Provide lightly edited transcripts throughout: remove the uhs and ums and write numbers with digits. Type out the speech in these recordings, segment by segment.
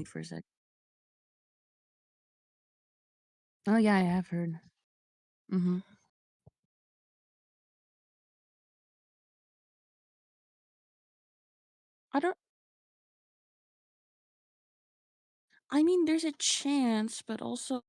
wait for a sec. Oh yeah, I have heard. Mm-hmm. I don't. I mean, there's a chance, but also.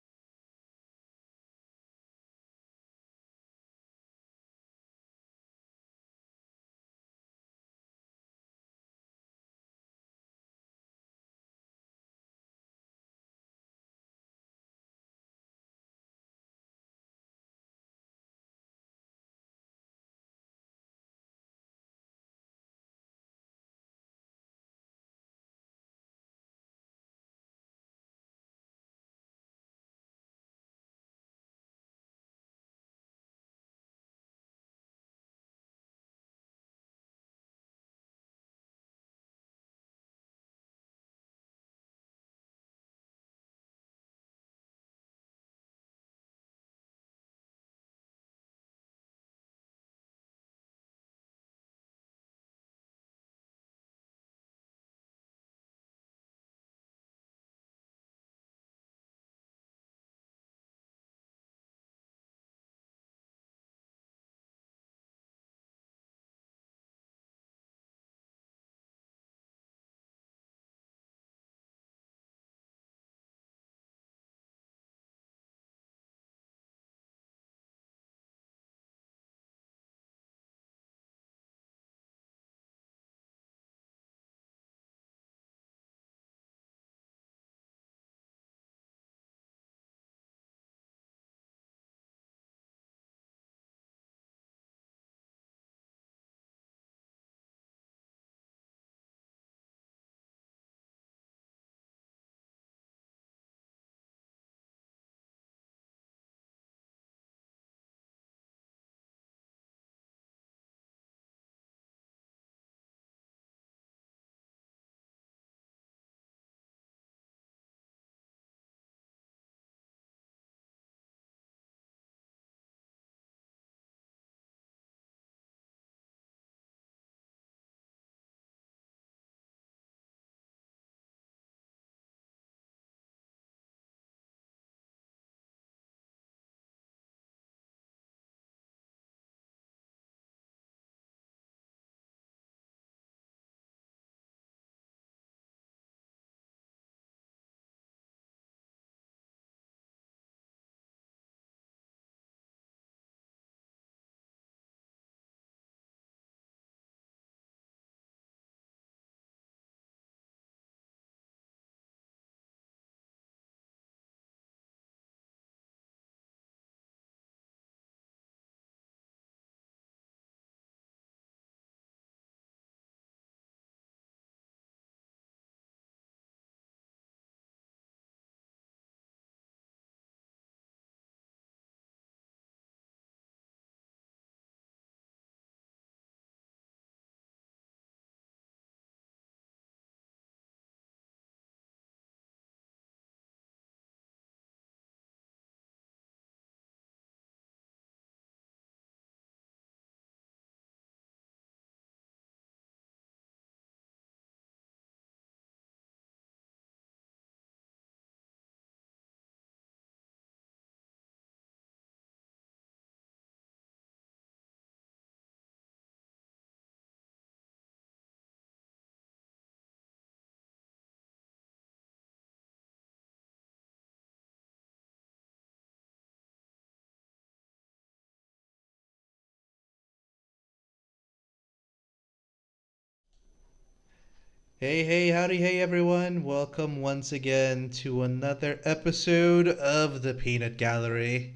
Hey, hey, howdy, hey everyone. Welcome once again to another episode of the Peanut Gallery.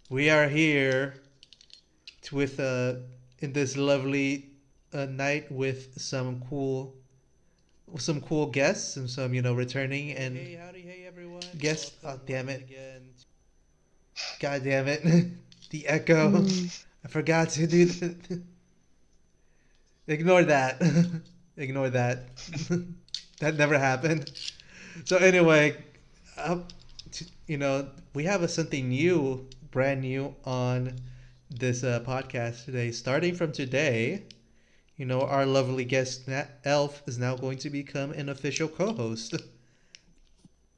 We are here with in this lovely night with some cool guests and some returning and hey, howdy, hey everyone. Guests. Oh, damn it. God damn it. The echo. Mm. I forgot to do the Ignore that. Ignore that. That never happened. So anyway, up we have something new, brand new on this podcast today. Starting from today, our lovely guest Elf is now going to become an official co-host.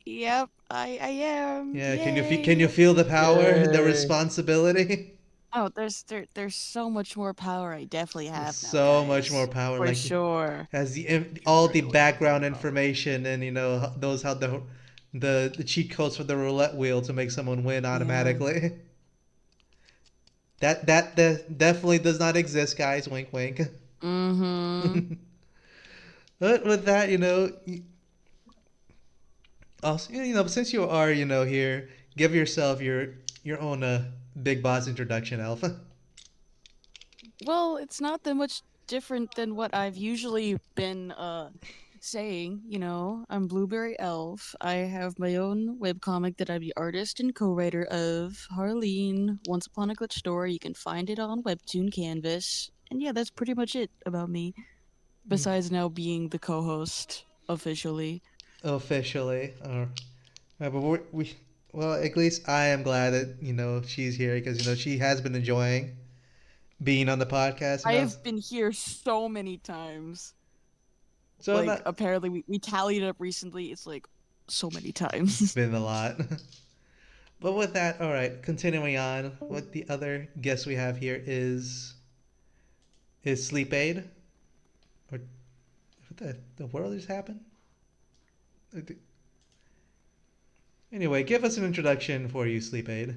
Yep, I am. Yeah, can you Yay. feel the power, the Yay. Mm. responsibility? Oh, there's so much more power I definitely have now, So much more guys. power. For Like sure. has all the Congratulations on background the power. information and knows how the cheat codes for the roulette wheel to make someone win Yeah. automatically. That definitely does not exist, guys. Wink, wink. Mm-hmm. But with that, also, since you are, here, give yourself your own big boss introduction, Alpha. Well, it's not that much different than what I've usually been saying, you know. I'm Blueberry Elf. I have my own webcomic that I'm the artist and co-writer of, Harleen, Once Upon a Glitch Story. You can find it on Webtoon Canvas. And yeah, that's pretty much it about me, besides now being the co-host officially. Officially. But well, at least I am glad that she's here because she has been enjoying being on the podcast. I have been here so many times. So Like, not apparently we tallied it up recently. It's like so many it's times. been a lot. But with that, all right, continuing on. What the other guest we have here is Sleep Aid. Or what the world just happened? Anyway, give us an introduction for you, Sleep Aid.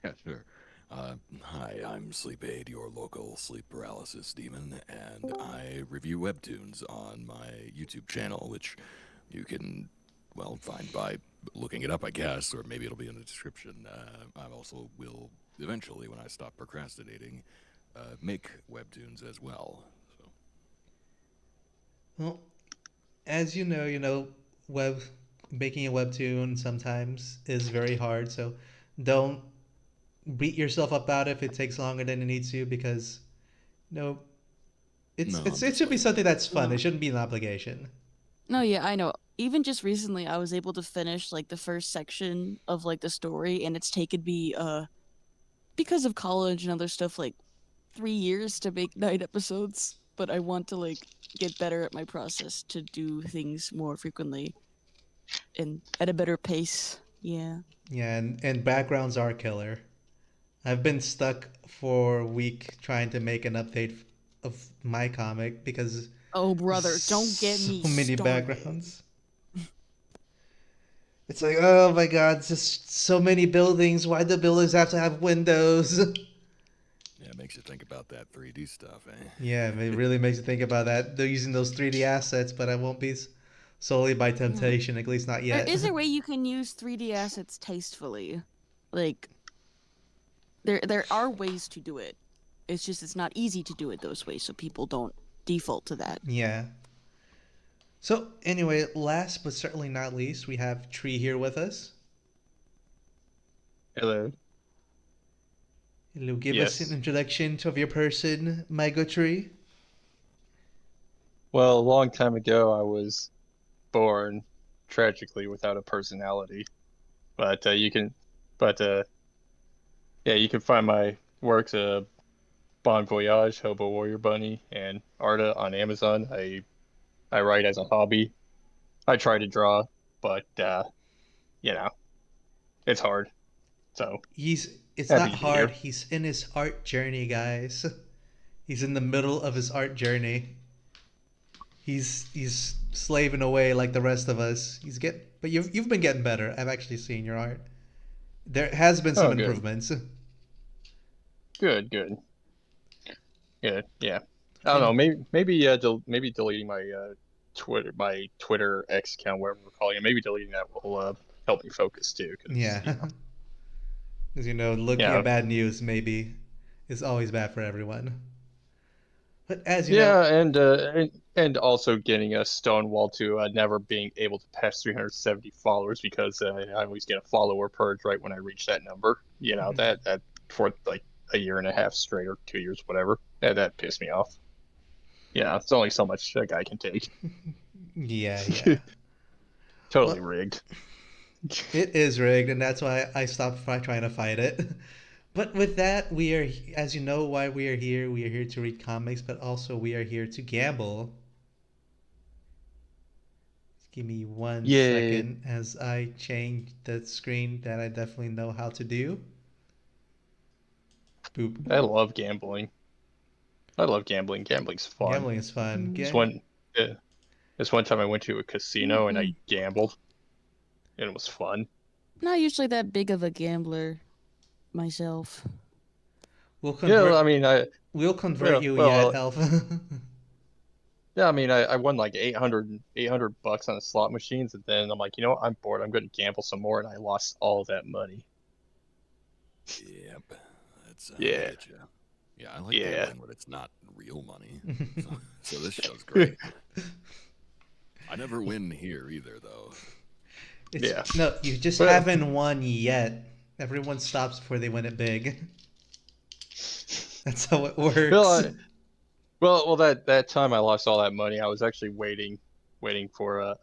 Yeah, sure. Hi, I'm Sleep Aid, your local sleep paralysis demon, and I review webtoons on my YouTube channel, which you can, well, find by looking it up, I guess, or maybe it'll be in the description. I also will eventually, when I stop procrastinating, make webtoons as well. So, Well, as web making a webtoon sometimes is very hard. So don't beat yourself up about it if it takes longer than it needs to because no, no, I'm it just should be letting you something know. that's fun. It shouldn't be an obligation. No, yeah, I know. Even just recently, I was able to finish like the first section of like the story, and it's taken me because of college and other stuff like 3 years to make 9 episodes. But I want to like get better at my process to do things more frequently and at a better pace. Yeah. Yeah, and backgrounds are killer. I've been stuck for a week trying to make an update of my comic because Oh, brother, don't get so me many started. backgrounds. It's like, oh my god, just so many buildings. Why do buildings have to have windows? Yeah, it makes you think about that 3D stuff, Yeah, it eh? really makes you think about that. They're using those 3D assets, but I won't be solely by Hmm. temptation, at least not There yet. is a way you can use 3D assets tastefully. Like there are ways to do it. It's just it's not easy to do it those ways, so people don't default to that. Yeah. So, anyway, last but certainly not least, we have Tree here with us. Hello. He'll give us an Yes. introduction of your person, my good Tree. Well, a long time ago, I was born tragically without a personality. But but yeah, you can find my works, Bon Voyage, Hobo Warrior Bunny, and Arta on Amazon. I write as a hobby. I try to draw, but you know, it's hard. So It's not happy to be hard. here. He's in his art journey, guys. He's in the middle of his art journey. He's slaving away like the rest of us. But you've been getting better. I've actually seen your art. There has been some Oh, good, improvements. good, good, good. Yeah. I don't know. And Maybe deleting my Twitter X account, whatever we're calling it. Maybe deleting that will help me focus too, because yeah, because looking at yeah, bad news maybe is always bad for everyone. But as you know, yeah, and also getting a Stonewall to never being able to pass 370 followers because I always get a follower purge right when I reach that number. You know that for like a year and a half straight or 2 years, whatever. That pissed me off. Yeah, it's only so much a guy can take. yeah, yeah. Totally Well, rigged. it is rigged, and that's why I stopped trying to fight it. But with that, as you know, why we are here. We are here to read comics, but also we are here to gamble. Give me one Yeah, second as I change the screen that I definitely know how to do. Boop. I love gambling. I love gambling. Gambling's fun. Gambling is fun. This Mm. one, yeah, this one time I went to a casino and I Mm-mm. gambled, and it was fun. Not usually that big of a gambler myself. We'll Yeah, convert. I mean, We'll convert well, you yet, well, Elf. yeah, I mean, I won like 800 bucks on the slot machines, and then I'm like, you know what? I'm bored. I'm going to gamble some more, and I lost all that money. Yep. That's I Yeah, get you. Yeah, I like yeah. gambling when it's not real money. So this show's great. I never win here either, though. It's Yeah. no, you just Well, haven't won yet. Everyone stops before they win it big. That's how it well, works. that time I lost all that money. I was actually waiting for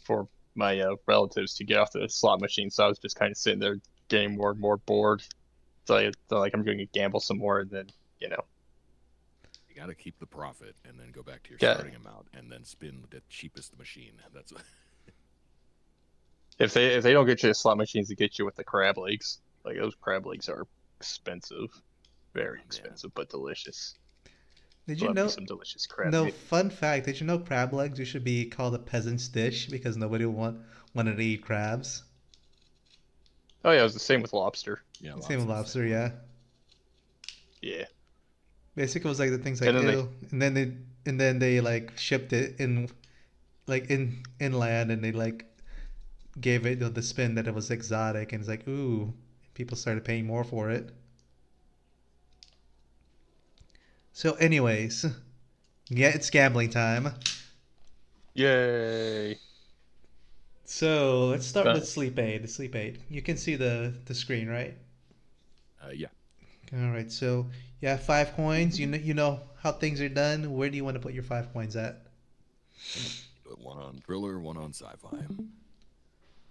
for my relatives to get off the slot machine. So I was just kind of sitting there getting more and more bored. So like I'm going to gamble some more, and then you know, You got to keep the profit and then go back to your yeah. starting amount and then spin the cheapest machine. That's If they don't get you the slot machines to get you with the crab legs, like those crab legs are expensive, very man. expensive, but delicious. Did you Love me know? some delicious crab No, meat. fun fact. Did you know crab legs should be called a peasant's dish because nobody wanted to eat crabs. Oh yeah, it was the same with lobster. Yeah, Same with lobster's the lobster, same way. yeah. Yeah, Basically, it was like the things and like then they ew, and then they like shipped it in like in inland, and they like gave it the spin that it was exotic, and it's like ooh, people started paying more for it. So, anyways, yeah, it's gambling time. yay. So let's start with Uh, sleep aid. The sleep aid. You can see the screen, right? Yeah. All right. So you have 5 coins. You know how things are done. Where do you want to put your 5 coins at? Put one on thriller, one on sci-fi.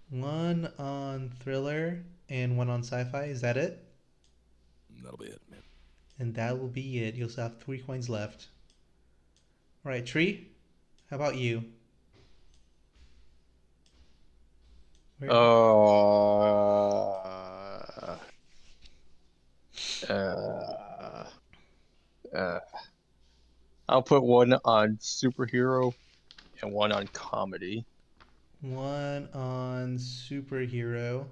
One on thriller and one on sci-fi. Is that it? That'll be it, man. And that will be it. You'll still have 3 coins left. All right, Tree. How about you? Where? uh, uh, uh, I'll put one on superhero and one on comedy. One on superhero,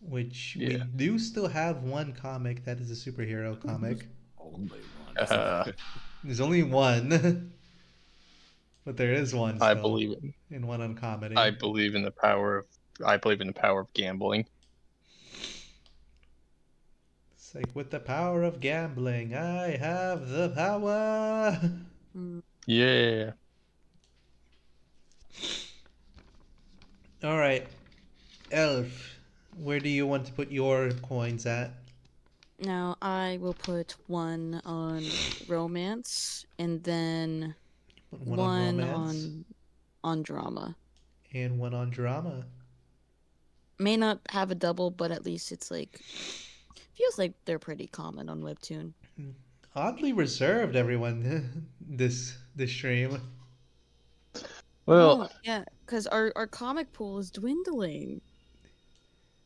which we Yeah. do still have one comic that is a superhero comic. Only one. Uh, There's only one, but there is one I still, believe in and one on I comedy. believe in the power of I believe in the power of gambling. It's like with the power of gambling, I have the power. Mm. Yeah. All right, Elf, where do you want to put your coins at? Now I will put one on romance and then Put one on one romance on drama. and one on drama. May not have a double, but at least it's like feels like they're pretty common on Webtoon. Oddly reserved, everyone. This stream. Well, Well, yeah, because our comic pool is dwindling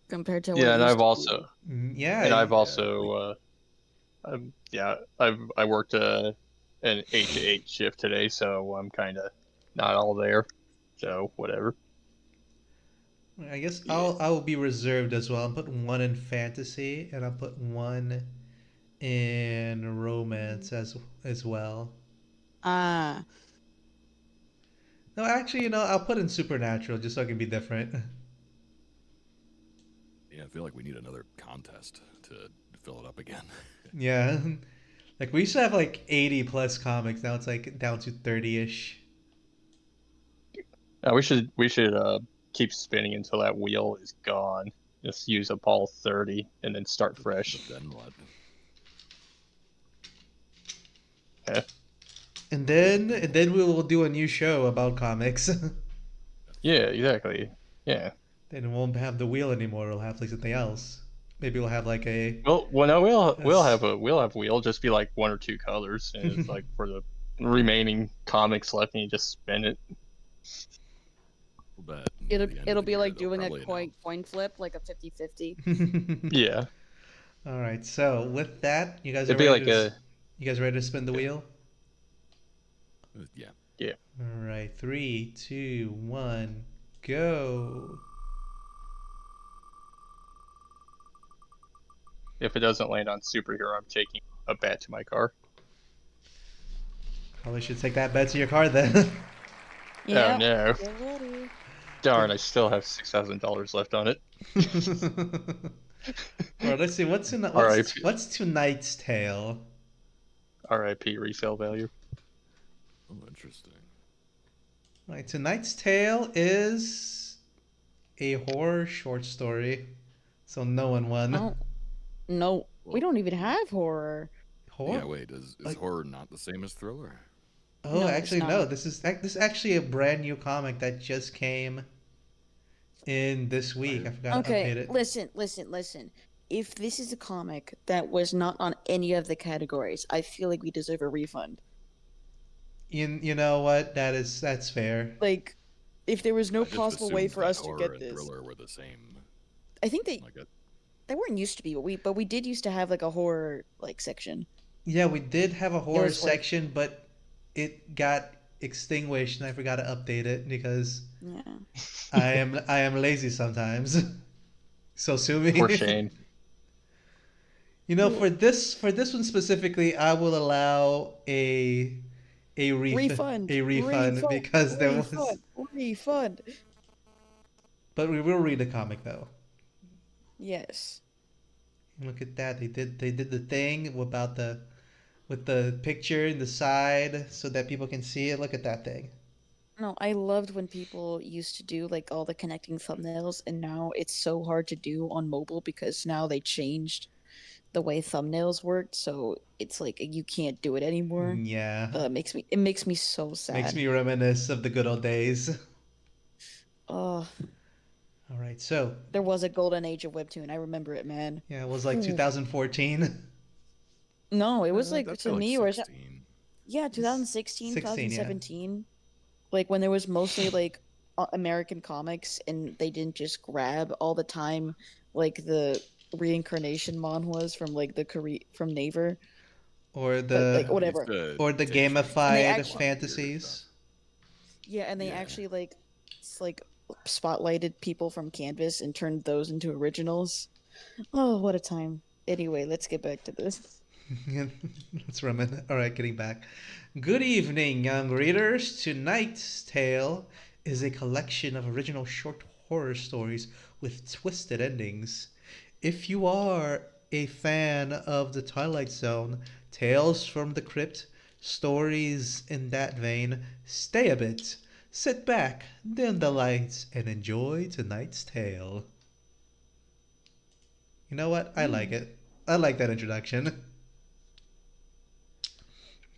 compared to what yeah, it and used I've to be. also Yeah, and I've We, also yeah, I worked an 8 to 8 shift today, so I'm kind of not all there. So whatever. I guess Yeah. I'll be reserved as well. I'll put one in fantasy and I'll put one in romance as well. Ah, No, actually, I'll put in supernatural just so I can be different. yeah, I feel like we need another contest to fill it up again. Yeah. Like we used to have like 80 plus comics. Now it's like down to 30-ish. We should keep spinning until that wheel is gone. Just use up all 30 and then start fresh. But then what? Yeah. And then we will do a new show about comics. Yeah, exactly. Yeah. Then it won't have the wheel anymore. We'll have like something else. Maybe we'll have like Well, no, we'll s- have a wheel. Just be like one or two colors, and it's like for the remaining comics left, and you just spin it. But near It'll the end of it'll the be year, like they'll doing a probably coin announce. coin flip, like a 50-50. Yeah, All right. So with that, it'd be like you guys ready to spin the yeah, wheel? Yeah. yeah. All right. Three, two, one, go. If it doesn't land on superhero, I'm taking a bat to my car. Probably should take that bet to your car then. Oh Yeah. no! Get ready. Darn, I still have $6,000 left on it. All right. Let's see. R.I.P. What's tonight's tale? R.I.P. resale value. Oh, interesting. All right. Tonight's tale is a horror short story. So no one won. Oh no, we Well, don't even have horror. yeah. Horror? Wait, is Like, horror not the same as thriller? oh, No, it's actually no. not. This is actually a brand new comic that just came in this week. I I forgot to Okay, update it. listen. If this is a comic that was not on any of the categories, I feel like we deserve a refund. You know what? That's fair. Like, if there was no I just possible way assumed for that us to horror get and this, thriller were the same. I think they Like, a, they weren't used to be, but we did used to have like a horror like section. Yeah, we did have a It horror was like, section, but it got extinguished, and I forgot to update it because yeah. I am lazy sometimes. So sue Poor me. Shane. You know, Well, for this one specifically, I will allow refund, a refund refund, because there was. refund, refund. But we will read the comic though. Yes. Look at that. They did the thing about the with the picture in the side so that people can see it. Look at that thing. No, I loved when people used to do like all the connecting thumbnails, and now it's so hard to do on mobile because now they changed the way thumbnails worked, so it's like you can't do it anymore. Yeah. It makes me so Makes sad. me reminisce of the good old days. Oh, All right. So, there was a golden age of webtoon. I remember it, man. yeah, it was like Ooh. 2014. No, it was I like to feel like me, or is that 16. yeah, It's 2016, 16, yeah. 2017. Like when there was mostly like American comics and they didn't just grab all the time like the reincarnation manhwas from like the Korea from Naver, Or but like the They used whatever. to or the take chances And they with gamified a actually lot of weirder stuff. fantasies. yeah, and they Yeah. actually like like spotlighted people from Canvas and turned those into originals. Oh, what a time. Anyway, let's get back to this. Let's reminisce. All right, getting back. Good evening, young readers. Tonight's tale is a collection of original short horror stories with twisted endings. If you are a fan of the Twilight Zone, Tales from the Crypt, stories in that vein, stay a bit. Sit back, dim the lights, and enjoy tonight's tale. You know what? I like Mm. it. I like that introduction.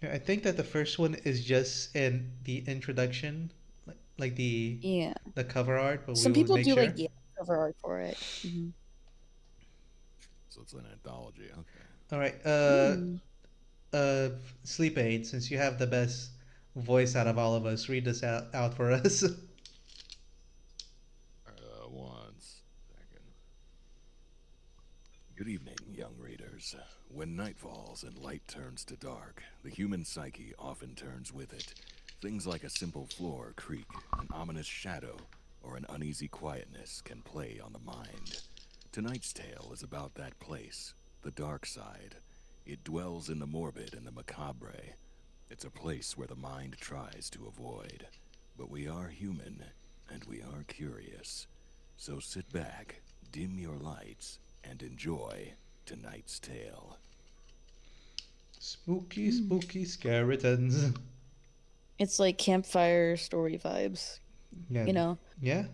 Yeah, I think that the first one is just in the introduction, like Yeah. the cover art, but we Some will people make do like sure. yeah, cover art for it. So it's an anthology. Okay. All right, Mm. uh, Sleep Aid, since you have the best voice out of all of us, read this out for us. 1 second. Good evening, young readers. When night falls and light turns to dark, the human psyche often turns with it. Things like a simple floor creak, an ominous shadow, or an uneasy quietness can play on the mind. Tonight's tale is about that place, the dark side. It dwells in the morbid and the macabre. It's a place where the mind tries to avoid. But we are human, and we are curious. So sit back, dim your lights, and enjoy tonight's tale. Spooky, spooky skeletons. It's like campfire story vibes, Yeah, you know. yeah.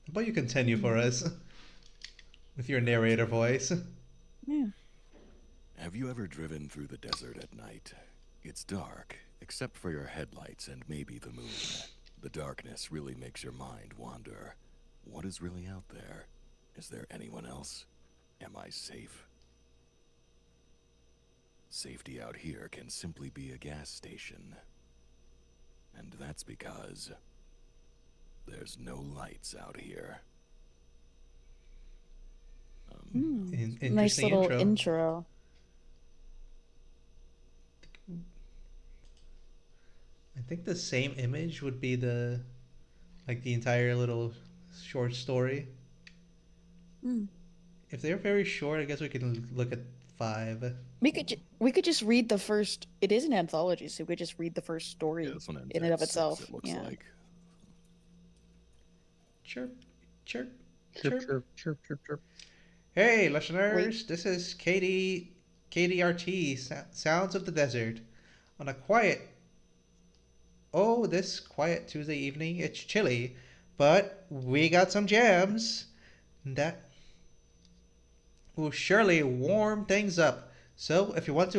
How about you continue for Mm. us with your narrator Okay. voice? Yeah. Have you ever driven through the desert at night? It's dark, except for your headlights and maybe the moon. The darkness really makes your mind wander. What is really out there? Is there anyone else? Am I safe? Safety out here can simply be a gas station. And that's because there's no lights out here. Nice Interesting little intro. intro. I think the same image would be the like the entire little short story. Mm. If they're very short, I guess we can look at 5. We could just read the first. It is an anthology, so we could just read the first Yeah, story this one ends in and at of 6, itself. it looks Yeah. like. Chirp, chirp, Chirp, chirp. chirp, chirp, chirp, chirp. Hey, Wait. listeners, this is KDRT, Sounds of the Desert. On a quiet, this quiet Tuesday evening, it's chilly, but we got some jams that will surely warm things up. So if you want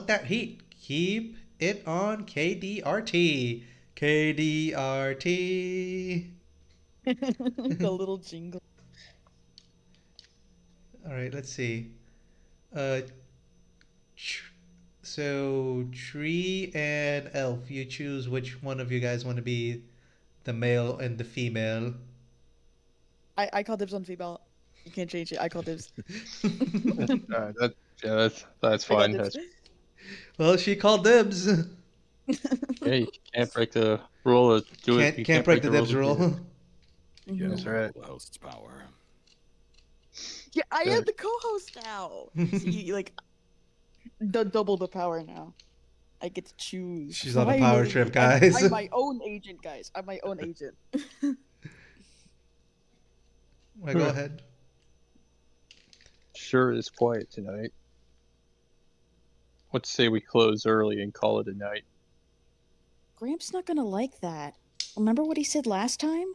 that heat, keep it on KDRT. KDRT. The little jingle. All right, let's see. Uh, so tree and elf, you choose which one of you guys want to be the male and the female. I call dibs on female. You can't change it. I call dibs. That yeah, that's I call fine. dibs. That's Well, she called dibs. yeah. You can't break the rule of do it. You Can't can't break break the the rules dibs of doing it. rule. You Mhm. That's can't right. overrule the host's power. Yeah, I am Good. the co-host now. See, like double the power now. I get to choose. She's on a power trip, Finally, guys. I'm my own agent, guys. I'm my own agent. Well, go ahead. Sure is quiet tonight. Let's say we close early and call it a night. Gramps not gonna like that. Remember what he said last time?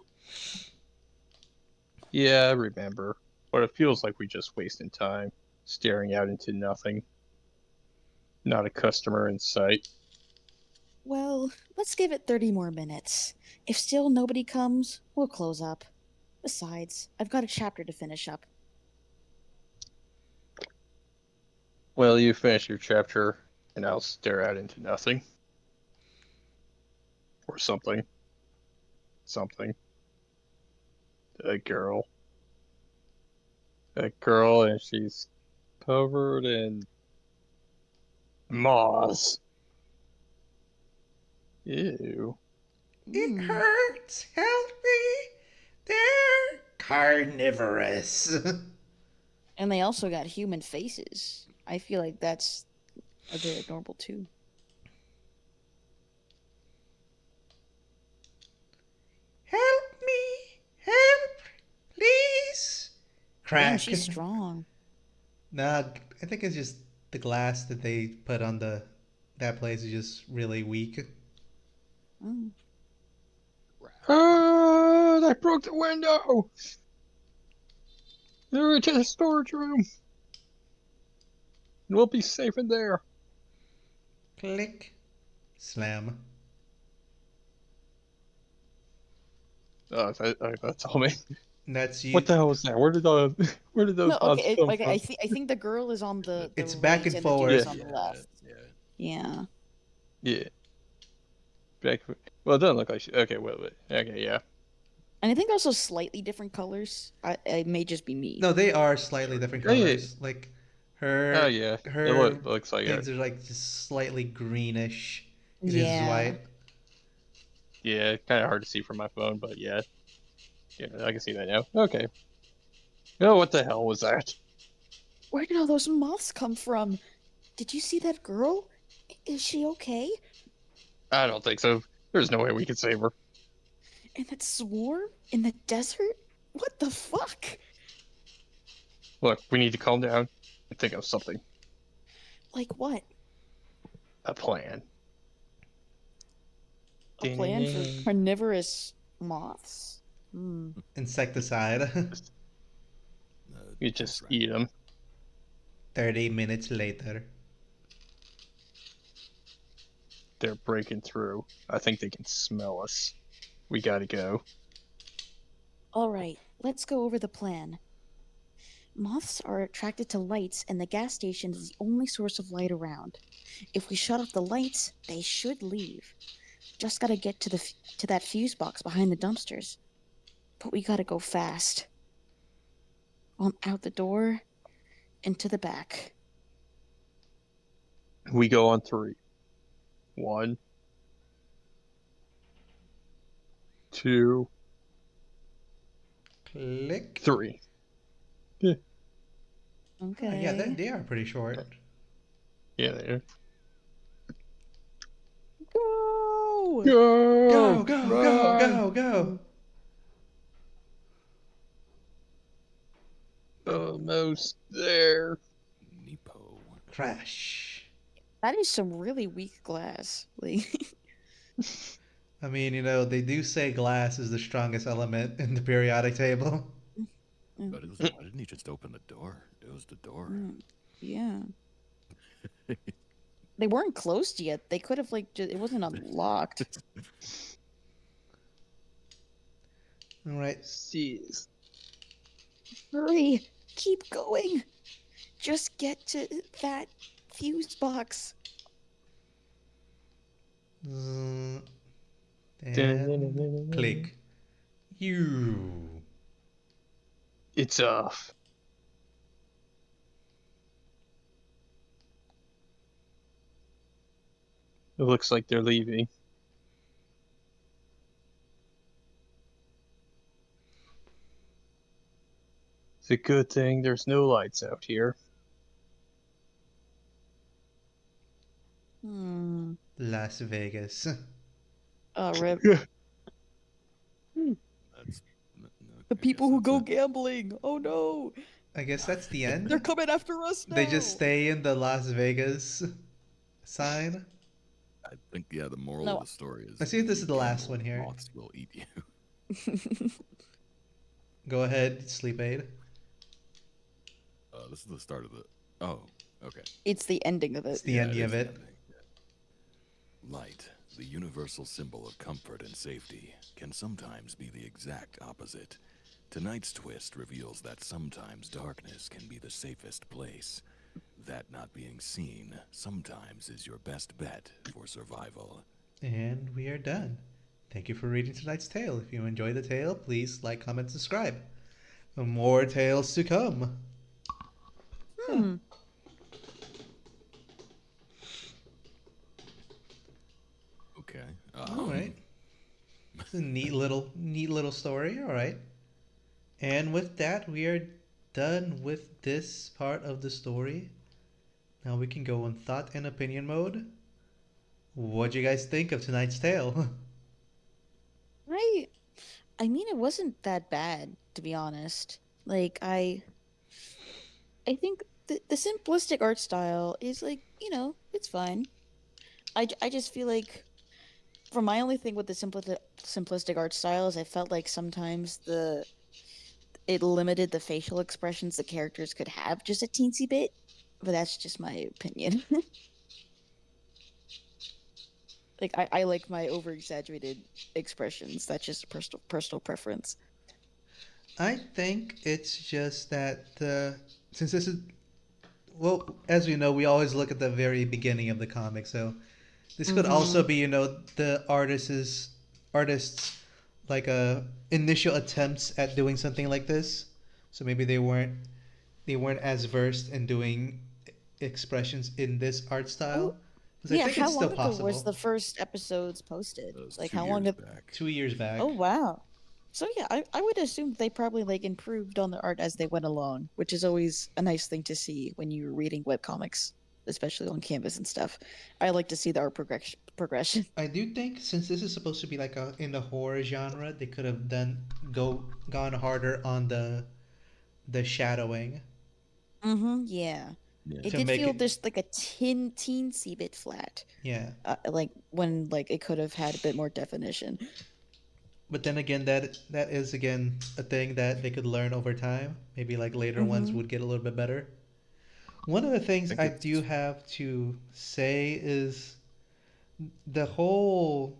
Yeah, I remember. But it feels like we just wasting time, staring out into nothing. Not a customer in sight. Well, let's give it 30 more minutes. If still nobody comes, we'll close up. Besides, I've got a chapter to finish up. Well, you finish your chapter, and I'll stare out into nothing. Or something. Something. A girl. A girl, and she's covered in moss. Ew. It Mm. hurts. Help me. They're carnivorous. And they also got human faces. I feel like that's a bit abnormal too. Help me. Help. Please. Damn, Crack. she's strong. Nah, I think it's just the glass that they put on that place is just really weak. Mm. Ah, I broke the window! They're into the storage room! We'll be safe in there. Click. Slam. Oh, that's all me. That's What you. the hell was that? Where did those No, okay. odds come Okay, from? I think the girl is on the It's right back and and the dude is forth. on the left. Yeah. Yeah. Yeah. Back. Well, it doesn't look like she. Okay, wait. Okay, yeah. And I think also slightly different colors. It may just be me. No, they are slightly different Oh, yeah. colors. Like Oh, her yeah. her Looks like things it. are like just slightly greenish. His is Yeah. white. Yeah, kind of hard to see from my phone, but yeah. Yeah, I can see that now. Okay. Oh, what the hell was that? Where did all those moths come from? Did you see that girl? Is she okay? I don't think so. There's no way we can save her. And that swarm in the desert? What the fuck? Look, we need to calm down and think of something. Like what? A plan. A plan for carnivorous moths? Hmm. Insecticide. You just eat them. 30 minutes later. They're breaking through. I think they can smell us. We gotta go. All right, let's go over the plan. Moths are attracted to lights, and the gas station is the only source of light around. If we shut off the lights, they should leave. just gotta get to that fuse box behind the dumpsters. But we gotta go fast. On out the door and to the back. We go on three. One, two, Click. three. Yeah, Yeah, Okay. they are pretty short. yeah, there. Go! Go, Go! go, go, Run! go, go. Almost there. Nepo. Crash. That is some really weak glass. Like, I mean, they do say glass is the strongest element in the periodic table. mm, But why didn't he just open the door? It was the door. mm, yeah. They weren't closed yet. They could have like it wasn't unlocked. All right. Jeez. Hurry! Keep going. Just get to that fuse box. Mm, and click. You. It's off. It looks like they're leaving. It's a good thing there's no lights out here. Hmm. Las Vegas. Rip. That's. The I guess people who that's go it. gambling. Oh no. I guess that's the They're end. coming after us They now. just stay in the Las Vegas sign. I think, yeah, the moral of No. the story is Let's see if if this you is the last gamble, one here. moths will eat you. Go ahead, sleep aid. This is the start of the. Oh, okay. It's the ending of It's it. the Yeah, ending it of is the it. ending. Yeah. Light, the universal symbol of comfort and safety, can sometimes be the exact opposite. Tonight's twist reveals that sometimes darkness can be the safest place. That not being seen sometimes is your best bet for survival. And we are done. Thank you for reading tonight's tale. If you enjoyed the tale, please like, comment, subscribe. More tales to come. Huh. Hmm. Okay. All right. It's a neat little story. All right. And with that, we are done with this part of the story. Now we can go on thought and opinion mode. What'd you guys think of tonight's tale? I I mean it wasn't that bad, to be honest. Like I think the simplistic art style is like, it's fine. I just feel like for my only thing with the simplistic art style is I felt like sometimes the it limited the facial expressions the characters could have just a teensy bit, but that's just my opinion. Like I like my over exaggerated expressions. That's just a personal preference. I think it's just that since this is well, as we know, we always look at the very beginning of the comic. So this could also Mm-hmm. be, the artists like initial attempts at doing something like this. So maybe they weren't as versed in doing expressions in this art Oh, style. Because I yeah. think How it's still long ago was possible. the first episodes posted? That was Like two how long years have? back. 2 years back. Oh wow. So yeah, I would assume they probably like improved on the art as they went along, which is always a nice thing to see when you're reading webcomics, especially on Canvas and stuff. I like to see the art progression. I do think since this is supposed to be like in the horror genre, they could have gone harder on the shadowing Mm-hmm. Yeah. Yeah. It to did make feel it. just like a teensy bit flat. Yeah. Like when like it could have had a bit more definition. But then again, that is again a thing that they could learn over time. Maybe like later ones Mm-hmm. would get a little bit better. One of the I things think I do it's. have to say is the whole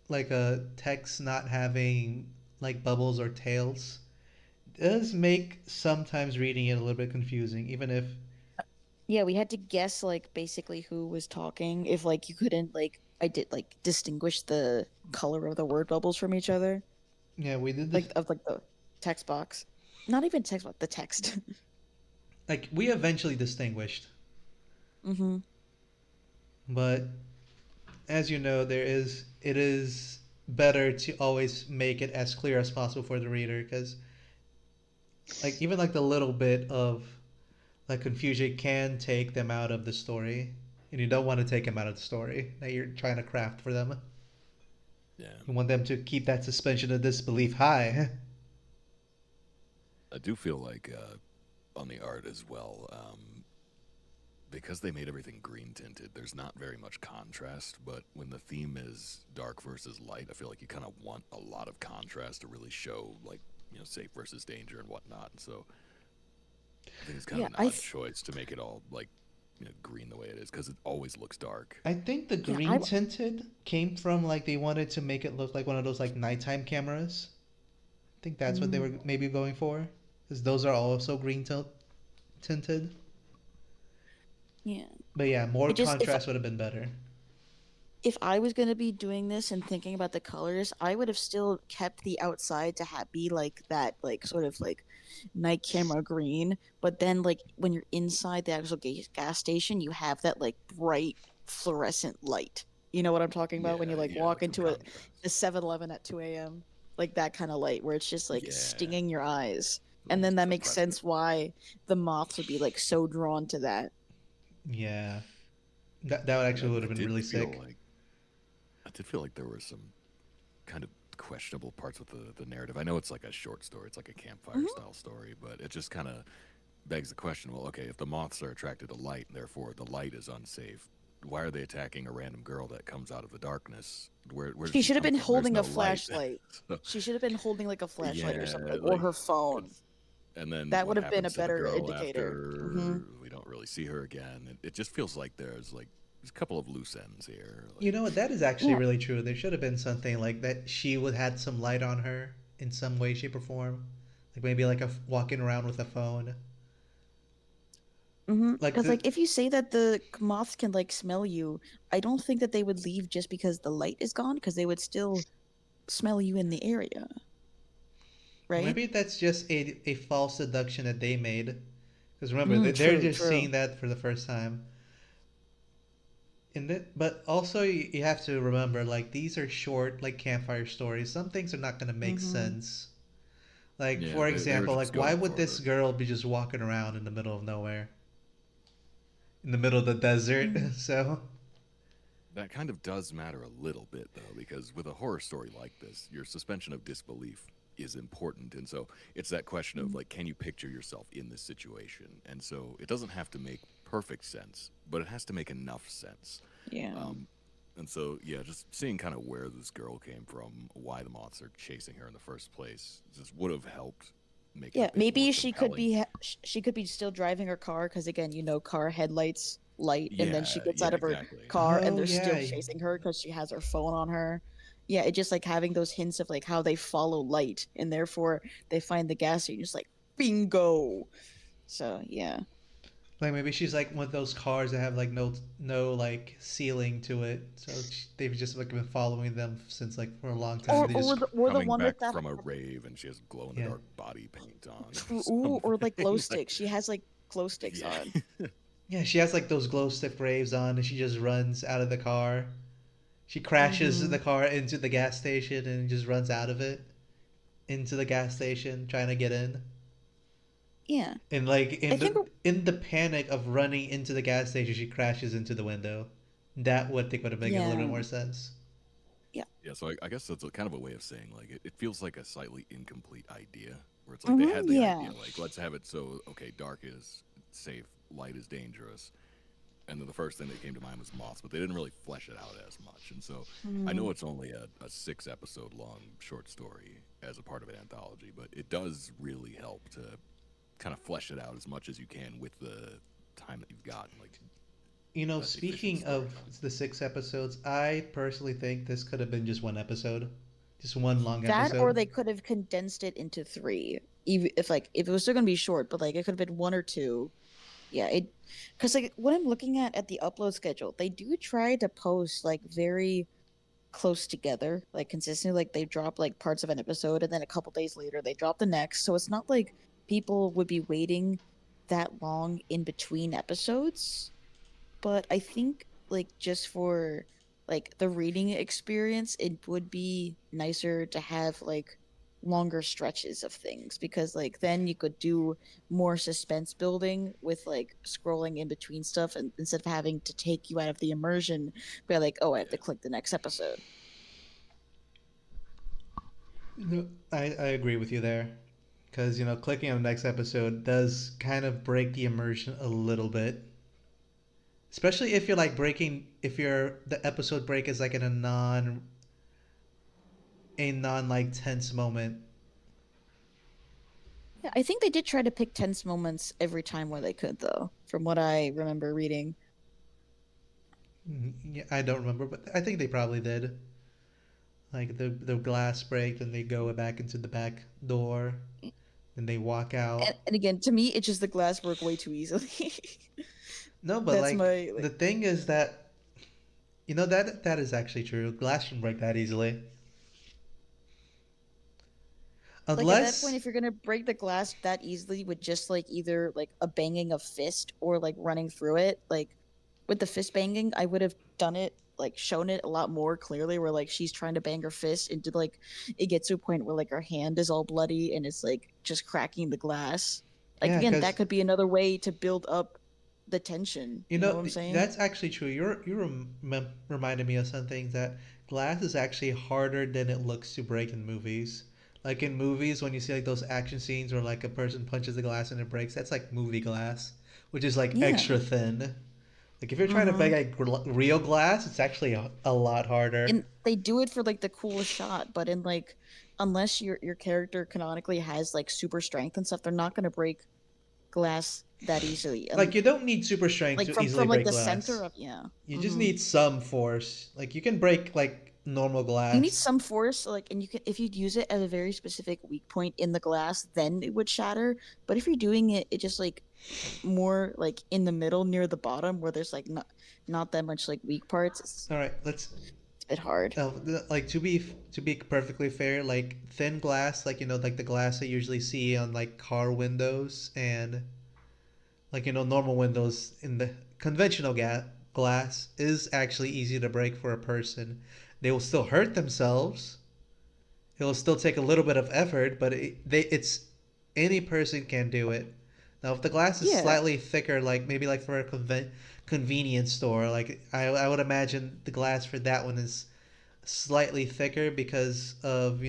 like a text not having like bubbles or tails does make sometimes reading it a little bit confusing, even if Yeah, we had to guess like basically who was talking if like you couldn't like I did like distinguish the color of the word bubbles from each other, Yeah, we did this. like of like the text box. Not even text box, the text. Like we eventually distinguished, Mm-hmm. but as you know, it is better to always make it as clear as possible for the reader because like even like the little bit of like confusion can take them out of the story, and you don't want to take them out of the story that you're trying to craft for them. Yeah, You want them to keep that suspension of disbelief high. I do feel like on the art as well, because they made everything green tinted. There's not very much contrast, but when the theme is dark versus light, I feel like you kind of want a lot of contrast to really show like safe versus danger and whatnot. And so I think it's kind Yeah, of an odd choice to make it all like green the way it is because it always looks dark. I think the yeah, green tinted came from like they wanted to make it look like one of those like nighttime cameras. I think that's what they mm, were maybe going for, because those are also tinted. yeah. But yeah, more It just contrast would have been better. if I was going to be doing this and thinking about the colors, I would have still kept the outside to be like that, like sort of like night camera green. But then, like when you're inside the actual gas station, you have that like bright fluorescent light. You know what I'm talking about when you Yeah, like yeah, walk like some into contrast. a 7-Eleven at 2 a.m. Like that kind of light where it's just like Yeah, stinging your eyes. And then almost that makes oppressive. sense why the moths would be like so drawn to that. Yeah, that would And actually would have been really sick. I did feel like there were some kind of questionable parts with the narrative. I know it's like a short story, it's like a campfire Hmm. style story, but it just kind of begs the question, well, okay, if the moths are attracted to light and therefore the light is unsafe, why are they attacking a random girl that comes out of the darkness? Where did She she should have come been from? There's holding a no light. flashlight. So, She should have been holding like a flashlight or yeah, something, or like her phone. it's and then That would what have been a happens to the better girl indicator. Hmm. after we don't really see her again? It just feels like there's a couple of loose ends here. You Like, know what? That is actually Yeah. really true. There should have been something like that. She would had some light on her in some way, shape, or form. Like maybe like walking around with a phone. Like Because the like if you say that the moths can like smell you, I don't think that they would leave just because the light is gone, because they would still smell you in the area, Or right? maybe that's just a false deduction that they made. Because remember, they're True, just true. seeing that for the first time. But also you have to remember, like these are short, like campfire stories. Some things are not gonna make Hmm. sense. Like yeah, for they were example, just like why going would for this girl be just walking around in the middle of nowhere, in the middle of the desert? Mm. So that kind of does matter a little bit though, because with a horror story like this, your suspension of disbelief is important. And so it's that question of like, can you picture yourself in this situation? And so it doesn't have to make perfect sense, but it has to make enough sense. Yeah. Um, and so, yeah, just seeing kind of where this girl came from, why the moths are chasing her in the first place, just would have helped make it a Yeah, bit more maybe compelling. she could be still driving her car because again, car headlights light, and then she Yeah, gets yeah, out of her exactly. car and oh they're still yeah, chasing her because she has her phone on her. Yeah, it just like having those hints of like how they follow light and therefore they find the gas station just like bingo. So yeah. like maybe she's like one of those cars that have like no like ceiling to it. So they've just like been following them since like for a long time. They just Or the Coming one with back that from a rave and she has glow in the yeah dark body paint on or true, or like glow something. Like, sticks. She has like glow sticks yeah. on. yeah she has like those glow stick rays on, and she just runs out of the car. She crashes Mm-hmm. the car into the gas station and just runs out of it into the gas station trying to get in. Yeah. And like I think in the panic of running into the gas station, she crashes into the window. That would think would have made a little bit yeah. more sense. Yeah. Yeah, so I guess that's a kind of a way of saying like it feels like a slightly incomplete idea where it's like they had the Yeah. idea like let's have it so okay, dark is safe, light is dangerous, and then the first thing that came to mind was moths, but they didn't really flesh it out as much. And so I Mm. know it's only a 6 episode long short story as a part of an anthology, but it does really help to kind of flesh it out as much as you can with the time that you've got, like You know, efficient speaking of storytelling. the 6 episodes, I personally think this could have been just one episode, just one long That or episode. they could have condensed it into three. Even if it was still gonna be short, but like it could have been one or two. Yeah, it because like what I'm looking at the upload schedule, they do try to post like very close together, like consistently. Like they drop like parts of an episode, and then a couple days later they drop the next. So it's not like people would be waiting that long in between episodes. But I think like just for like the reading experience, it would be nicer to have like longer stretches of things, because like then you could do more suspense building with like scrolling in between stuff, and instead of having to take you out of the immersion by like, oh, I have to Yeah. click the next episode. No, I agree with you there. Because, clicking on the next episode does kind of break the immersion a little bit. Especially if you're like if the episode break is like in a non like tense moment. Yeah, I think they did try to pick tense moments every time where they could, though, from what I remember reading. Yeah, I don't remember, but I think they probably did. Like the glass break, then they go back into the back door, then they walk out. And again, to me, it's just the glass broke way too easily. No, but That's like my the like thing is that that is actually true. Glass can break that easily, like at that point, unless if you're gonna break the glass that easily with just like either like a banging of fist or like running through it, like with the fist banging, I would have done it like shown it a lot more clearly, where like she's trying to bang her fist into like it gets to a point where like her hand is all bloody and it's like just cracking the glass. Like yeah, again, that because could be another way to build up the tension. You know what I'm saying? that's actually true. You reminded me of something that glass is actually harder than it looks to break in movies. Like in movies, when you see like those action scenes where like a person punches the glass and it breaks, that's like movie glass, which is like extra Yeah. thin. Like if you're trying to Mm-hmm. break like real glass, it's actually a lot harder. And they do it for like the coolest shot, but in like unless your character canonically has like super strength and stuff, they're not gonna break glass that easily. Like And you don't need super strength like to easily from like break the center glass. of, yeah. You just Mm-hmm. need some force. Like you can break like normal You need glass. some force, like, and you can, if you use it at a very specific weak point in the glass, then it would shatter. But if you're doing it just like more like in the middle near the bottom where there's like not that much like weak parts, All right, let's it's a bit hard. like to be perfectly fair, like thin glass, like like the glass I usually see on like car windows and like normal windows in the conventional glass is actually easy to break for a person. They will still hurt themselves. It'll still take a little bit of effort, but it's any person can do it. Now, if the glass is Yeah. slightly thicker, like maybe like for a convenience store, like I would imagine the glass for that one is slightly thicker because of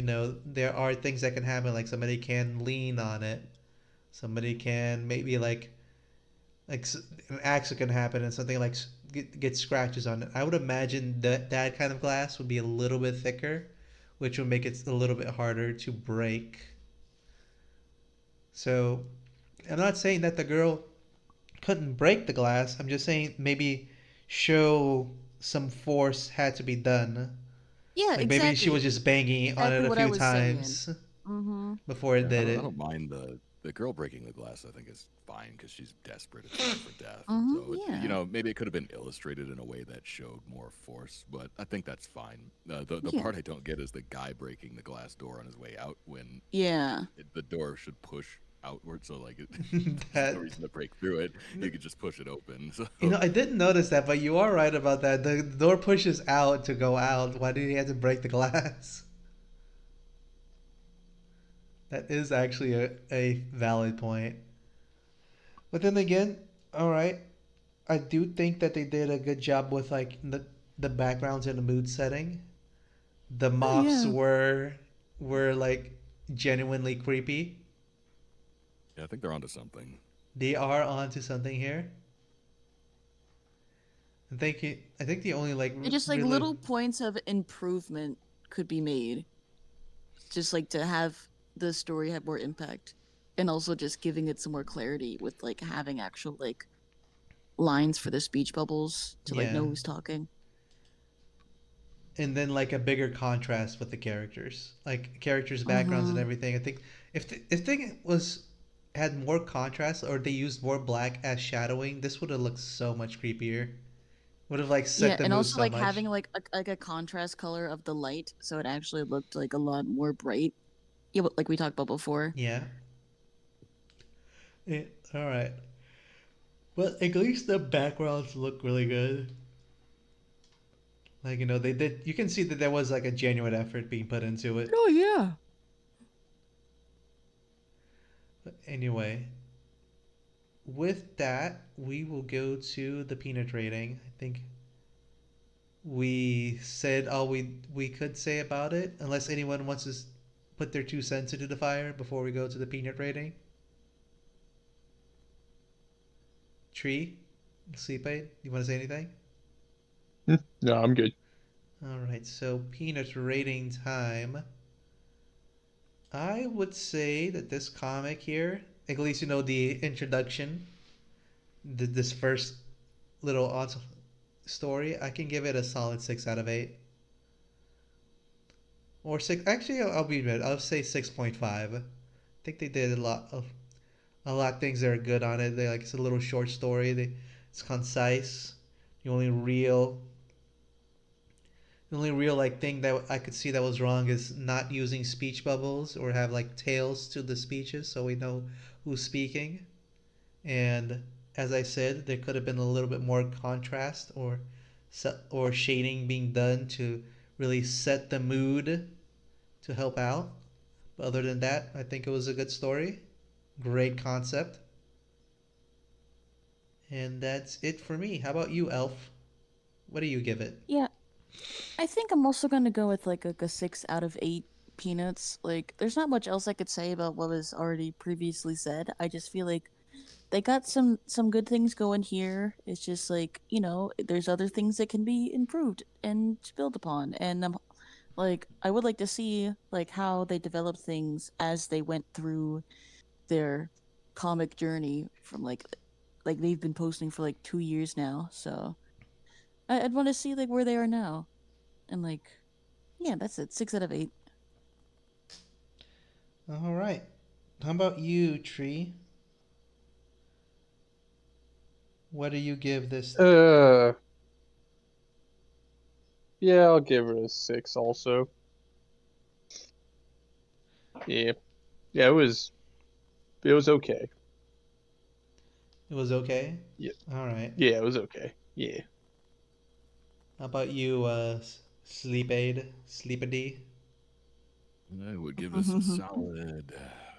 there are things that can happen, like somebody can lean on it, somebody can maybe like an accident can happen and something like get scratches on it. I would imagine that kind of glass would be a little bit thicker, which would make it a little bit harder to break. So I'm not saying that the girl couldn't break the glass. I'm just saying maybe show some force had to be done. Yeah, Like maybe she exactly. was just banging on it Exactly a what I few was saying. times Mm-hmm. before it Yeah, I did don't, I it. don't mind the girl breaking the glass. I think is fine because she's desperate. It's life or death. Mm-hmm. So Yeah. maybe it could have been illustrated in a way that showed more force, but I think that's fine. The Yeah. part I don't get is the guy breaking the glass door on his way out when Yeah. the door should push outward. So like, there's no That reason to break through it. You could just push it open. So I didn't notice that, but you are right about that. The door pushes out to go out. Why did he have to break the glass? That is actually a valid point. But then again, all right, I do think that they did a good job with like the backgrounds and the mood setting. The Oh moths yeah. were like genuinely creepy. yeah, I think they're onto something. They are onto something here. I think the only like It just like really little points of improvement could be made, just like to have the story have more impact, and also just giving it some more clarity with like having actual like lines for the speech bubbles to like yeah, know who's talking. and then like a bigger contrast with the characters, like characters' backgrounds and Mm-hmm. everything. I think if thing was had more contrast or they used more black as shadowing, this would have looked so much creepier. Would have like Yeah, set the and mood also so like much. having like a contrast color of the light, so it actually looked like a lot more bright. Yeah, like we talked about before. Yeah. All right. But at least the backgrounds look really good. Like they did. You can see that there was like a genuine effort being put into it. Oh yeah. But anyway, with that, we will go to the peanut rating. I think we said all we could say about it, unless anyone wants to put their 2 cents into the fire before we go to the peanut rating. Tree, sleep aid. You want to say anything? No, I'm good. All right. So peanut rating time. I would say that this comic here, at least the introduction, this first little story, I can give it a solid 6 out of 8. Or six. Actually, I'll be mid. I'll say 6.5. I think they did a lot of things that are good on it. They like it's a little short story. It's concise. The only real like thing that I could see that was wrong is not using speech bubbles or have like tails to the speeches so we know who's speaking. And as I said, there could have been a little bit more contrast or shading being done to really set the mood to help out. But other than that, I think it was a good story. Great concept. And that's it for me. How about you, Elf? What do you give it? Yeah, I think I'm also gonna go with like a 6 out of 8 peanuts. Like, there's not much else I could say about what was already previously said. I just feel like they got some good things going here. It's just like, there's other things that can be improved and built upon. And like I would like to see like how they developed things as they went through their comic journey from like they've been posting for like 2 years now. So I'd want to see like where they are now. And like, yeah, that's it. 6 out of 8. All right. How about you, Tree? What do you give this? Uh, yeah, I'll give it a 6 also. Yeah, yeah, it was okay. It was okay. Yeah, All right. yeah, it was okay. Yeah. How about you, Sleep Aid, Sleepity? I would give this a solid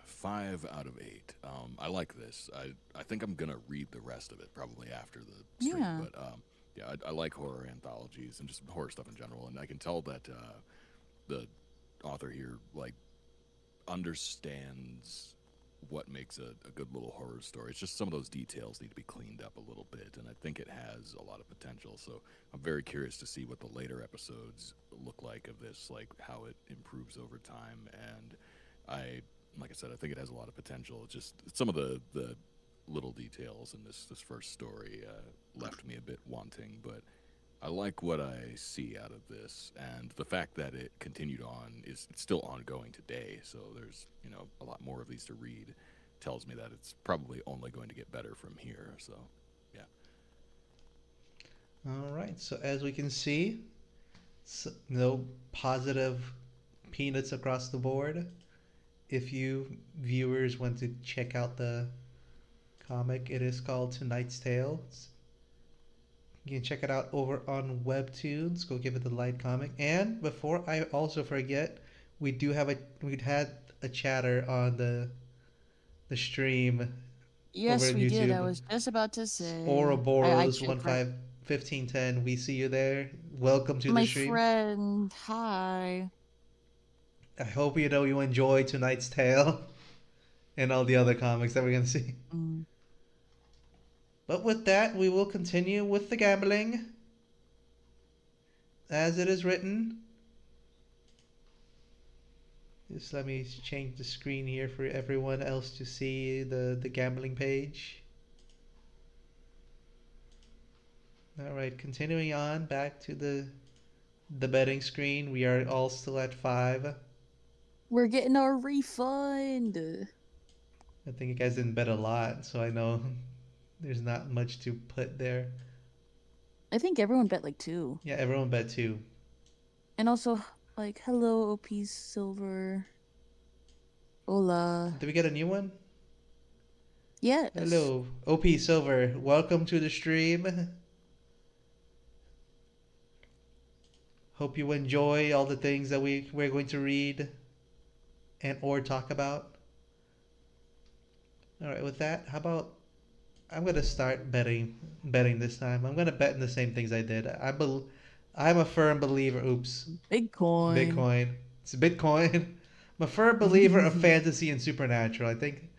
5 out of 8. I like this. I think I'm gonna read the rest of it probably after the stream. Yeah. But yeah, I like horror anthologies and just horror stuff in general. And I can tell that the author here like understands what makes a good little horror story. It's just some of those details need to be cleaned up a little bit, and I think it has a lot of potential. So I'm very curious to see what the later episodes look like of this, like how it improves over time. And like I said, I think it has a lot of potential. It's just some of the little details in this first story left me a bit wanting, but I like what I see out of this, and the fact that it continued on is it's still ongoing today. So there's a lot more of these to read. Tells me that it's probably only going to get better from here. So, yeah. All right. So as we can see, no positive peanuts across the board. If you viewers want to check out the comic, it is called Tonight's Tale. You can check it out over on Webtoons. Go give it the light comic. And before I also forget, we had a chatter on the stream over Yes, on we did. I YouTube. was just about to It's say. I Ouroboros checked right. 1510. We see you there. Welcome to the My stream. friend, hi. I hope you enjoy tonight's tale and all the other comics that we're gonna see. Mm. But with that, we will continue with the gambling as it is written. Just let me change the screen here for everyone else to see the gambling page. All right, continuing on back to the betting screen. We are all still at 5. We're getting our refund. I think you guys didn't bet a lot, so I know there's not much to put there. I think everyone bet like two. Yeah, everyone bet two. And also, like, hello, OP Silver. Hola. Did we get a new one? Yes. Hello, OP Silver. Welcome to the stream. Hope you enjoy all the things that we're going to read and or talk about. All right, with that, how about I'm gonna start betting this time. I'm gonna bet in the same things I did. I'm a firm believer. Oops, Bitcoin. Bitcoin. It's Bitcoin. I'm a firm believer of fantasy and supernatural. I think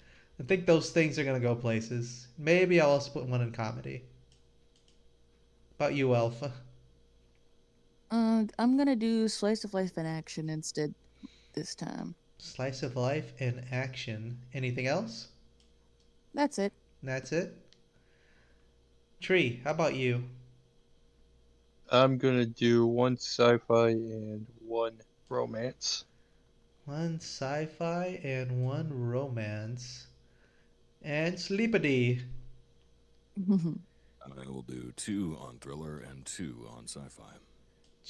those things are gonna go places. Maybe I'll also put one in comedy. About you, Alpha? I'm gonna do slice of life in action instead this time. Slice of life in action. Anything else? That's it. That's it. Tree. How about you? I'm gonna do one sci-fi and one romance. One sci-fi and one romance. And Sleepity. I will do 2 on thriller and 2 on sci-fi.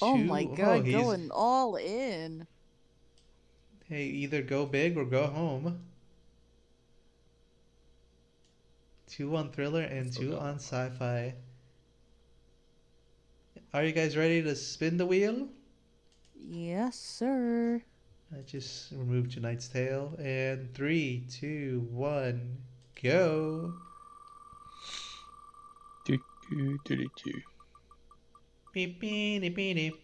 Oh my Two. Oh, god, he's. going all in. Hey, either go big or go home. Two on thriller I and still two got on one left. sci-fi. Are you guys ready to spin the wheel? Yes, sir. I just removed tonight's tail. And three, two, one, go. Do do do do do. Beep, beep, beep, beep.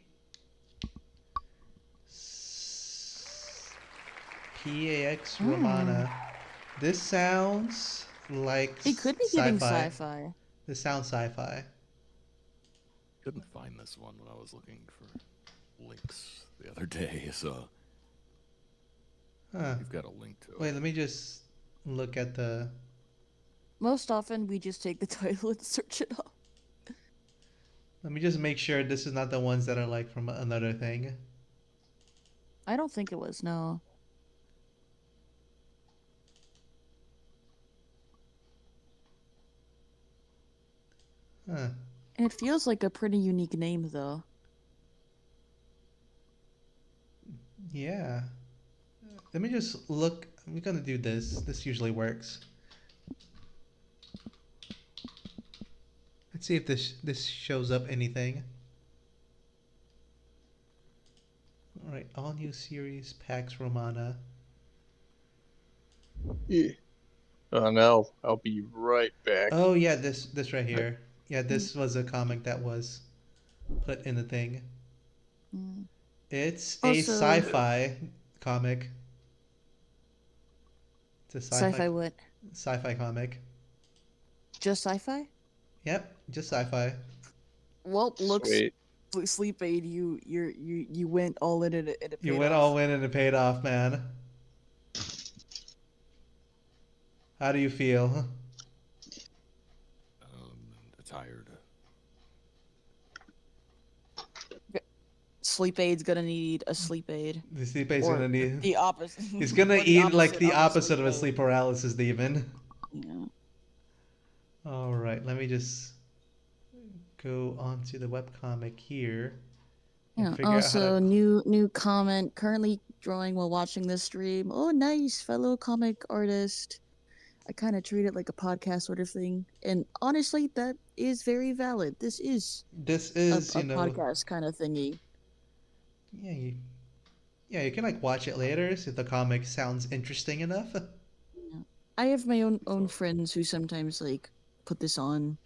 PAX Hmm. Romana. This sounds like It could be giving sci-fi. sci-fi. This sounds sci-fi. Couldn't find this one when I was looking for links the other day, so Huh. you've got a link to Wait, it. let me just look at the. Most often, we just take the title and search it up. Let me just make sure this is not the ones that are like from another thing. I don't think it was, no. Huh. And it feels like a pretty unique name, though. Yeah. Let me just look. I'm gonna do this. This usually works. Let's see if this shows up anything. All right, all new series Pax Romana. Yeah. And I'll be right back. Oh yeah, this right Right. here. Yeah, this was a comic that was put in the thing. Mm. It's a Also, sci-fi comic. It's a sci-fi what? sci-fi comic. Just sci-fi? Yep, just sci-fi. Well, looks Sweet. sleep aid. You went all in and it You paid went all off. in and it paid off, man. How do you feel? Tired. Sleep aid's gonna need a sleep aid, The sleep aid's or gonna need. the opposite, He's gonna or the eat like opposite the of a opposite sleep of a sleep aid. paralysis demon. Yeah. All right, let me just go onto the webcomic here and Yeah. figure out how to. Also, new comment. Currently drawing while watching this stream. Oh, nice, fellow comic artist. I kind of treat it like a podcast sort of thing, and honestly, that is very valid. This is This a, is, a podcast kind of thingy. yeah, yeah, you can like watch it later if the comic sounds interesting enough. Yeah. I have my own So friends who sometimes like put this on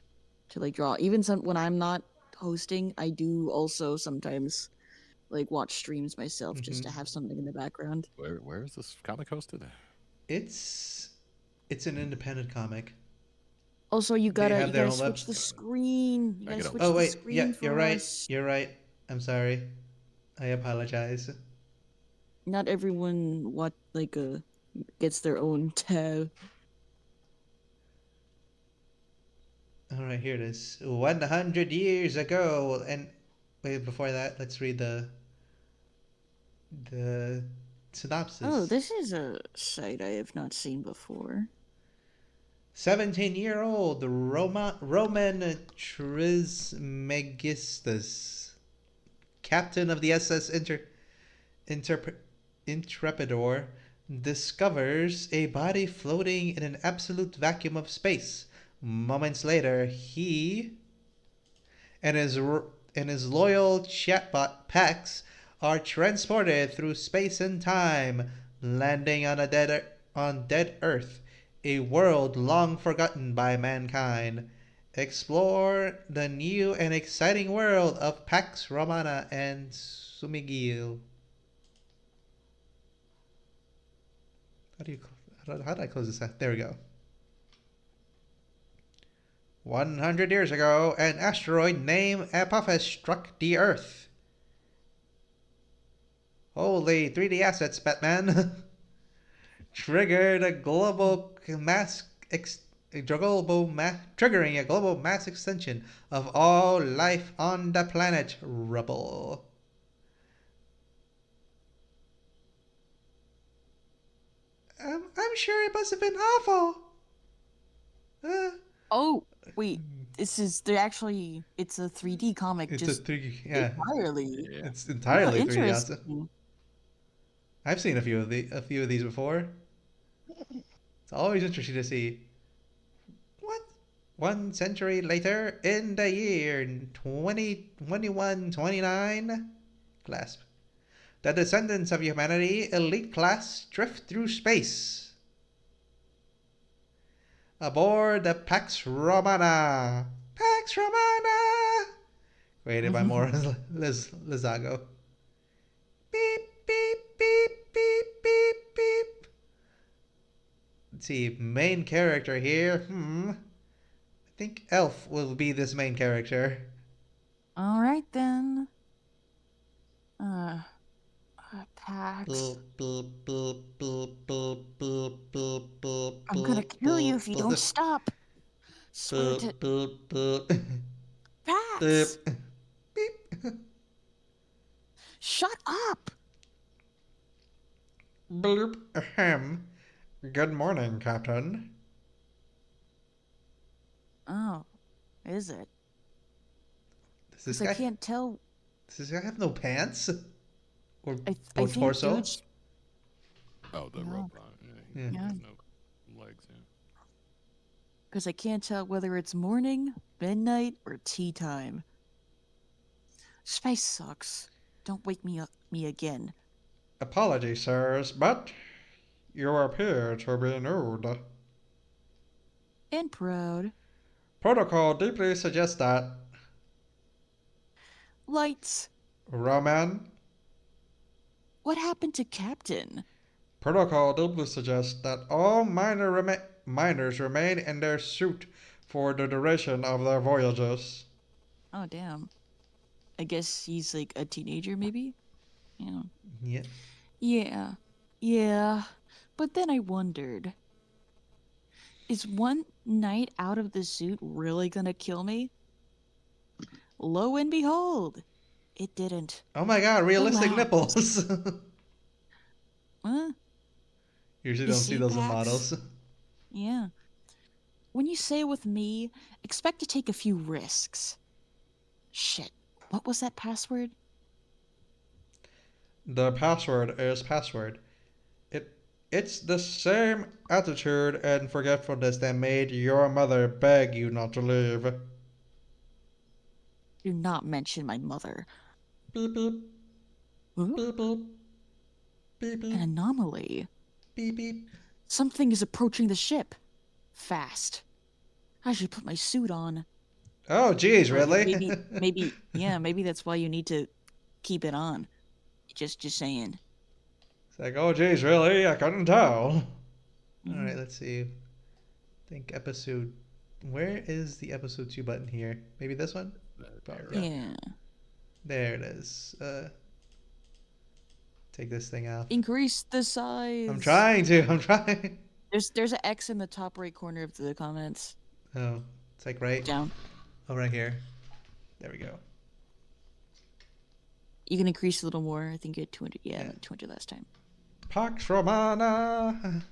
to like draw. Even some when I'm not hosting, I do also sometimes like watch streams myself just hmm to have something in the background. where is this comic hosted? It's it's an independent comic. Also, you They gotta have you their gotta own web. switch the screen. You I gotta get a switch Oh the wait, yeah, screen you're for right. us. You're right. I'm sorry. I apologize. Not everyone what like gets their own tab. All right, here it is. 100 years ago, and wait, before that, let's read the Oh, synopsis. this is a site I have not seen before. 17-year-old Roman Trismegistus, captain of the SS Interp- Intrepidor, discovers a body floating in an absolute vacuum of space. Moments later, he and his loyal chatbot Pax are transported through space and time, landing on dead Earth, a world long forgotten by mankind. Explore the new and exciting world of Pax Romana and Sumigil. How do I close this out? There we go. 100 years ago, an asteroid named Apophis struck the Earth. Holy 3D assets, Batman! Triggered a triggering a global mass extinction of all life on the planet. Rubble. I'm sure it must have been awful. Oh, wait. It's a 3D comic It's a just 3D, yeah. entirely. Yeah. It's Oh, entirely 3D also. interesting. I've seen a few of these before. It's always interesting to see. What? 1 century later, in the year 2029, clasp. The descendants of humanity, elite class, drift through space. Aboard the Pax Romana. Pax Romana! Created by Morris Lizago. Beep, beep, beep, beep, beep, beep. Let's see, main character here. I think Elf will be this main character. All right then. Pax. I'm gonna kill you if you don't stop. Swear to Pax. Shut up. Bloop. Ahem. Good morning, Captain. Oh, is it? Does this Because I guy can't tell. have no pants? Or I no think torso? dudes. Oh, the No. robot. Yeah, Yeah. he Yeah. has no legs. Yeah. Because I can't tell whether it's morning, midnight, or tea time. Space sucks. Don't wake me again. Apologies, sirs, but you appear to be nude. And proud. Protocol deeply suggests that Lights. Roman. What happened to Captain? Protocol deeply suggests that all miners remain in their suit for the duration of their voyages. Oh, damn. I guess he's like a teenager, maybe? Yeah. Yeah. Yeah. Yeah. But then I wondered, is one night out of the suit really gonna kill me? Lo and behold, it didn't. Oh my god, realistic Relax. nipples. Huh? Usually You don't see see, those in Pax? models. Yeah. When you say with me, expect to take a few risks. Shit. What was that password? The password is password. It's the same attitude and forgetfulness that made your mother beg you not to leave. Do not mention my mother. Beep beep Huh? beep beep beep An beep anomaly. beep beep. Something is approaching the ship. Fast. I should put my suit on. Oh geez, Or really? maybe that's why you need to keep it on. Just saying. It's like, oh geez, really? I couldn't tell. Yeah. Alright, let's see. I think episode. Where is the episode 2 button here? Maybe this one? Probably. Yeah. There it is. Take this thing out. Increase the size. I'm trying. There's an X in the top right corner of the comments. Oh, it's like right. Down. Oh, right here. There we go. You can increase a little more. I think you had 200. Yeah, Yeah. 200 last time. Pax Romana.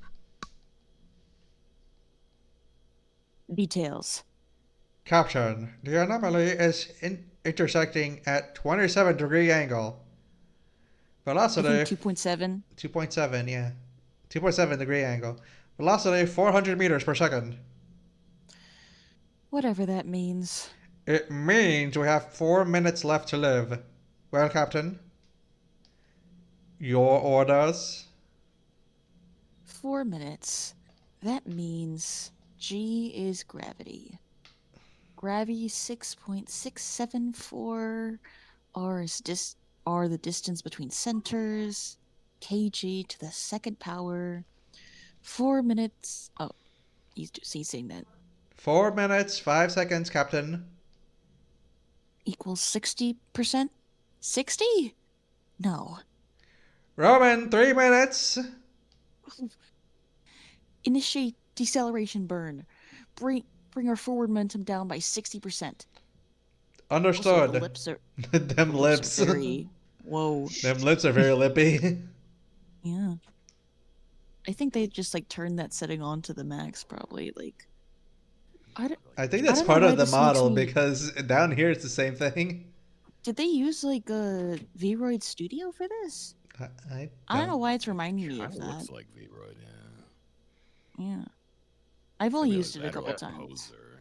Details. Captain, the anomaly is intersecting at 27-degree angle. I think Velocity 2.7. 2.7, yeah. 2.7-degree angle. Velocity 400 meters per second. Whatever that means. It means we have 4 minutes left to live. Well, Captain, your orders? 4 minutes. That means G is gravity. Gravity 6.674. R is R the distance between centers. kg to the second power. 4 minutes. Oh, he's saying that 4 minutes, 5 seconds, Captain. equals 60%. 60? No. Roman, 3 minutes. Initiate deceleration burn. Bring our forward momentum down by 60%. Also, the Understood. lips are Them lips. very whoa. Them lips are very lippy. Yeah. I think they just like turned that setting on to the max probably. Like I think I that's don't know part why of the this makes model me. because down here it's the same thing. Did they use like a Vroid Studio for this? I I don't know don't. why it's reminding me Kind of of that. looks like V-Roid, yeah. Yeah. I've only Maybe used it a that or couple a times. poser.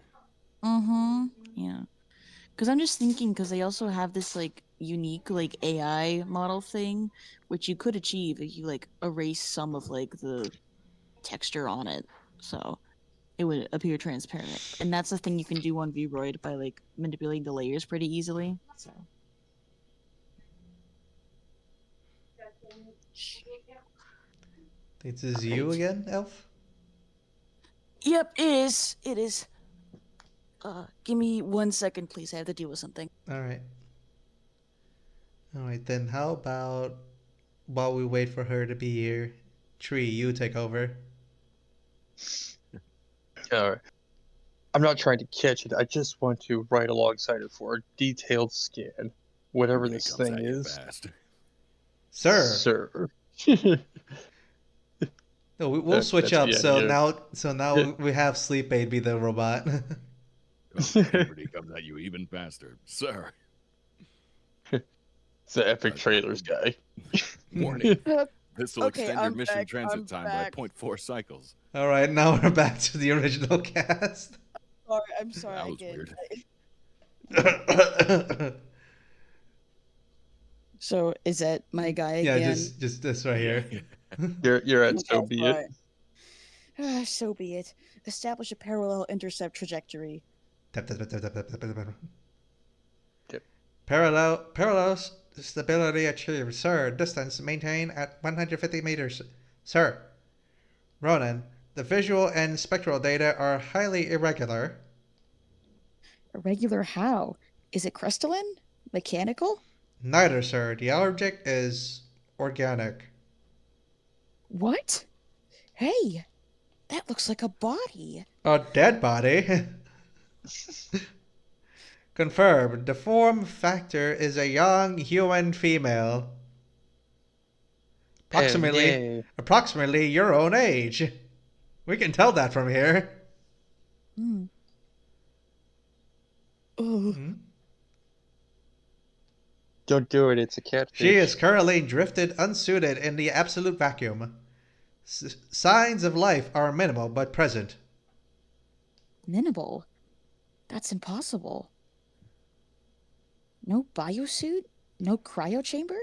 Mm-hmm. Yeah. Because I'm just thinking, because they also have this like unique like AI model thing, which you could achieve if you like erase some of like the texture on it, so it would appear transparent. And that's the thing you can do on Vroid by like manipulating the layers pretty easily. So. This is you Alright. again, Elf? Yep, it is. It is. Give me 1 second, please. I have to deal with something. Alright. Alright, then how about while we wait for her to be here, Tree, you take over. I'm not trying to catch it. I just want to write alongside it for a detailed scan, whatever It this comes thing at you is. fast. Sir! Sir. No, we'll switch That's up. yeah, yeah. So now we have Sleep Aid be the robot. Puberty comes at you even faster. Sir. It's the epic trailers guy. Warning. This will Okay, extend your I'm mission back, transit I'm time back. by 0.4 cycles. All right, now we're back to the original cast. I'm sorry. That was weird. So is that my guy Yeah, again? just this right here. You're at Okay, so be it. right. So be it. Establish a parallel intercept trajectory. Tap, tap, tap, tap, tap, tap, tap, tap. Yep. Parallel stability achieved. Sir, distance maintained at 150 meters. Sir, Ronan, the visual and spectral data are highly irregular. Irregular how? Is it crystalline? Mechanical? Neither, sir. The object is organic. What? Hey, that looks like a body. A dead body? Confirmed. The form factor is a young human female. Approximately your own age. We can tell that from here. Hmm. Oh. Hmm? Don't do it. It's a catfish. She is currently drifted unsuited in the absolute vacuum. Signs of life are minimal but present. Minimal? That's impossible. No biosuit? No cryo chamber?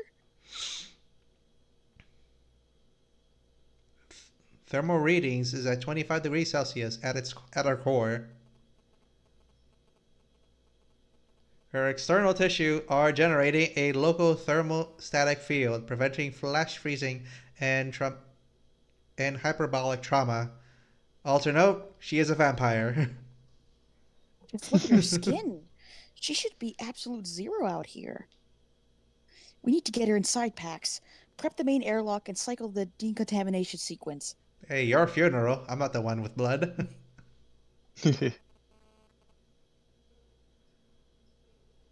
Thermal readings is at 25 degrees Celsius at our core. Her external tissue are generating a local thermostatic field, preventing flash freezing and hyperbolic trauma. Also note, she is a vampire. Just look at her skin. She should be absolute zero out here. We need to get her inside packs. Prep the main airlock and cycle the decontamination sequence. Hey, your funeral. I'm not the one with blood.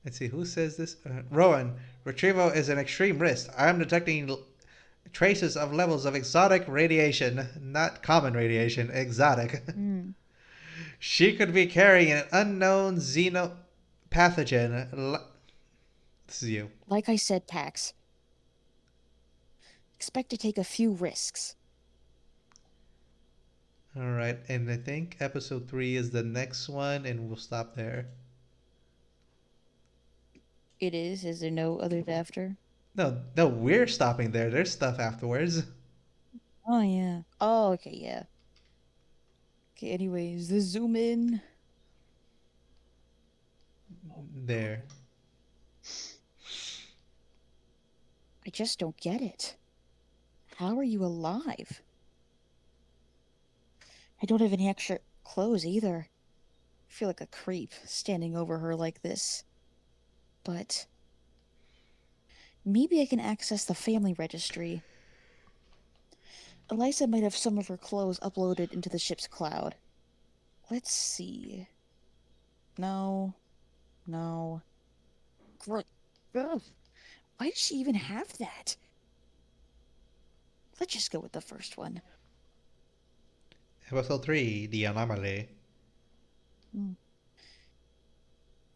Let's see, who says this? Rowan, retrieval is an extreme risk. I am detecting traces of levels of exotic radiation, not common radiation, exotic. She could be carrying an unknown xenopathogen. This is you. Like I said, Pax, expect to take a few risks. All right, and I think episode 3 is the next one, and we'll stop there. It is. Is there no others after? No, no, we're stopping there. There's stuff afterwards. Oh, yeah. Oh, okay, yeah. Okay, anyways, the zoom in. There. I just don't get it. How are you alive? I don't have any extra clothes either. I feel like a creep standing over her like this. But maybe I can access the family registry. Eliza might have some of her clothes uploaded into the ship's cloud. Let's see. No. No. Ugh. Why does she even have that? Let's just go with the first one. Episode 3, The Anomaly. Hmm.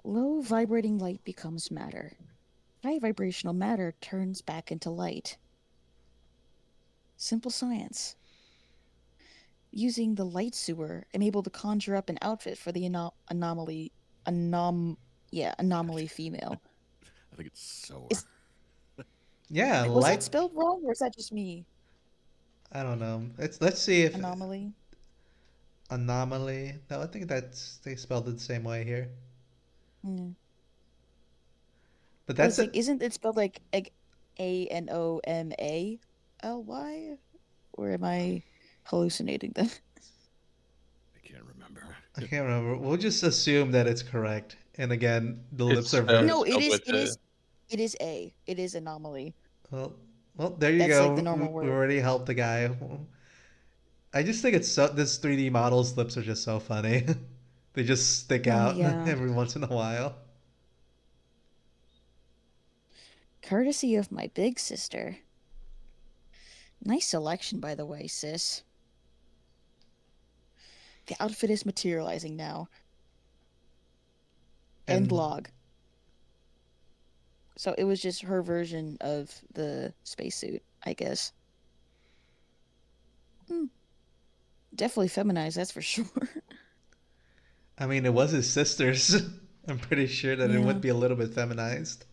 Low vibrating light becomes matter. High vibrational matter turns back into light. Simple science. Using the light sewer, I'm able to conjure up an outfit for the anomaly female. I think it's sower. Yeah, Was that light. spelled wrong, or is that just me? I don't know. Let's see if Anomaly. anomaly. No, I think they spelled it the same way here. Hmm. But I that's was like, it. isn't it spelled like Anomaly? Or am I hallucinating that? I can't remember. I can't remember. We'll just assume that it's correct. And again, the It's lips are spelled, very No, it spelled is. with It the. is. It is a. It is anomaly. well. Well, there you That's like the go. normal We word. already helped the guy. I just think it's so. This 3D model's lips are just so funny. They just stick Oh out yeah. every once in a while. Courtesy of my big sister. Nice selection, by the way, sis. The outfit is materializing now. End And log. So it was just her version of the spacesuit, I guess. Hmm. Definitely feminized, that's for sure. I mean, it was his sister's. I'm pretty sure that it would Yeah. be a little bit feminized.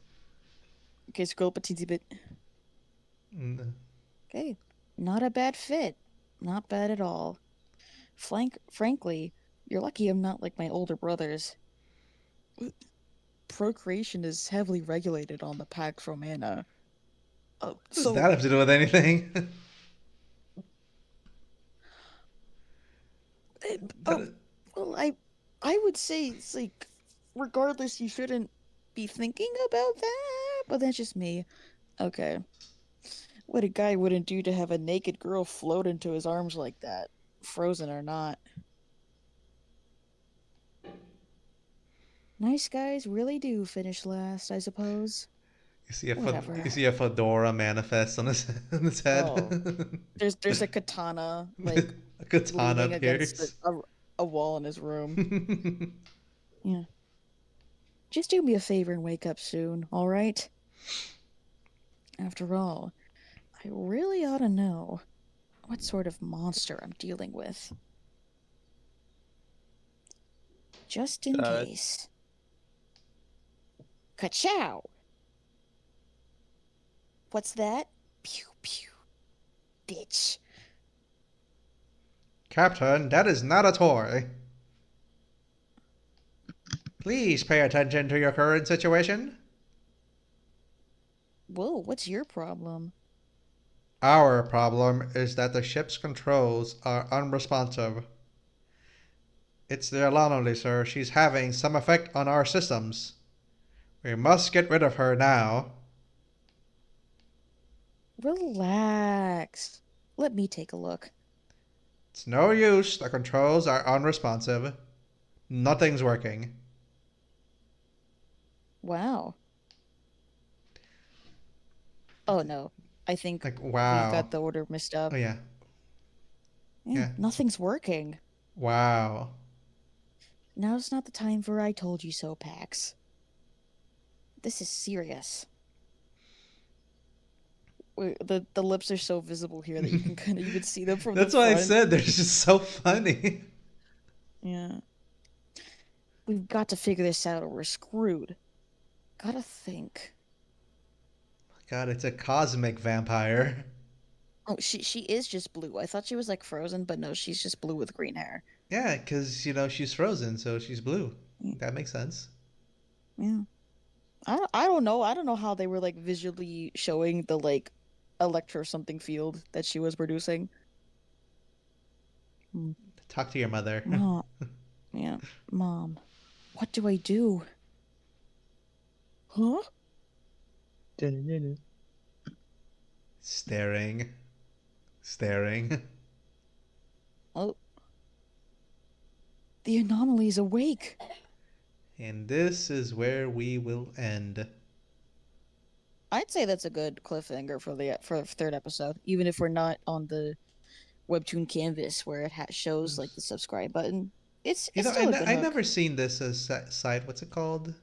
Okay, scroll up a teensy bit. Mm, Okay. Not a bad fit. Not bad at all. Frankly, you're lucky I'm not like my older brothers. Procreation is heavily regulated on the Pax Romana. what does So, that have to do with anything? eh, That oh, well, I would say it's like, regardless, you shouldn't be thinking about that, but that's just me. Okay. What a guy wouldn't do to have a naked girl float into his arms like that, frozen or not. Nice guys really do finish last, I suppose. you Whatever. see a fedora manifest on his on his head. Oh, there's a katana like A katana leaning against appears. a wall in his room. Yeah. Just do me a favor and wake up soon, all right? After all, I really ought to know what sort of monster I'm dealing with. Just in Uh, case. Ka-chow! What's that? Pew pew. Bitch. Captain, that is not a toy. Please pay attention to your current situation. Whoa, what's your problem? Our problem is that the ship's controls are unresponsive. It's the anomaly, sir. She's having some effect on our systems. We must get rid of her now. Relax. Let me take a look. It's no use. The controls are unresponsive. Nothing's working. Wow. Oh no. I think Like, we wow. got the order messed up. Oh, yeah. Yeah, Yeah. nothing's working. Wow. Now's not the time for I told you so, Pax. This is serious. The lips are so visible here that you can kind of even see them from the That's why I front. said they're just so funny. Yeah. We've got to figure this out or we're screwed. Gotta think. God, it's a cosmic vampire. Oh, she is just blue. I thought she was like frozen, but no, she's just blue with green hair. Yeah, because, she's frozen, so she's blue. Yeah. That makes sense. Yeah. I don't know. I don't know how they were like visually showing the like electro something field that she was producing. Hmm. Talk to your mother. Mom. Yeah. Mom. What do I do? Huh? Staring. Staring. Oh, the anomaly's awake. And this is where we will end. I'd say that's a good cliffhanger for the third episode, even if we're not on the webtoon canvas where it shows like the subscribe button. It's still a good I hook. never seen this site. What's it called?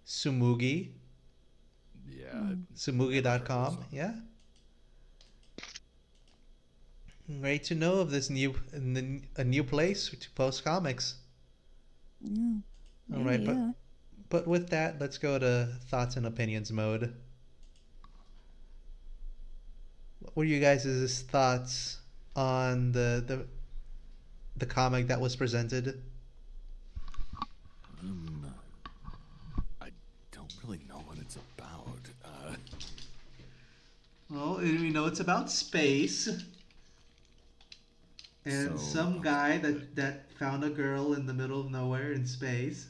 Sumugi? Yeah, Mm, never heard of this Sumugi.com? one. Yeah? Great to know of this a new place to post comics. yeah, All maybe right, yeah. but with that, let's go to thoughts and opinions mode. What were you guys' thoughts on the comic that was presented? Um, I don't really know what it's about. Well, it's about space and So some okay, guy that found a girl in the middle of nowhere in space,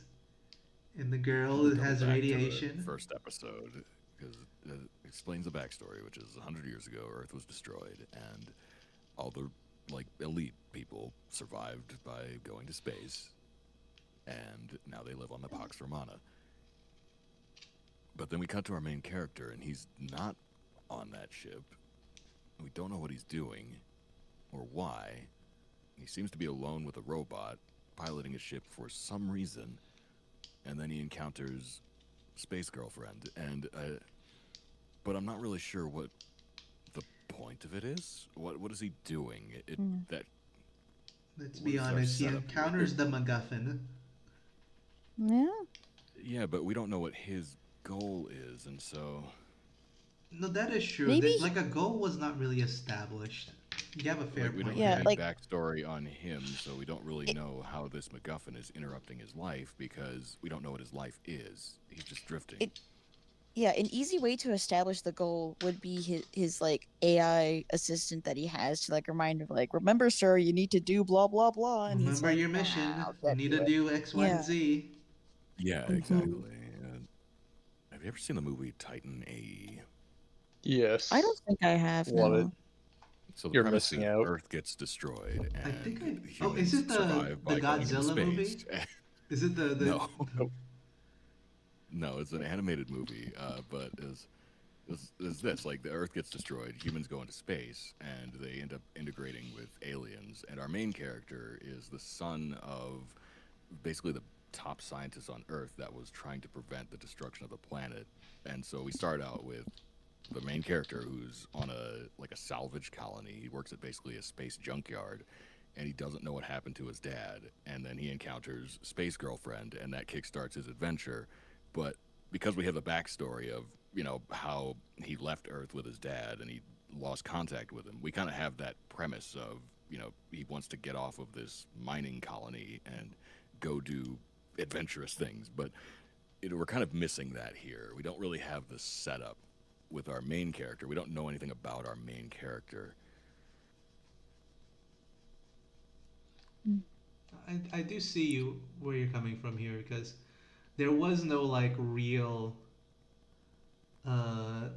and the let girl me double has back to the radiation. first episode because it explains the backstory, which is 100 years ago, Earth was destroyed, and all the like elite people survived by going to space, and now they live on the Pax Romana. But then we cut to our main character, and he's not on that ship. We don't know what he's doing or why. He seems to be alone with a robot piloting a ship for some reason, and then he encounters Space Girlfriend, and but I'm not really sure what the point of it is. What is he doing? Mm. That Let's what be is our honest, he setup here? encounters the MacGuffin. Yeah. Yeah, but we don't know what his goal is, and so No, that is true. Maybe That like a goal was not really established. You have a fair like we don't point have yeah, any there. like backstory on him, so we don't really it, know how this MacGuffin is interrupting his life because we don't know what his life is. He's just drifting. it yeah, an easy way to establish the goal would be his like AI assistant that he has to like remind him like, remember, sir, you need to do blah blah blah, and he's Remember like, your nah, mission. I'll You get need to to it. do X, Y, and Yeah. Z. Yeah, Hmm. exactly. Have you ever seen the movie Titan AE? I Yes. don't think I have Love it. no. So the You're premise missing is out. Earth gets destroyed I think and I. Oh, is humans it survive the by going into Godzilla space. movie? Is it No, Nope. no, it's an animated movie, but is this like the Earth gets destroyed, humans go into space, and they end up integrating with aliens. And our main character is the son of basically the top scientist on Earth that was trying to prevent the destruction of the planet. And so we start out with the main character who's on a salvage colony. He works at basically a space junkyard, and he doesn't know what happened to his dad. And then he encounters Space Girlfriend, and that kickstarts his adventure. But because we have the backstory of how he left Earth with his dad and he lost contact with him, we kind of have that premise of he wants to get off of this mining colony and go do adventurous things. But we're kind of missing that here. We don't really have the setup with our main character. We don't know anything about our main character. I do see you where you're coming from here because there was no like real uh,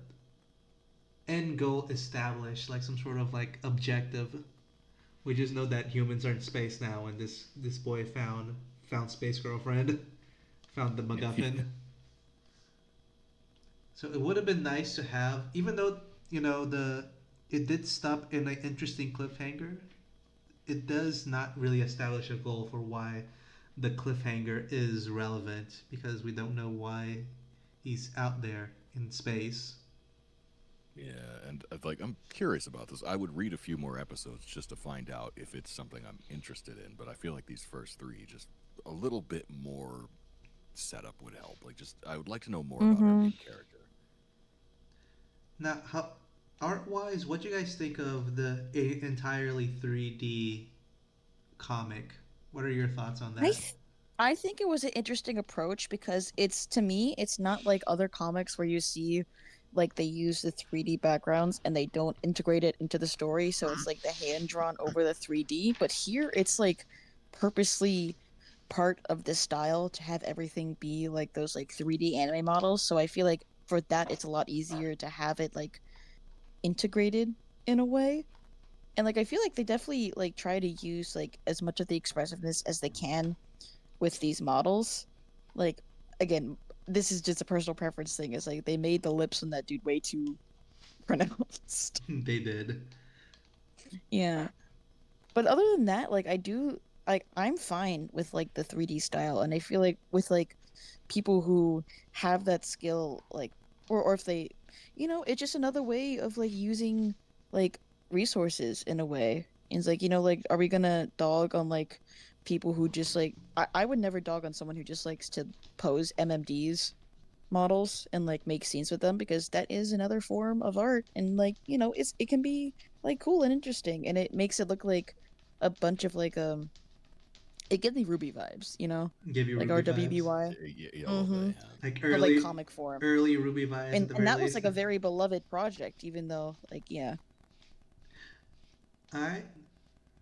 end goal established, like some sort of like objective. We just know that humans are in space now, and this boy found Space Girlfriend, found the MacGuffin. So it would have been nice to have, even though the it did stop in an interesting cliffhanger. It does not really establish a goal for why the cliffhanger is relevant because we don't know why he's out there in space. Yeah, and like I'm curious about this. I would read a few more episodes just to find out if it's something I'm interested in. But I feel like these first three, just a little bit more setup would help. Like, just I would like to know more about our Mm-hmm. main character. Now, how art wise, what do you guys think of the entirely 3D comic? What are your thoughts on I that? th- I think it was an interesting approach because it's to me it's not like other comics where you see like they use the 3D backgrounds and they don't integrate it into the story, so it's like the hand drawn over the 3D, but here it's like purposely part of the style to have everything be like those like 3D anime models. So I feel like for that it's a lot easier to have it like integrated in a way. And like I feel like they definitely like try to use like as much of the expressiveness as they can with these models. Like again, this is just a personal preference thing. Is like they made the lips on that dude way too pronounced. They did. Yeah. But other than that, like I do like I'm fine with like the 3D style and I feel like with like people who have that skill like or if they it's just another way of like using like resources in a way. And it's like, like are we gonna dog on like people who just like I would never dog on someone who just likes to pose MMDs models and like make scenes with them because that is another form of art and like it can be like cool and interesting and it makes it look like a bunch of like it gives me Ruby vibes, Give you like Ruby vibes. RWBY. Yeah, yeah, a little bit. Mm-hmm. Yeah. Like But like early, comic form. early Ruby vibes at the And very that was least. like a very beloved project, even though like yeah. I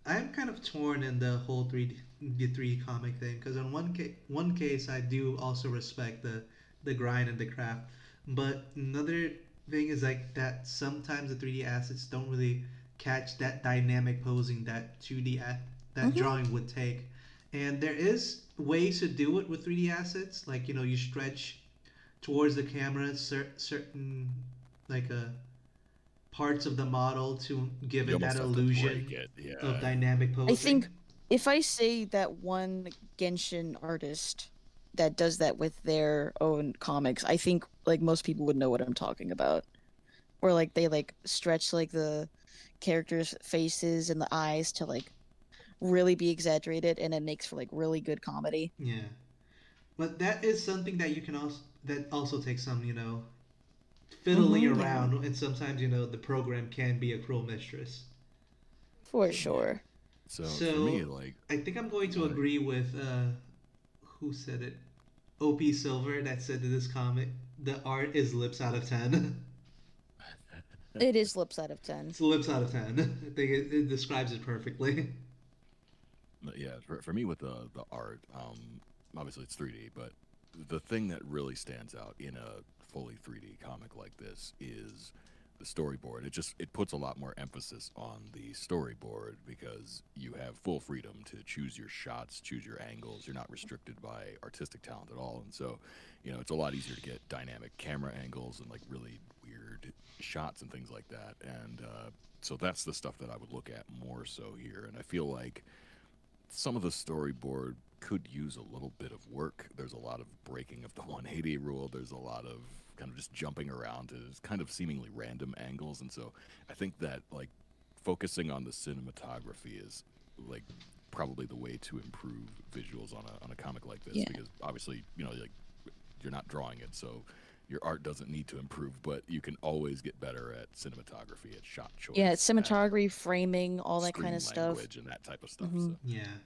I'm kind of torn in the whole the 3D comic thing because on one case I do also respect the grind and the craft, but another thing is like that sometimes the 3D assets don't really catch that dynamic posing that that Mm-hmm. drawing would take, and there is ways to do it with 3D assets like you stretch towards the camera certain like parts of the model to give You it that almost have to break illusion it. of Yeah. dynamic I think posing. if I say that one Genshin artist that does that with their own comics, I think like most people would know what I'm talking about. Where like they like stretch like the characters' faces and the eyes to like really be exaggerated and it makes for like really good comedy. Yeah, but that is something that you can also that also takes some fiddling Mm-hmm, yeah, around, and sometimes the program can be a cruel mistress. for So, Yeah. sure. So for me, so like, I think I'm going to what? agree with who said it, OP Silver, that said that this comic the art is lips out of 10. It is lips out of 10. It's lips out of 10. I think it describes it perfectly. Yeah, for me with the art, obviously it's 3D, but the thing that really stands out in a fully 3D comic like this is the storyboard. It puts a lot more emphasis on the storyboard because you have full freedom to choose your shots, choose your angles. You're not restricted by artistic talent at all, and so it's a lot easier to get dynamic camera angles and like really weird shots and things like that. And so that's the stuff that I would look at more so here. And I feel like some of the storyboard could use a little bit of work. There's a lot of breaking of the 180 rule. There's a lot of kind of just jumping around to kind of seemingly random angles. And so I think that like focusing on the cinematography is like probably the way to improve visuals on a comic like this Yeah. because obviously, like you're not drawing it, so your art doesn't need to improve, but you can always get better at cinematography, at shot Yeah, it's choice, at cinematography, framing, all that kind screen of stuff. language and that type of stuff. Hmm. So Yeah.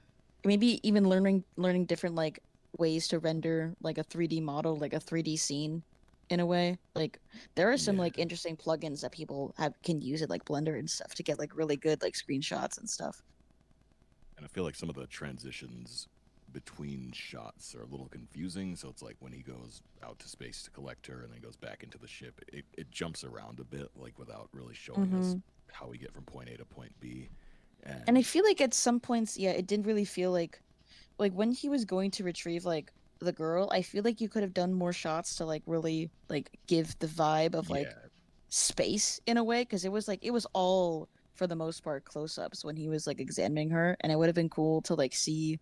Maybe even learning different like ways to render like a 3D model, like a 3D scene in a way. Like there are some yeah. like interesting plugins that people have can use it like Blender and stuff to get like really good like screenshots and stuff. And I feel like some of the transitions between shots are a little confusing. So it's like when he goes out to space to collect her and then goes back into the ship, it jumps around a bit, like without really showing us Hmm. how we get from point A to point B. And I And feel like at some points, yeah, it didn't really feel like when he was going to retrieve like the girl, I feel like you could have done more shots to like really like give the vibe of like yeah, space in a way because it was all for the most part close-ups when he was like examining her and it would have been cool to like see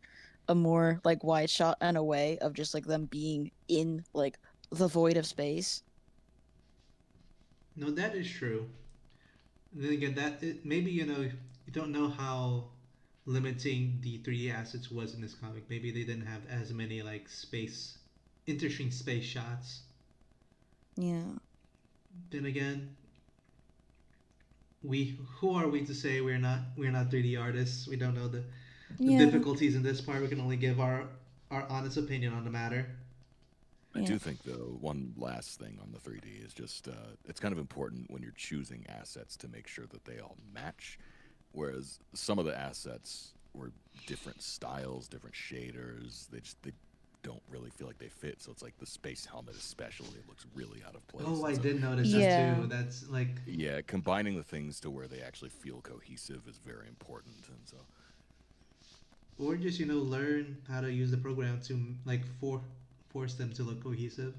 a more like wide shot and away of just like them being in like the void of space. No, that is true. And then again, maybe you don't know how limiting the 3D assets was in this comic. Maybe they didn't have as many like interesting space shots. Yeah. Then again, we who are we to say we're not 3D artists? We don't know the Yeah. difficulties in this part. We can only give our honest opinion on the matter. I Yeah. do think, though, one last thing on the 3D is just it's kind of important when you're choosing assets to make sure that they all match. Whereas some of the assets were different styles, different shaders. They don't really feel like they fit. So it's like the space helmet, especially, it looks really out of place. Oh, I And so did notice it's that just Yeah. too. That's like, yeah, combining the things to where they actually feel cohesive is very important. And so or just learn how to use the program to like force them to look cohesive.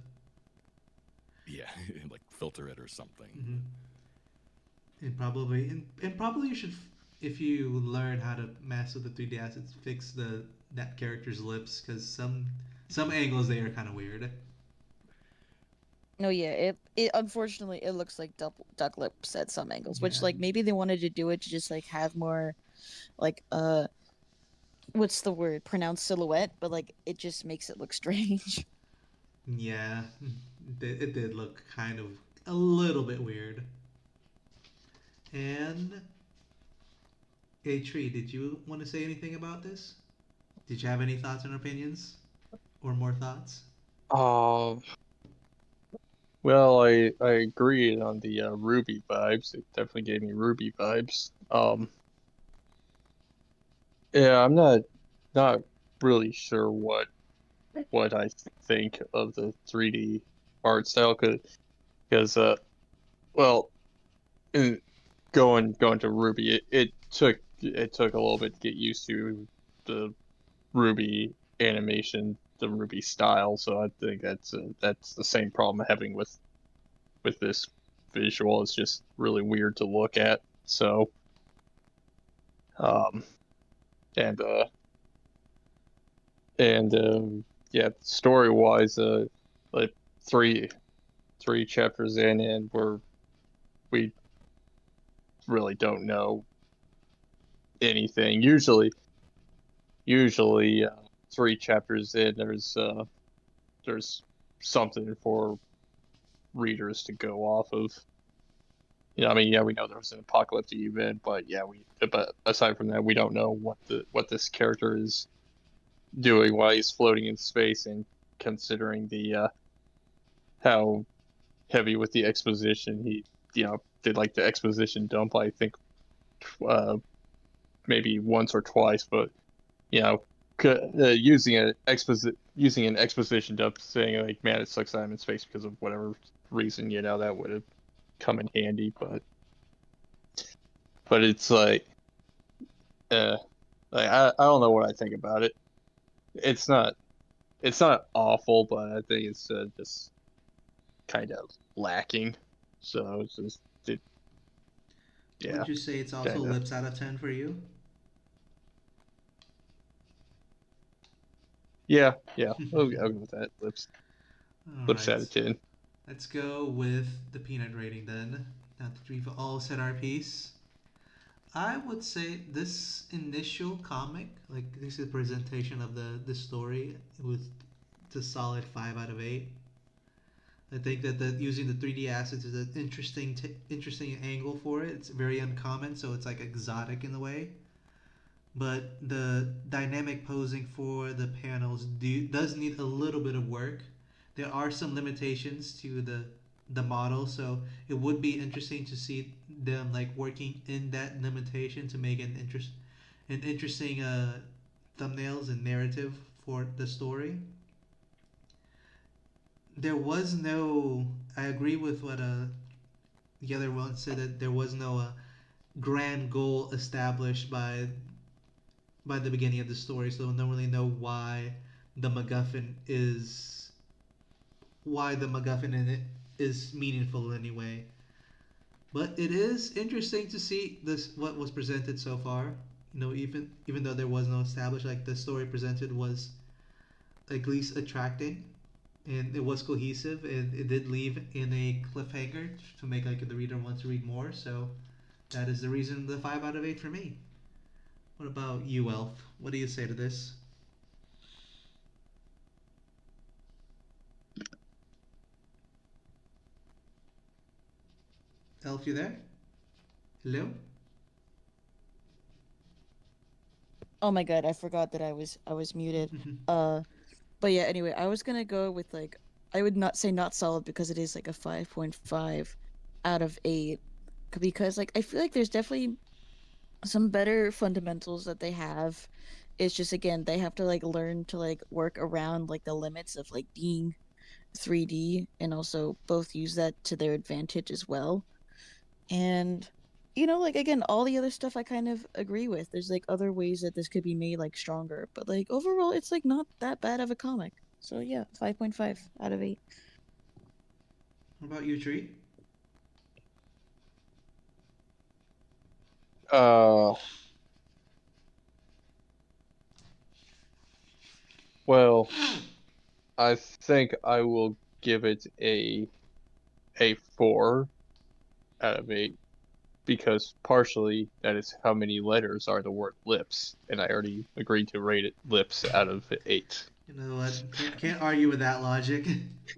yeah, like filter it or something. Hmm. And probably you should, if you learn how to master the 3D assets, fix that character's lips because some angles they are kind of weird. No, yeah. It unfortunately it looks like duck lips at some angles, which Yeah, like maybe they wanted to do it to just like have more like what's the word? Pronounced silhouette, but like it just makes it look strange. yeah, it did look kind of a little bit weird. And A Tree, did you want to say anything about this? Did you have any thoughts and opinions, or more thoughts? Um, well, I agreed on the Ruby vibes. It definitely gave me Ruby vibes. Yeah, I'm not really sure what I think of the 3D art style because well, in going to Ruby, it took a little bit to get used to the Ruby animation, the Ruby style. So I think that's the same problem I'm having with this visual. It's just really weird to look at. So um and yeah, story wise, like three three chapters in, and we really don't know anything. Usually, 3 chapters in, there's something for readers to go off of. I mean, yeah, we know there was an apocalyptic event, but yeah, but aside from that, we don't know what this character is doing while he's floating in space, and considering the how heavy with the exposition he did, like the exposition dump, I think uh maybe once or twice, but you know using an exposition dump, saying like, man, it sucks that I'm in space because of whatever reason, that would have come in handy, but it's uh I don't know what I think about it. It's not it's not awful, but I think it's just kind of lacking. So it's just yeah, Would you say it's also kind of. lips out of 10 for you? Yeah, I'll go with that. All Lips out right. of 10. Let's go with the peanut rating then. Now that we've all said our piece, I would say this initial comic, like this is a presentation of the story, with a solid 5 out of 8. I think that using the 3D assets is an interesting angle for it. It's very uncommon, so it's like exotic in a way. But the dynamic posing for the panels does need a little bit of work. There are some limitations to the model, so it would be interesting to see them like working in that limitation to make an interesting thumbnails and narrative for the story. There was no. I agree with what the other one said, that there was no grand goal established by the beginning of the story, so don't really know the MacGuffin is why the MacGuffin in it is meaningful anyway. But it is interesting to see this what was presented so far. even though there was no established, like the story presented was at least attracting, and it was cohesive, and it did leave in a cliffhanger to make like the reader want to read more. So that is the reason the 5 out of 8 for me. What about you, Elf? What do you say to this? Elf, you there? Hello? Oh my god, I forgot that I was muted. Uh but yeah, anyway, I was gonna go with like I would not say not solid because it is like a 5.5 out of 8. Because like I feel like there's definitely some better fundamentals that they have. It's just again they have to like learn to like work around like the limits of like being 3D and also both use that to their advantage as well. And like again, all the other stuff I kind of agree with. There's like other ways that this could be made like stronger, but like overall it's like not that bad of a comic. So yeah, 5.5 out of 8. What about you, Tree? Uh, well, I think I will give it a 4 out of 8 because partially that is how many letters are the word lips, and I already agreed to rate it lips out of 8. You know what? Can't argue with that logic.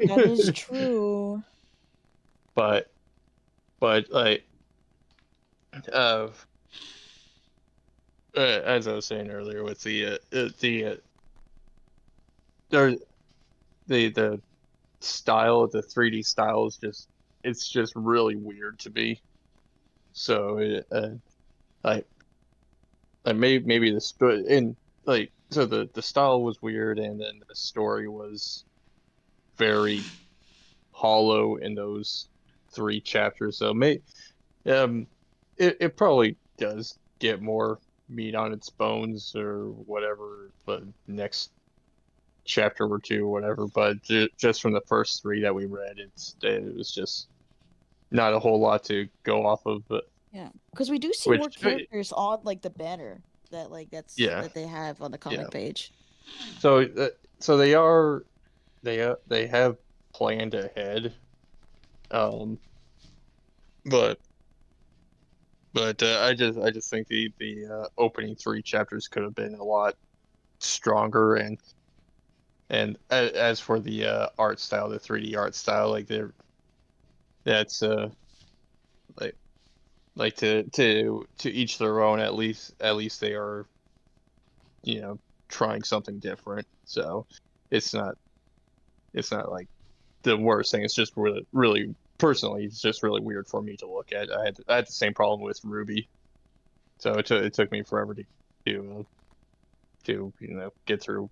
That is true. but like uh, as I was saying earlier with there the style, the 3D style is just it's just really weird to me. So like maybe the story in like so the style was weird, and then the story was very hollow in those 3 chapters. So um it probably does get more meat on its bones or whatever the next chapter or two or whatever. But just from the first 3 that we read, it was just not a whole lot to go off of. But Yeah, because we do see more which characters on like the banner that like yeah, that they have on the yeah. comic page. So they are they have planned ahead. Um, but I just think the opening 3 chapters could have been a lot stronger. And as for the art style, the 3D art style, like that's like to each their own. At least they are, trying something different. So it's not it's not like the worst thing. It's just really personally, it's just really weird for me to look at. I had the same problem with Ruby, so it took me forever to get through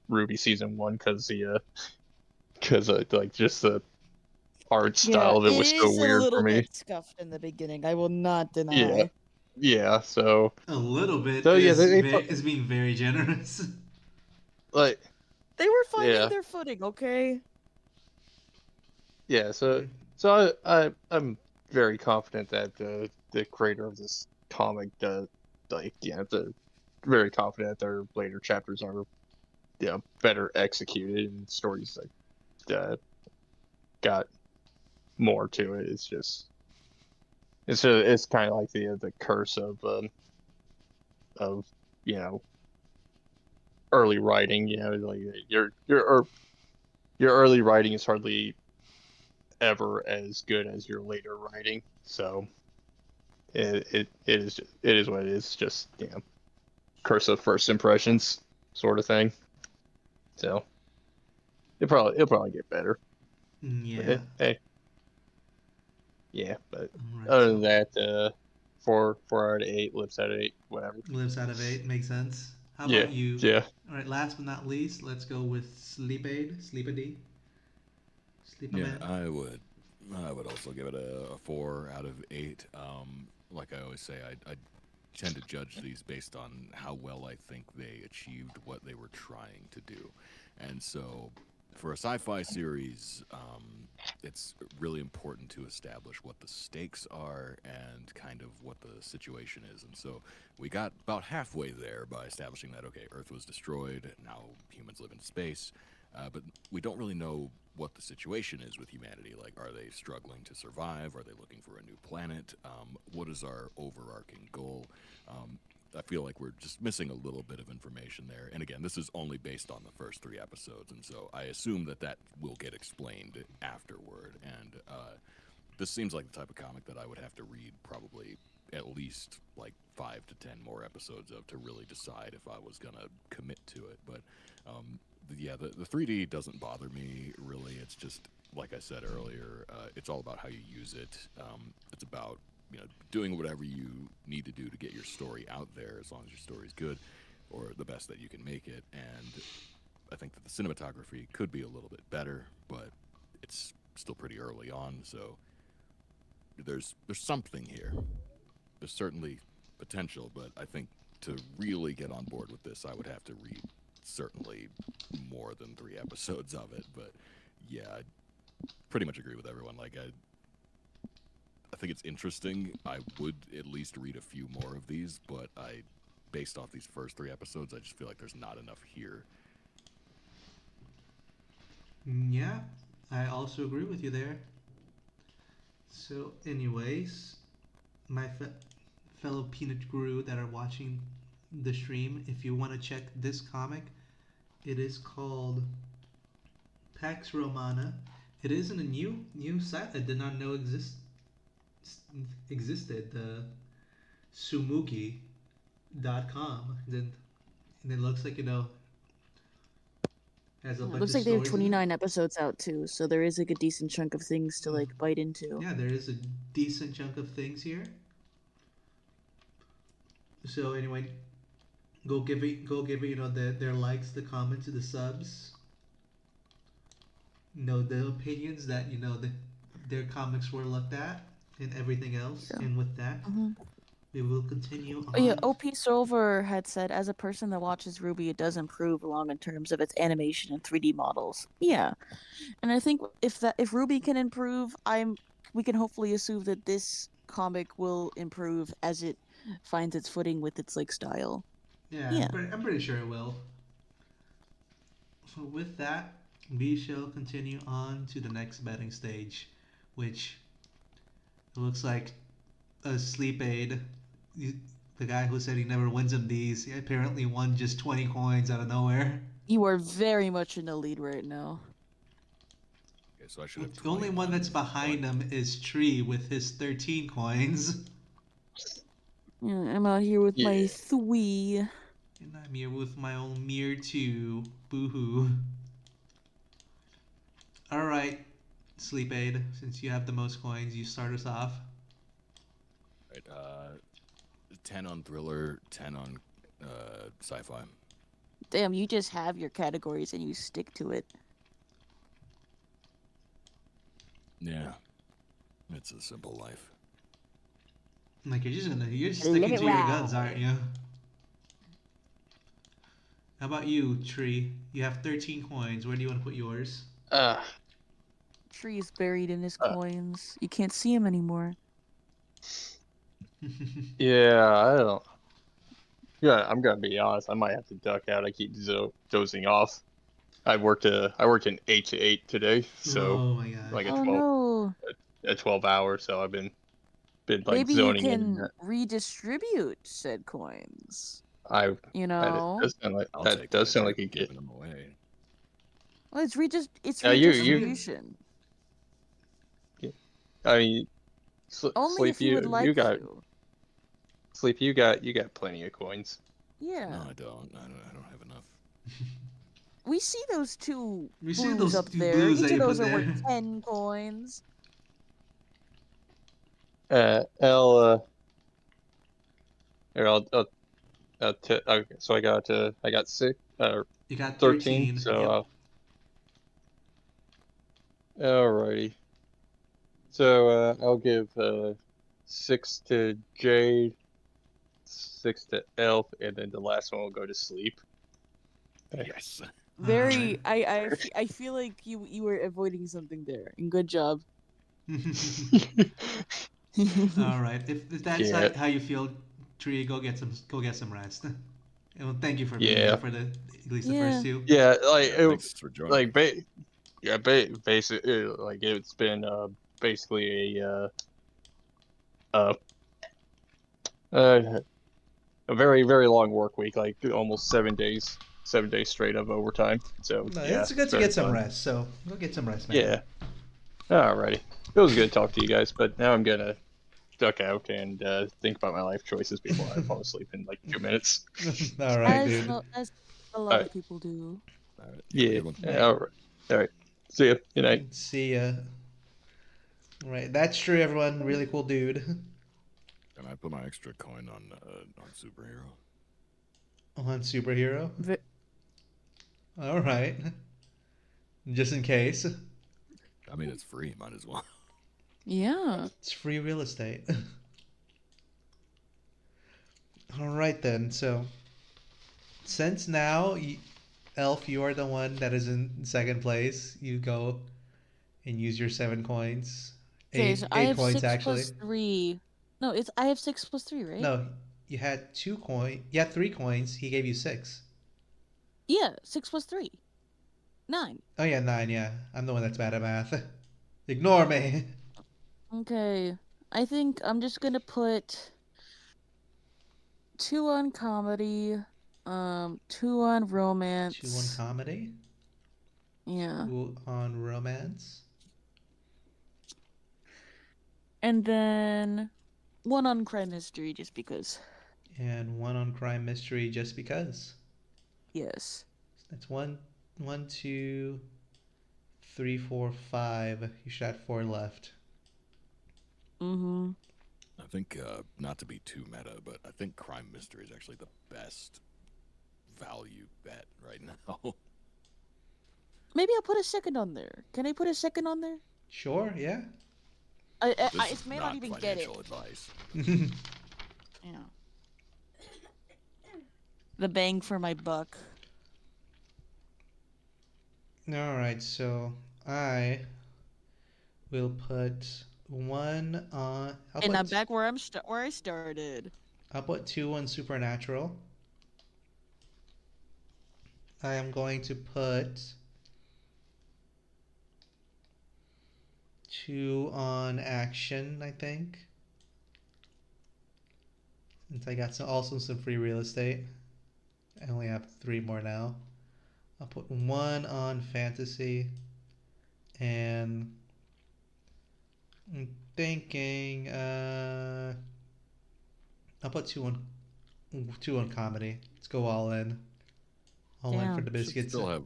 Ruby season 1 because like just the art Yeah, style of it it was so is a weird for little me. bit scuffed in the beginning. I will not Yeah, deny. yeah. So A little bit so yeah, is being very generous. like They were finding yeah, their footing, okay? yeah. So Mm. so I'm very confident that the creator of this comic does, like, the very confident that their later chapters are, better executed, and stories like got more to it. It's kind of like the curse of you know early writing. Like your early writing is hardly ever as good as your later writing. So it is what it is. Just, curse of first impressions sort of thing. So it'll probably get better. But Yeah. hey, yeah. But All right. other So than that, 4 out of 8, lips out of 8, whatever. lives out of 8 makes sense. How Yeah, about you? yeah. All right. Last but not least, let's go with Sleep Aid, Sleep a D, Sleep a Yeah, Man. I would also give it a 4 out of 8. Like I always say, I tend to judge these based on how well I think they achieved what they were trying to do, and so for a sci-fi series, it's really important to establish what the stakes are and kind of what the situation is. And so we got about halfway there by establishing that, okay, Earth was destroyed, now humans live in space, but we don't really know what the situation is with humanity. Like, are they struggling to survive? Are they looking for a new planet? What is our overarching goal? I feel like we're just missing a little bit of information there. And again, this is only based on the first 3 episodes, and so I assume that that will get explained afterward. And this seems like the type of comic that I would have to read probably at least like 5 to 10 more episodes of to really decide if I was gonna commit to it. But yeah, the 3D doesn't bother me really. It's just like I said earlier, it's all about how you use it. It's about doing whatever you need to do to get your story out there, as long as your story's good or the best that you can make it. And I think that the cinematography could be a little bit better, but it's still pretty early on, so there's something here. There's certainly potential, but I think to really get on board with this, I would have to read certainly more than 3 episodes of it. But yeah, I pretty much agree with everyone. Like, I think it's interesting. I would at least read a few more of these, but based off these first 3 episodes, I just feel like there's not enough here. Yeah, I also agree with you there. So, anyways, my fellow peanut guru that are watching the stream, if you want to check this comic, it is called Pax Romana. It is in a new site I did not know existed. The Sumugi.com. And it looks like has a Yeah, it bunch looks of like they have stories in it. 29 episodes out too, so there is like a decent chunk of things to like bite into. Yeah, there is a decent chunk of things here. So anyway, go give it their likes, the comments, the subs. The opinions that their comics were looked at and everything else. Yeah. And with that, Mm-hmm. we will continue Oh, yeah, on. OP Silver had said, as a person that watches Ruby, it does improve along in terms of its animation and 3D models. Yeah, and I think if Ruby can improve, we can hopefully assume that this comic will improve as it finds its footing with its like style. Yeah, Yeah. I'm pretty sure it will. So with that, we shall continue on to the next betting stage, which looks like a sleep aid. The guy who said he never wins in these, he apparently won just 20 coins out of nowhere. You are very much in the lead right now. Okay, so I should have The only one 21. that's behind him is Tree with his 13 coins. Yeah, I'm out here with my Yeah. 3. And I'm here with my own mere 2. Boo-hoo. Alright, Sleep Aid, since you have the most coins, you start us off. Right, 10 on thriller, 10 on sci-fi. Damn, you just have your categories and you stick to it. Yeah, it's a simple life. Like, you're just Live sticking it to your guns, right. aren't you? How about you, Tree? You have 13 coins. Where do you want to put yours? Uh, Tree is buried in his uh, coins. You can't see him anymore. yeah, I don't. Yeah, I'm gonna be honest. I might have to duck out. I keep dozing off. I worked an 8 to 8 today, so Oh my gosh. like Oh no. a 12 hours. So I've been like Maybe you zoning in. can redistribute said coins. I You that know? does sound like I'll that take does that sound if like you're a good. giving them away. Well, it's Yeah, redistribution. I mean, Only sleep. if you would like to. Sleep. You got plenty of coins. Yeah. No, I don't. I don't have enough. We see those two We see blues those up two there. blues Each that of you those put are worth there. 10 coins. I'll here, okay, so I got 6 You got 13. 13. Yep. So alrighty. So I'll give 6 to Jade, 6 to Elf, and then the last one will go to sleep. Okay. Yes. All right. Very. I feel like you were avoiding something there, and good job. All right. If that's Yeah, how you feel, Tree, go get some rest. And well, thank you for being here yeah, for the at least the first Yeah. two. yeah. Like, Yeah, it, thanks for joining. like, basically, like it's been basically uh, uh, a very very long work week, like almost 7 days straight of overtime. So No, yeah, it's good to very get some fun. rest. So go get some rest, man. Yeah. Alrighty. It was good to talk to you guys, but now I'm gonna duck out and think about my life choices before I fall asleep in like 2 minutes. All right, dude. As a lot Alright. of people do. All right, you have a Yeah. good one. Right. Alright. Alright. See ya. Good night. See ya. All right, that's true, everyone. Really cool dude. Can I put my extra coin on superhero? On superhero. Ve- All right. Just in case. I mean, it's free. Might as well. Yeah. It's free real estate. All right then. So since now, Elf, you are the one that is in second place. You go and use your 7 coins. Okay, so I Eight have coins six actually. plus three. No, it's I have 6 plus 3, right? No, you had 2 coins. You had 3 coins. He gave you 6. Yeah, 6 plus 3. 9. Oh yeah, 9. Yeah, I'm the one that's bad at math. Ignore me. Okay. I think I'm just gonna put 2 on comedy, 2 on 2 on romance. comedy. Yeah. 2 on romance. And then 1 on crime mystery just because. And 1 on crime mystery just because. Yes. That's one, two, 3, 4, 5. You should have 4 left. Mm-hmm. I think not to be too meta, but I think crime mystery is actually the best value bet right now. Maybe I'll put a second on there. Can I put a second on there? Sure, yeah. This It is may not even get it. financial advice. Yeah. The bang for my buck. All right, so I will put 1 on. And I'm back where where I started. I'll put 2 on supernatural. I am going to put 2 on action, I think. Since I got also some free real estate. I only have 3 more now. I'll put 1 on fantasy. And I'm thinking I'll put 2 on comedy. Let's go all in. All in for Damn. the Should biscuits. still have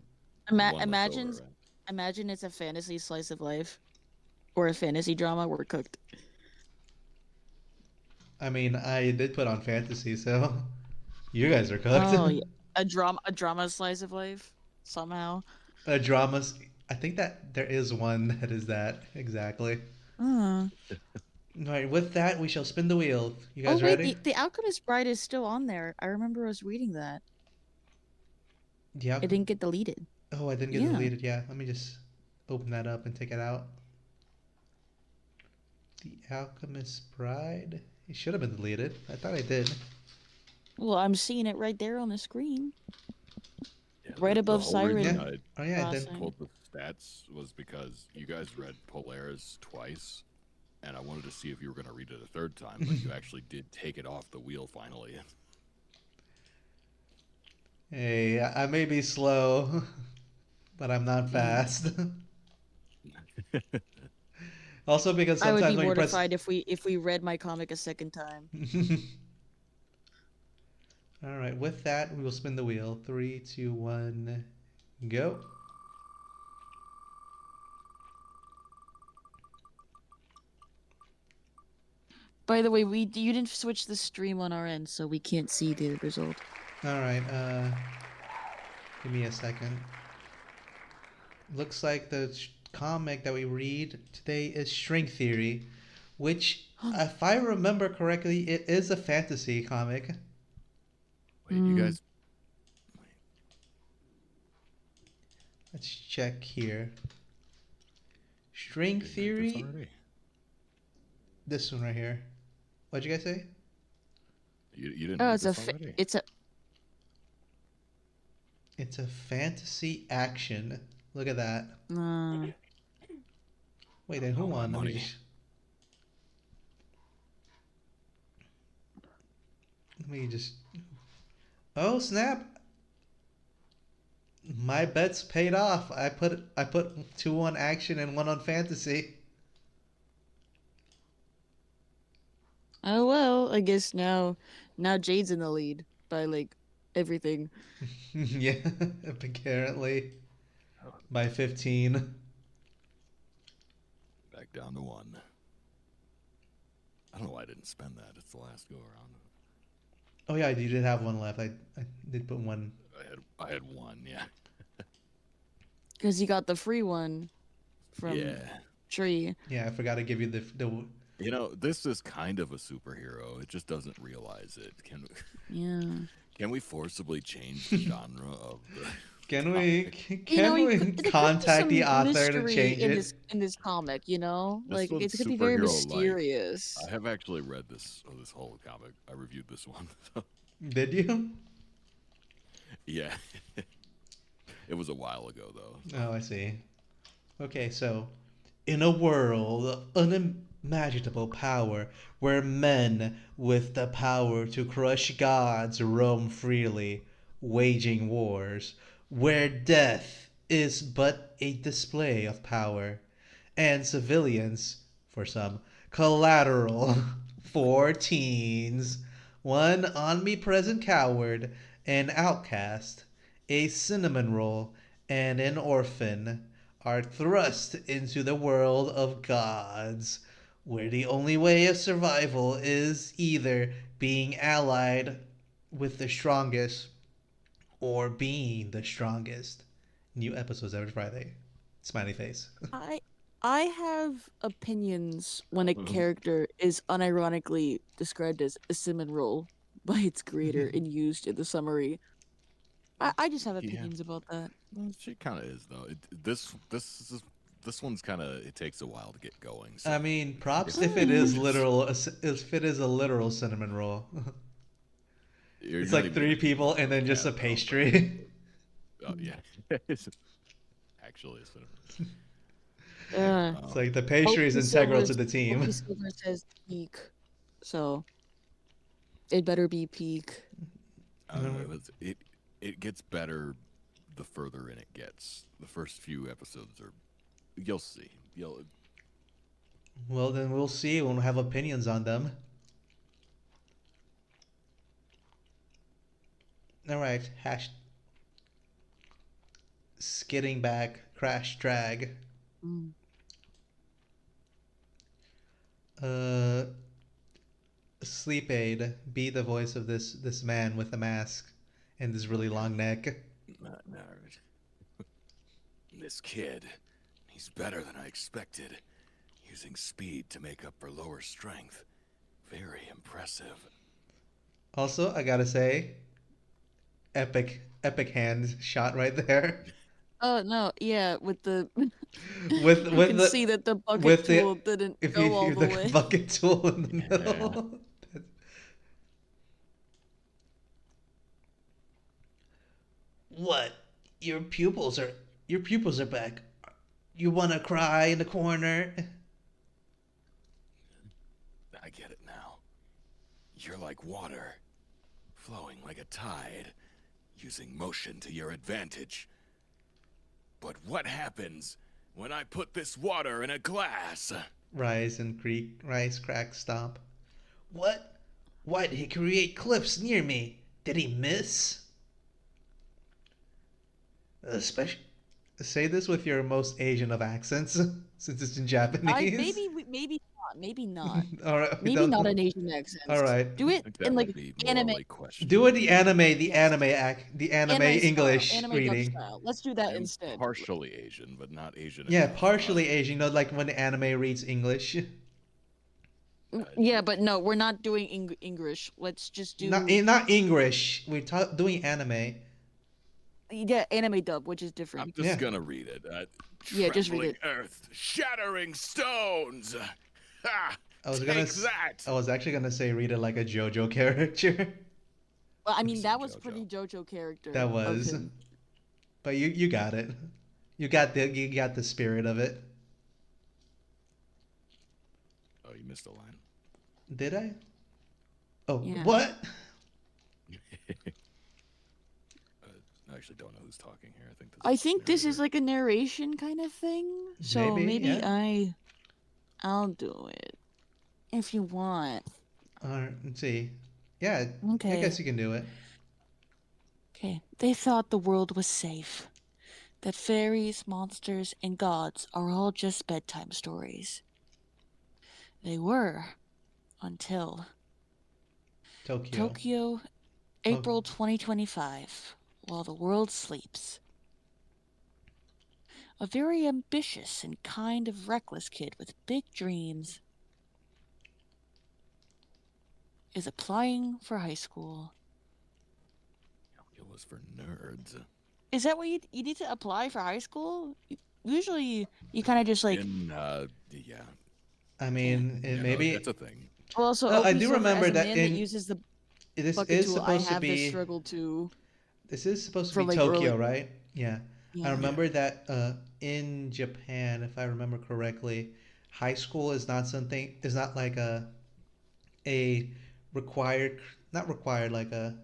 Imagine left over, right? imagine it's a fantasy slice of life or a fantasy drama. We're cooked. I mean, I did put on fantasy, so you guys are cooked. Oh yeah, a drama slice of life somehow. A drama. I think that there is one that is that exactly. Uh. All right, with that, we shall spin the wheel. You Oh guys wait, ready? the Alchemist Bride is still on there. I remember us reading that. Yeah. It didn't get deleted. Oh, I didn't get Yeah. deleted. Yeah, let me just open that up and take it out. The Alchemist Bride. It should have been deleted. I thought I did. Well, I'm seeing it right there on the screen. Yeah, Right above whole reason Yeah. I Oh yeah, I did. Crossing. pulled the stats was because you guys read Polaris twice, and I wanted to see if you were going to read it a third time, but you actually did take it off the wheel finally. Hey, I may be slow, but I'm not fast. Also, because I would be sometimes when you press. mortified if we read my comic a second time. All right, with that, we will spin the wheel. 3, 2, 1, go. By the way, you didn't switch the stream on our end, so we can't see the result. All right, give me a second. Looks like the comic that we read today is String Theory, which, if I remember correctly, it is a fantasy comic. Wait, you guys. Let's check here. String You didn't read this theory. already? This one right here. What'd you guys say? You didn't Oh, read this already? it's a It's a fantasy action. Look at that. uh, Wait, then I who want my won? Let me money. just. Let me just. Oh snap! My bets paid off. I put two on action and one on fantasy. oh well. I guess now Jade's in the lead by like everything. Yeah, apparently Oh, by 15. back down to 1. I don't know why I didn't spend that. It's the last go around. Oh yeah, you did have one left. I did put one. I had 1, yeah. Because you got the free one from Yeah. Tree. Yeah, I forgot to give you the. You know, this is kind of a superhero. It just doesn't realize it. Yeah. Can we forcibly change the genre of the Can we comic? can we There could be contact the some author to mystery change in it? this comic. This Like one's it could be very superhero like. mysterious. I have actually read this whole comic. I reviewed this one. So, Did you? yeah. It was a while ago though. Oh, I see. Okay, so in a world of unimaginable power, where men with the power to crush gods roam freely, waging wars, where death is but a display of power, and civilians, for some, collateral for teens, one omnipresent coward, an outcast, a cinnamon roll, and an orphan are thrust into the world of gods, where the only way of survival is either being allied with the strongest or being the strongest. New episodes every Friday. Smiley face. I I have opinions when a Mhm. character is unironically described as a cinnamon roll by its creator and used in the summary. I just have Yeah. opinions about that. Well, she kind of is though. This one's kind of it takes a while to get going. I So mean, props it's if it is precocious. literal. If it is a literal cinnamon roll. You're It's not like even three gonna need people to and look then just at a it though. But pastry. oh yeah, it's actually a cinnamon. Uh, It's Um, like the pastry is integral to the Opie team. Silver says peak, so it better be peak. I don't know. It gets better the further in it gets. The first few episodes are you'll see. You'll Well, then we'll see when we have opinions on them. All right, hash skidding back, crash drag. Mm. Uh, sleep aid. Be the voice of this man with a mask and this really long neck. not this kid. He's better than I expected. Using speed to make up for lower strength. Very impressive. Also, I gotta say, epic hand shot right there. Oh no, yeah, with the with you with can the see that the bucket with the tool didn't if go all you the the way. bucket tool in the Yeah. middle. What? Your pupils are back. You wanna cry in the corner? I get it now. You're like water, flowing like a tide, using motion to your advantage. But what happens when I put this water in a glass? Rise and creak, rise, crack, stomp. What? Why did he create cliffs near me? Did he miss? Especially say this with your most Asian of accents, since it's in I Japanese. maybe not, All right, maybe not don't. an Asian All accent. right, Do I it think in that like would be anime. morally do it questionable. Yes, the anime English anime dub reading. style. Let's do I that am instead. partially Asian, but not Asian Yeah, enough. partially Asian. You know, like when the anime reads English. Yeah, but no, we're not doing English. Let's just Not do not English. We're doing anime. Yeah, anime dub, which is I'm different. just Yeah. gonna read it. Yeah, just read Trembling it. earth, shattering stones. Ha! I was gonna. Take that. I was actually gonna say read it like a JoJo character. Well, I What mean, is that it, was JoJo? pretty JoJo That character of was. him. But you got it. You got the spirit of it. Oh, you missed a line. Did I? Oh, Yeah. what? I actually don't know who's talking here. I think this is narrator. like a narration kind of thing. So Maybe, maybe yeah. I'll do it if you want. Let's see. Yeah, I Okay. guess you can do it. Okay. They thought the world was safe. That fairies, monsters, and gods are all just bedtime stories. They were until Tokyo. Tokyo, Oh, April 2025, while the world sleeps. A very ambitious and kind of reckless kid with big dreams is applying for high school. Calculus for nerds. Is that what you need to apply for high school? Usually you kind of just like. Yeah. I mean, Yeah, no, maybe. that's a thing. Well, so I OP do Silver, as remember a that man that in uses the this bucket is tool, I supposed to have this be struggle too this is supposed to for be like early. Tokyo, right? Yeah. I Yeah. remember that in Japan, if I remember correctly, high school is not like a required, not required, like a,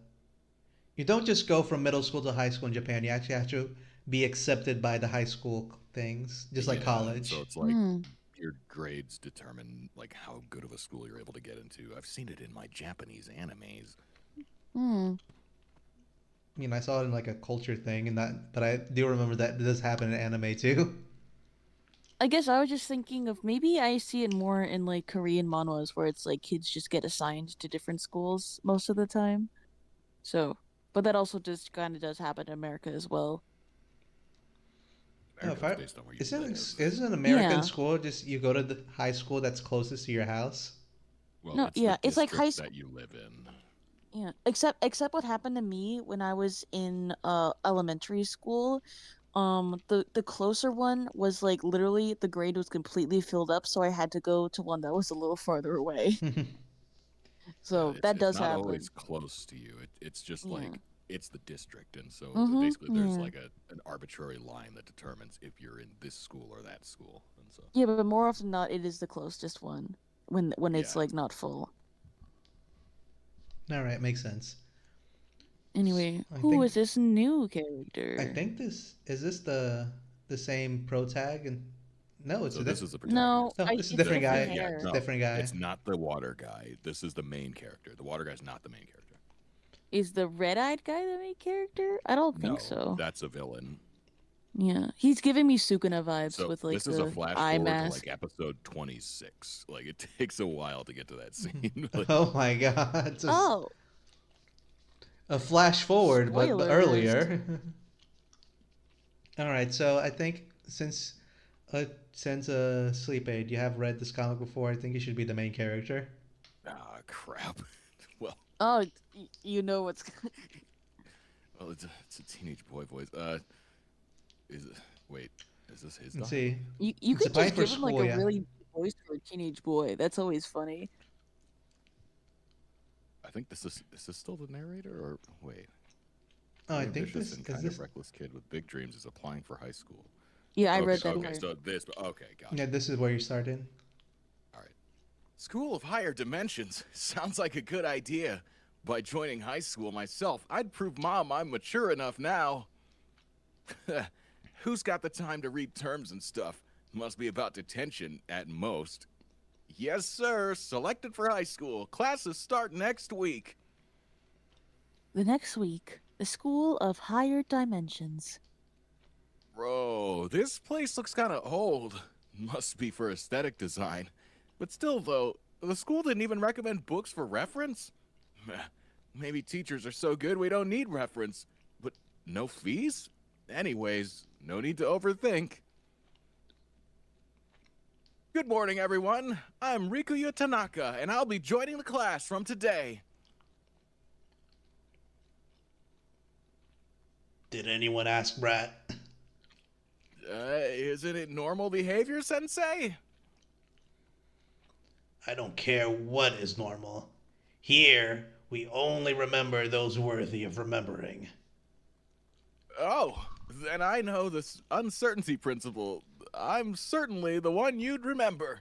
you don't just go from middle school to high school in Japan. You actually have to be accepted by the high school things, just like Yeah, and so college. it's like Hmm. your grades determine like how good of a school you're able to get into. I've seen it in my Japanese animes. Hmm. I mean, I saw it in like a culture thing, and that, but I do remember that this happened in anime too. I guess I was just thinking of maybe I see it more in like Korean manhwas where it's like kids just get assigned to different schools most of the time. So, but that also just kind of does happen in America as well. Oh, if America, it's I based on where you isn't live. isn't an American Yeah. school just you go to the high school that's closest to your house? Well, No, it's the yeah, it's like high district school. that you live in. Yeah, except what happened to me when I was in elementary school. The closer one was like literally the grade was completely filled up, so I had to go to one that was a little farther away. So that It's does not always happen. close to you. It's just Yeah. like it's the district, and so basically there's Yeah. like an arbitrary line that determines if you're in this school or that school, and so Yeah, but more often than not, it is the closest one when it's yeah. like not full. All right, makes sense. Anyway, I who think is this new I character? think this the same pro tag and no, it's So a this is the No, no, protagonist. this is a it's different different guy. Yeah, hair. It's a no, different guy. it's not the water guy. This is the main character. The water guy's not the main character. Is the red-eyed guy the main character? I don't think No, so. that's a villain. Yeah, he's giving me Sukuna vibes So with like this is a the flash eye forward to mask. like episode 26. Like it takes a while to get to that scene. Like, Oh my god, it's Oh, a flash forward, but spoilers. earlier. All right, so I think since Sleep Aid, you have read this comic before, I think you should be the main character. ah, crap. well, Oh, you know what's. well, it's a teenage boy voice. Is it? Wait, is this his Let's daughter? see. You It's could applying just for give him like school, a yeah. really deep voice for a teenage boy. That's always funny. I think this is still the narrator, or wait. Oh, I Very think ambitious this and is kind this. of reckless kid with big dreams is applying for high school. Yeah, I Okay, read that okay, part. so this, okay, gotcha. Yeah, this is where you started. All right. School of Higher Dimensions sounds like a good idea. By joining high school myself, I'd prove Mom I'm mature enough now. Who's got the time to read terms and stuff? Must be about detention at most. Yes, sir. Selected for high school. Classes start next week. The next week, the School of Higher Dimensions. Bro, this place looks kind of old. Must be for aesthetic design. But still, though, the school didn't even recommend books for reference? Maybe teachers are so good we don't need reference. But no fees? Anyways, no need to overthink. Good morning, everyone. I'm Rikuya Tanaka, and I'll be joining the class from today. Did anyone ask Brat? Isn't it normal behavior, Sensei? I don't care what is normal. Here, we only remember those worthy of remembering. Oh, then I know this uncertainty principle. I'm certainly the one you'd remember.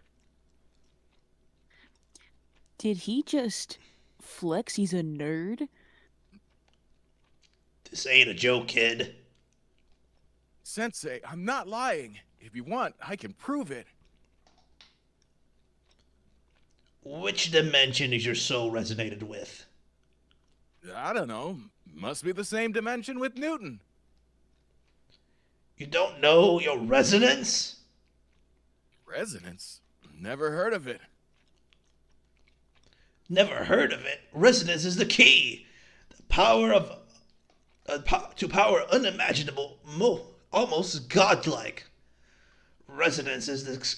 Did he just flex he's a nerd? This ain't a joke, kid. Sensei, I'm not lying. If you want, I can prove it. Which dimension is your soul resonated with? I don't know. Must be the same dimension with Newton. You don't know your resonance? Resonance? Never heard of it. Never heard of it. Resonance is the key. The power of to power unimaginable, almost godlike. Resonance is the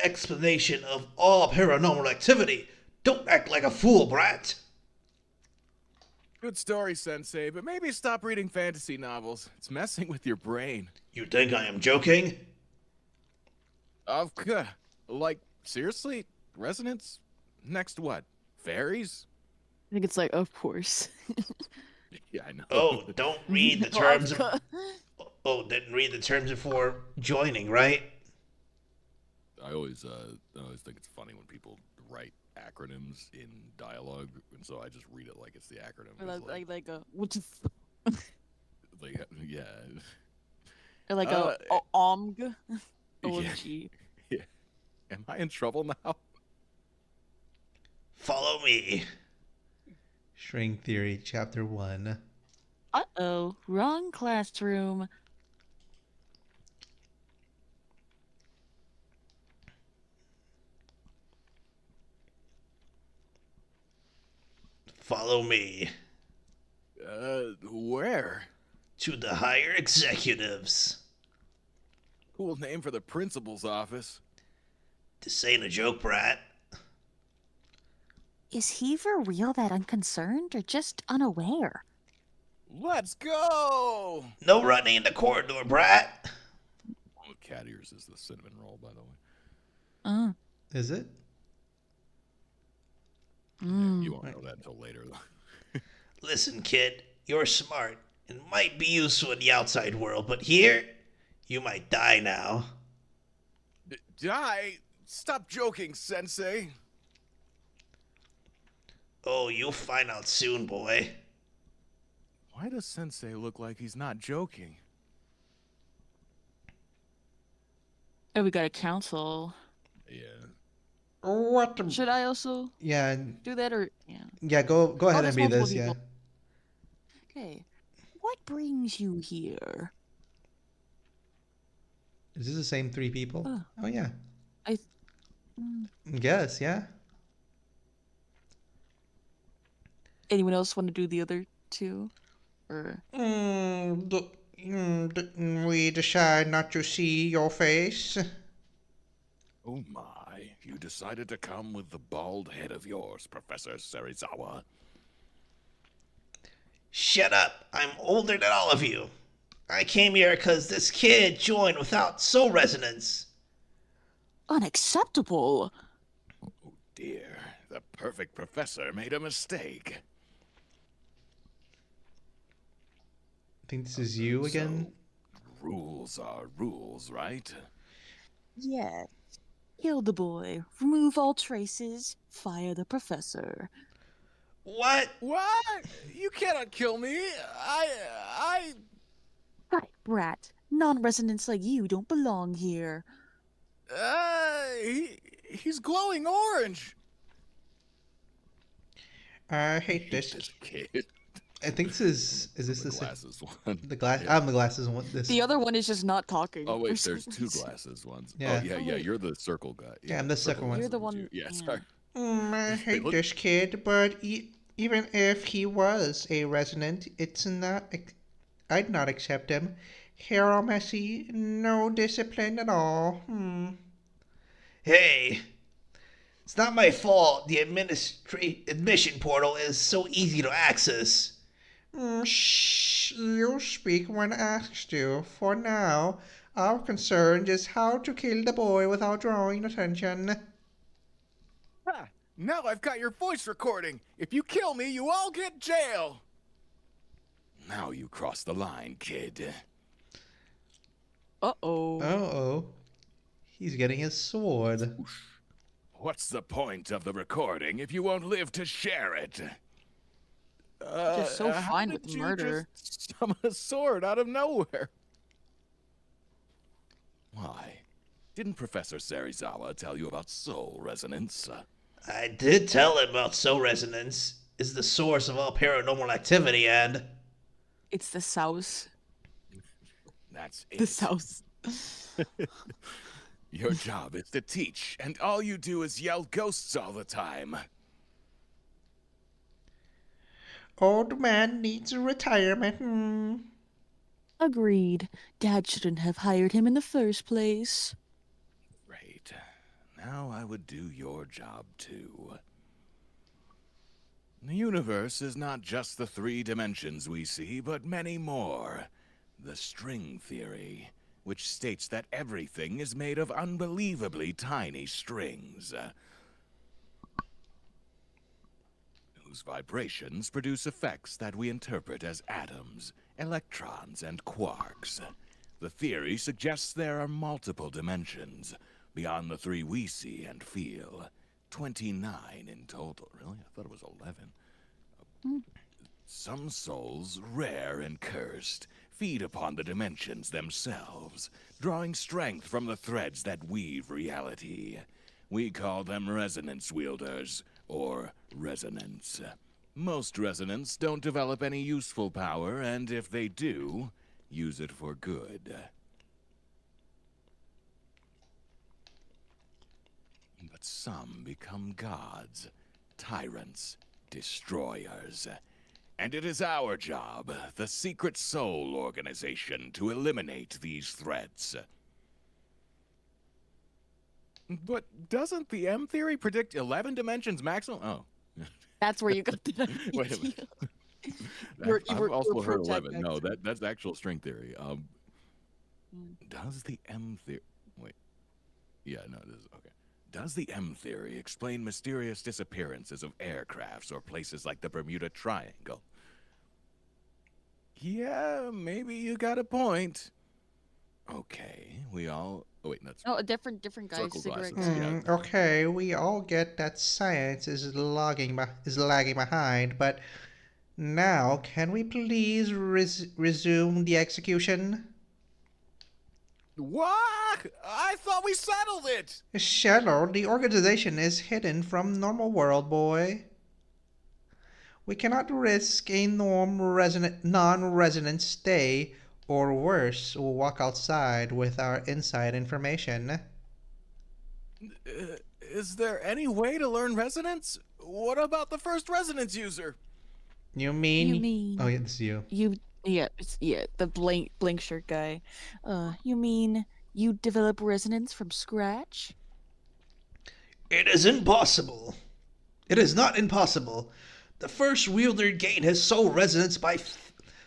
explanation of all paranormal activity. Don't act like a fool, Brat. Good story, Sensei, but maybe stop reading fantasy novels. It's messing with your brain. You think I am joking? Of course. Like, seriously? Resonance? Next what? Fairies? I think it's like, of course. Yeah, I know. Oh, don't read the No, terms. of course. Oh, didn't read the terms before joining, right? I always think it's funny when people write acronyms in dialogue, and so I just read it like it's the acronym. Or It's like a what? yeah. Or like a OMG. OMG. Yeah. Am I in trouble now? Follow me. String Theory, Chapter 1. Uh-oh, wrong classroom. Follow me. Where? To the higher executives. Cool name for the principal's office. This ain't a joke, Brat. Is he for real that unconcerned or just unaware? Let's go! No running in the corridor, Brat. Oh, cat ears is the cinnamon roll, by the way. Is it? You won't know that until later, though. Listen, kid. You're smart and might be useful in the outside world, but here, you might die now. Die? Stop joking, Sensei. Oh, you'll find out soon, boy. Why does Sensei look like he's not joking? Oh, we got a council. Yeah. What? Should I also Yeah, do that or yeah? yeah. Go ahead there's and be multiple this. Yeah. people. Okay. What brings you here? Is this the same 3 people? Oh yeah. I Guess yeah. anyone else want to do the other 2? Or We decide not to see your face. Oh my, you decided to come with the bald head of yours, Professor Serizawa. Shut up. I'm older than all of you. I came here because this kid joined without soul resonance. Unacceptable. Oh dear, the perfect professor made a mistake. I think this is you again. So, rules are rules, right? Yes. Kill the boy. Remove all traces. Fire the professor. What? What? You cannot kill me. Right, Brat. Non-residents like you don't belong here. He's glowing orange. I hate this. This kid. I think this is this The the glasses one. the glass? Yeah. I'm the glasses one. This. the other one is just not talking. Oh for wait, some there's 2 reason. glasses ones. Yeah. Oh yeah, you're the circle guy. Yeah, I'm the second one. You're the one's one- you. Yeah, yeah. sorry. I hate look- this kid, but even if he was a resident, I'd not accept him. Hair all messy, no discipline at all. Hey, it's not my fault the admission portal is so easy to access. Shh, You speak when asked to. For now, our concern is how to kill the boy without drawing attention. Ha! Now I've got your voice recording. If you kill me, you all get jail. Now you cross the line, kid. Uh-oh. Uh-oh. He's getting his sword. What's the point of the recording if you won't live to share it? Just so How fine with did you murder. just summon a sword out of nowhere? Why? Didn't Professor Serizawa tell you about soul resonance? I did tell him about soul resonance is the source of all paranormal activity, and It's the South. That's The it. South. Your job is to teach, and all you do is yell ghosts all the time. old man needs retirement. Agreed. Dad shouldn't have hired him in the first place. Great. Now I would do your job too. The universe is not just the 3 dimensions we see, but many more. The string theory, which states that everything is made of unbelievably tiny strings, whose vibrations produce effects that we interpret as atoms, electrons, and quarks. The theory suggests there are multiple dimensions, beyond the 3 we see and feel. 29 in total. Really? I thought it was 11. Some souls, rare and cursed, feed upon the dimensions themselves, drawing strength from the threads that weave reality. We call them resonance wielders, or resonance. Most resonants don't develop any useful power, and if they do, use it for good. But some become gods, tyrants, destroyers. And it is our job, the Secret Soul Organization, to eliminate these threats. But doesn't the M theory predict 11 dimensions maximum? Oh. That's where you got the Wait a minute. You I've also were heard pro 11. tech No, expert. that's actual string theory. Does the M theory... Wait. Yeah, no, this is... Okay. Does the M theory explain mysterious disappearances of aircrafts or places like the Bermuda Triangle? Yeah, maybe you got a point. Okay, we all... Oh, wait, that's... Oh, a different guy's Circle cigarette glasses, guy. yeah. Okay, we all get that science is lagging behind, but now can we please resume the execution? What? I thought we settled it! Shadow, the organization is hidden from normal world, boy. We cannot risk a non-resonant stay, or worse, walk outside with our inside information. Is there any way to learn resonance? What about the first resonance user? You mean? You mean Oh, yeah, it's you. The blank shirt guy. You mean you develop resonance from scratch? It is impossible. It is not impossible. The first wielder gained his soul resonance by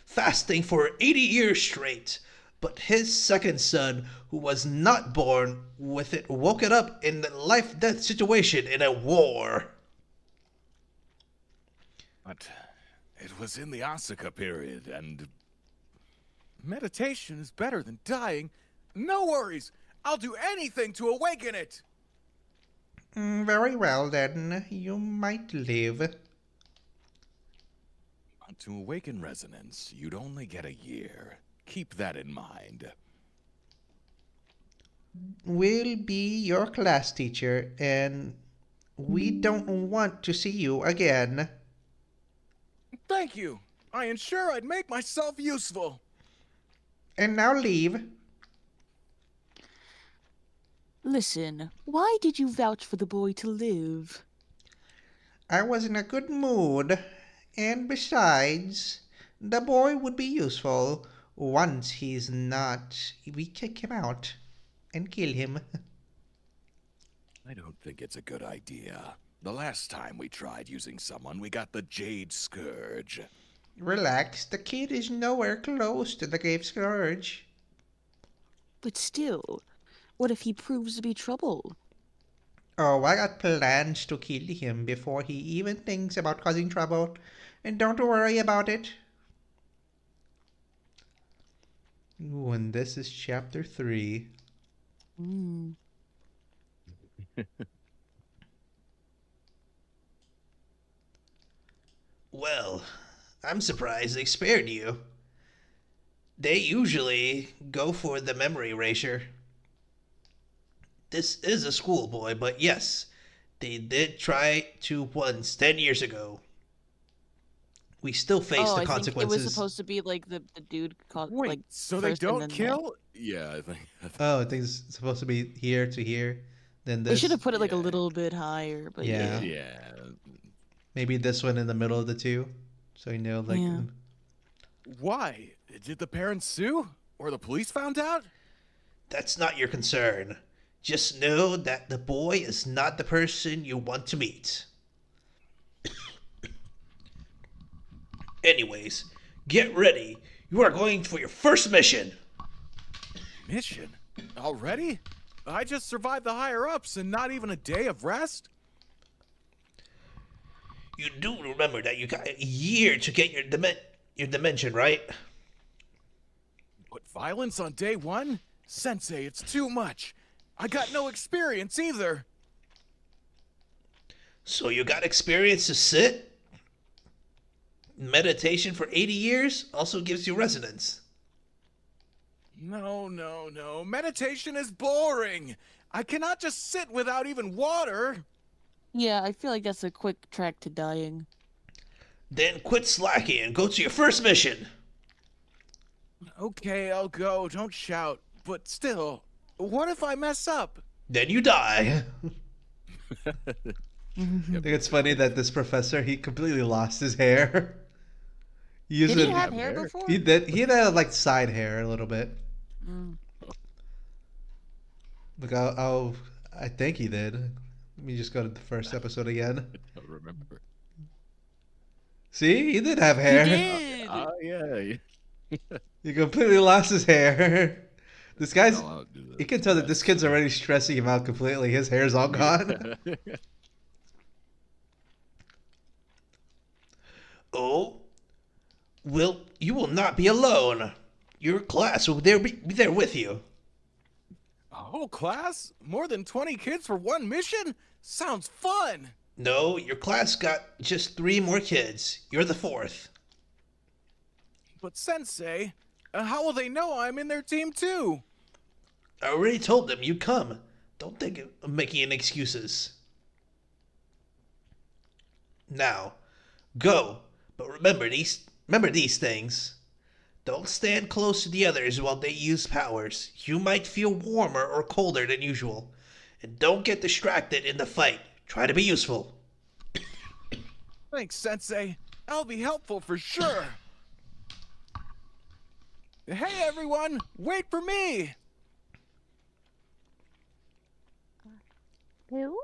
fasting for 80 years straight. But his second son, who was not born with it, woke it up in a life death situation in a war. But it was in the Asuka period, and meditation is better than dying. No worries. I'll do anything to awaken it. Very well, then. You might live. To awaken resonance, you'd only get a year. Keep that in mind. We'll be your class teacher, and we don't want to see you again. Thank you. I ensure I'd make myself useful. And now leave. Listen, why did you vouch for the boy to live? I was in a good mood. And besides, the boy would be useful. Once he's not, we kick him out and kill him. I don't think it's a good idea. The last time we tried using someone, we got the Jade Scourge. Relax, the kid is nowhere close to the cave scourge. But still, what if he proves to be trouble? Oh, I got plans to kill him before he even thinks about causing trouble. And don't worry about it. Ooh, and this is chapter 3. Hmm. Well, I'm surprised they spared you. They usually go for the memory erasure. This is a schoolboy, but yes, they did try to once 10 years ago. We still face Oh, the I think it was consequences. supposed to be like the dude called Wait, like so they first and don't then that. kill? Yeah, I think. Oh, I think it's supposed to be here to here, then They should this. have put it like a Yeah. little bit higher, but Yeah. yeah. Yeah. Maybe this one in the middle of the two. So you know, like. Yeah. Why? Did the parents sue? Or the police found out? That's not your concern. Just know that the boy is not the person you want to meet. Anyways, get ready. You are going for your first mission. Mission? Already? I just survived the higher ups and not even a day of rest? You do remember that you got a year to get your dimension, right? What, violence on day one? Sensei, it's too much. I got no experience either. So you got experience to sit? Meditation for 80 years also gives you resonance. No, no, no. Meditation is boring. I cannot just sit without even water. Yeah, I feel like that's a quick track to dying. Then quit slacking and go to your first mission. Okay, I'll go. Don't shout. But still, what if I mess up? Then you die. I Did think it's funny that this professor, he completely lost his hair. He used he it. have have hair hair? before? He did. He had like side hair a little bit. Mm. Look, I think he did. Let me just go to the first episode again. I don't remember. See, he did have He hair. did. Oh, yeah. He completely lost his hair. This guy's. I'll outdo the You can tell that this rest. kid's already stressing him out completely. His hair's all gone. Oh, well, you will not be alone. Your class will be there with you. A whole class? More than 20 kids for one mission? Sounds fun. No, your class got just 3 more kids. You're the 4th. But Sensei, how will they know I'm in their team too? I already told them you'd come. Don't think of making any excuses. Now, go. But remember these things. Don't stand close to the others while they use powers. You might feel warmer or colder than usual. And don't get distracted in the fight. Try to be useful. Thanks, Sensei. I'll be helpful for sure. Hey, everyone! Wait for me! Who?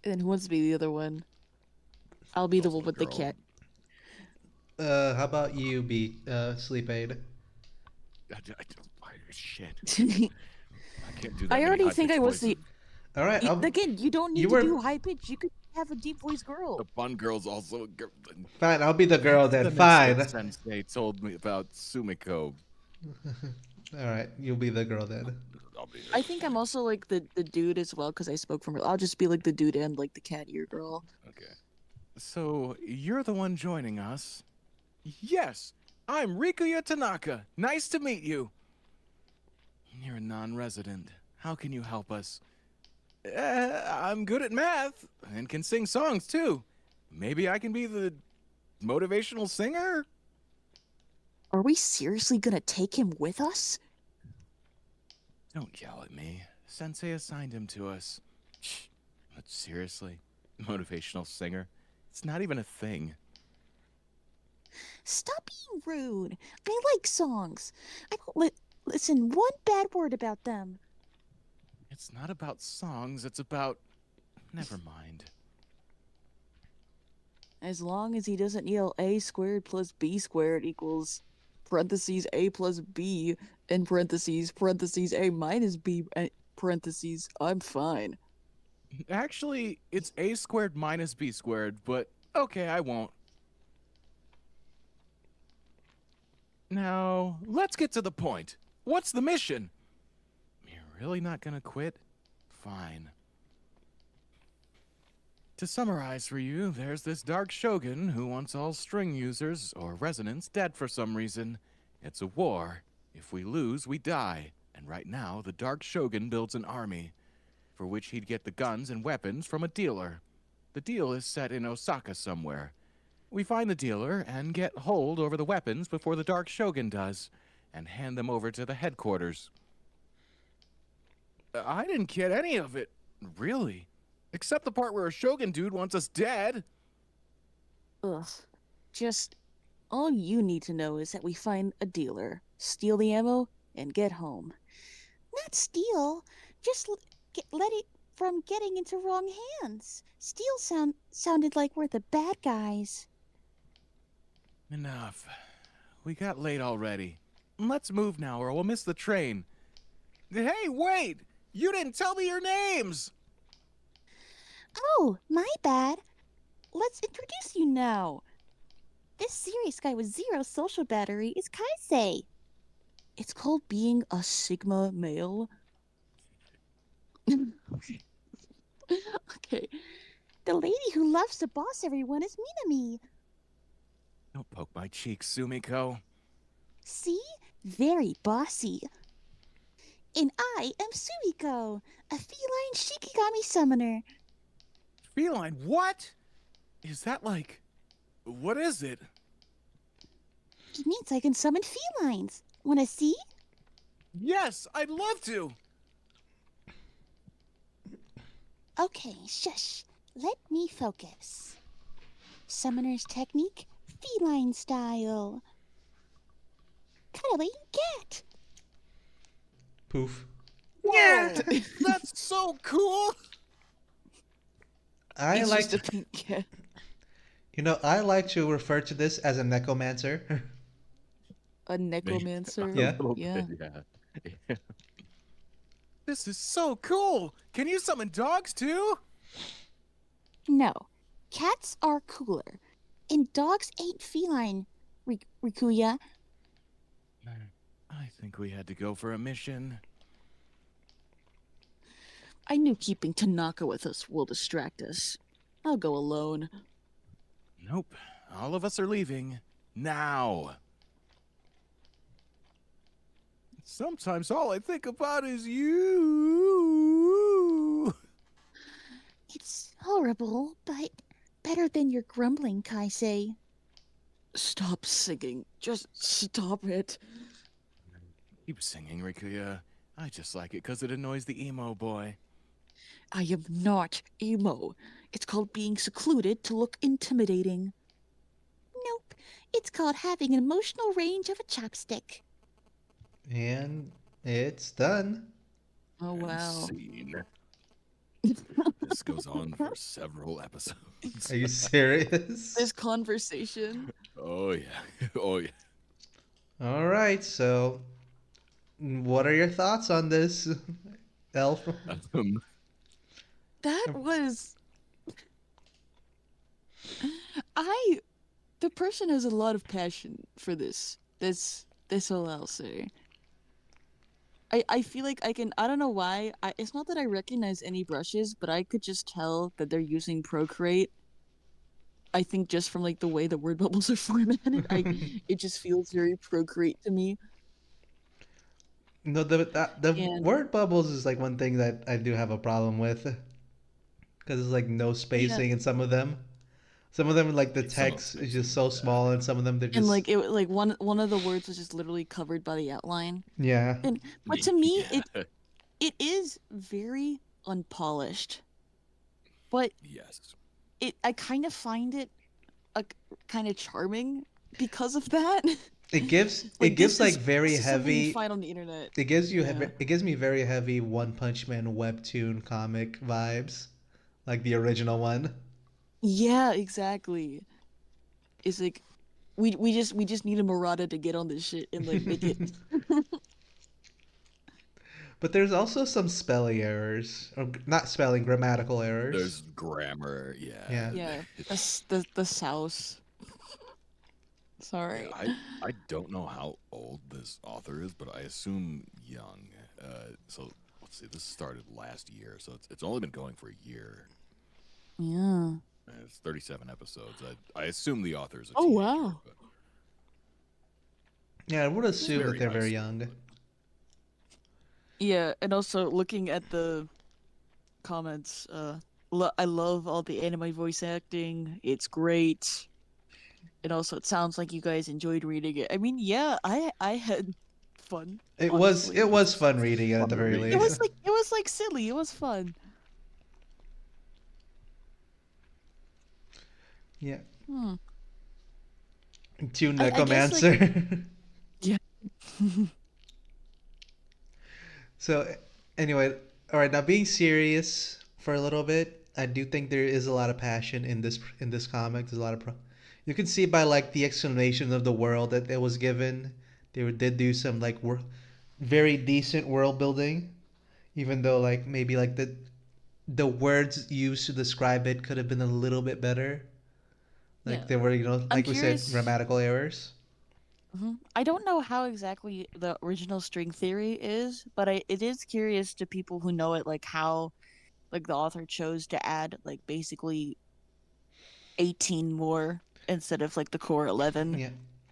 And who wants to be the other one? I'll be the Also one with the girl. cat. How about you be sleep aid? Shit. I can't do that. I many already high think I pitched was the. voices. All right. Again, you don't need you to were- do high pitch. You could have a deep voice The girl. fun girl's also. Fine. I'll be the girl then. That's Fine. what Sensei told me about Sumiko. All right. You'll be the girl then. I'll be I think I'm also like the dude as well because I spoke from her. I'll just be like the dude and like the cat ear girl. Okay. So, you're the one joining us? Yes, I'm Rikuya Tanaka. Nice to meet you. You're a non-resident. How can you help us? I'm good at math and can sing songs too. Maybe I can be the motivational singer? Are we seriously gonna take him with us? Don't yell at me. Sensei assigned him to us. Shh. But seriously, motivational singer? It's not even a thing. Stop being rude. I like songs. I don't listen one bad word about them. It's not about songs, it's about... Never mind. As long as he doesn't yell a squared plus b squared equals parentheses a plus b in parentheses a minus b parentheses, I'm fine. Actually, it's a squared minus b squared, but okay, I won't. Now, let's get to the point. What's the mission? You're really not gonna quit? Fine. To summarize for you, there's this dark shogun who wants all string users or resonants dead for some reason. It's a war. If we lose, we die. And right now, the dark shogun builds an army, for which he'd get the guns and weapons from a dealer. The deal is set in Osaka somewhere. We find the dealer and get hold over the weapons before the dark shogun does, and hand them over to the headquarters. I didn't get any of it, really. Except the part where a shogun dude wants us dead. Ugh. Just all you need to know is that we find a dealer, steal the ammo, and get home. Not steal, just let it from getting into wrong hands. Steal sounded like we're the bad guys. Enough. We got late already. Let's move now or we'll miss the train. Hey, wait! You didn't tell me your names! Oh, my bad. Let's introduce you now. This serious guy with zero social battery is Kaisei. It's called being a Sigma male. Okay. The lady who loves to boss everyone is Minami. Don't poke my cheeks, Sumiko. See? Very bossy. And I am Sumiko, a feline Shikigami summoner. Feline, what? Is that like... What is it? It means I can summon felines. Wanna see? Yes, I'd love to! Okay, shush. Let me focus. Summoner's technique, feline style. Cuddly cat. Poof. Yeah! That's so cool! I It's like just a pink cat. I like to refer to this as a necromancer. A necromancer. Yeah. A little Yeah. bit, yeah. This is so cool! Can you summon dogs too? No, cats are cooler. And dogs ain't feline, Rikuya. I think we had to go for a mission. I knew keeping Tanaka with us will distract us. I'll go alone. Nope. All of us are leaving. Now. Sometimes all I think about is you. It's horrible, but better than your grumbling, Kaisei. Stop singing. Just stop it. Keep singing, Rikuya. I just like it because it annoys the emo boy. I am not emo. It's called being secluded to look intimidating. Nope, it's called having an emotional range of a chopstick. And it's done. Oh, And wow. scene. This goes on for several episodes. Are you serious? This conversation. Oh yeah. Oh yeah. All right, so what are your thoughts on this, Elf? That was. The person has a lot of passion for this. That's all I'll say. I feel like I don't know why. It's not that I recognize any brushes, but I could just tell that they're using Procreate. I think just from like the way the word bubbles are formatted, it just feels very Procreate to me. No, the And word bubbles is like one thing that I do have a problem with, because there's like no yeah, spacing in some of them. Some of them, like the Some of text them is seem just so bad. small, and some of them they're and just like it like one of the words was just literally covered by the outline. yeah. And but to me, Yeah. it is very unpolished. But Yes. I kind of find it kind of charming because of that. It gives Like like very this is something you heavy. find on the internet. It gives you Yeah. it gives me very heavy One Punch Man webtoon comic vibes, like the original one. Yeah, exactly. is like we just need a Murata to get on this shit and like make it. But there's also some spelling errors, or not spelling, grammatical errors. There's grammar, Yeah. yeah. Yeah, It's the Souse. yeah. Sorry. I don't know how old this author is, but I assume young. So let's see. This started last year, so it's only been going for a year. Yeah. And it's 37 episodes. I assume the author is a Oh teenager, wow. but Yeah, I would it's assume that very they're high very school. young. Yeah, and also looking at the comments, I love all the anime voice acting. It's great. And also it sounds like you guys enjoyed reading it. I mean, yeah, I had fun, It honestly. was It's fun reading it at fun the to very It read. least. was like it was like silly. It was fun. Yeah. Hmm. To I guess like Necromancer. yeah. So, anyway, all right. Now, being serious for a little bit, I do think there is a lot of passion in this comic. There's a lot of you can see by like the explanation of the world that it was given. Did do some like very decent world building, even though like maybe like the words used to describe it could have been a little bit better. Like Yeah. there were, I'm like we said, curious. grammatical errors. I don't know how exactly the original string theory is, but it is curious to people who know it, like how like the author chose to add like basically 18 more instead of like the core 11. Yeah.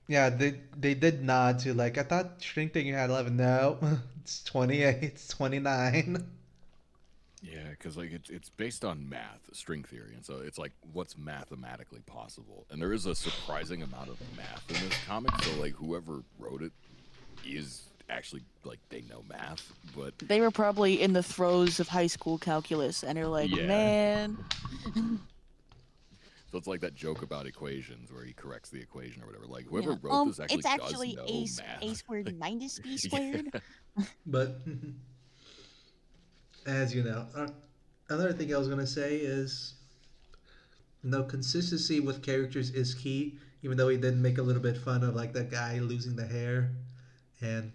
Yeah, they did nod to like I thought Shrink Thing had 11. No, it's 28. It's 29. Yeah, because like it's based on math, string theory, and so it's like what's mathematically possible. And there is a surprising amount of math in this comic. So like whoever wrote it is actually like they know math, but They were probably in the throes of high school calculus and are like, yeah. man. So it's like that joke about equations where he corrects the equation or whatever. Like whoever Yeah. wrote this It's actually does actually know a math. squared minus b Yeah. squared. But as you know, another thing I was gonna say is no consistency with characters is key. Even though he did make a little bit fun of like that guy losing the hair, and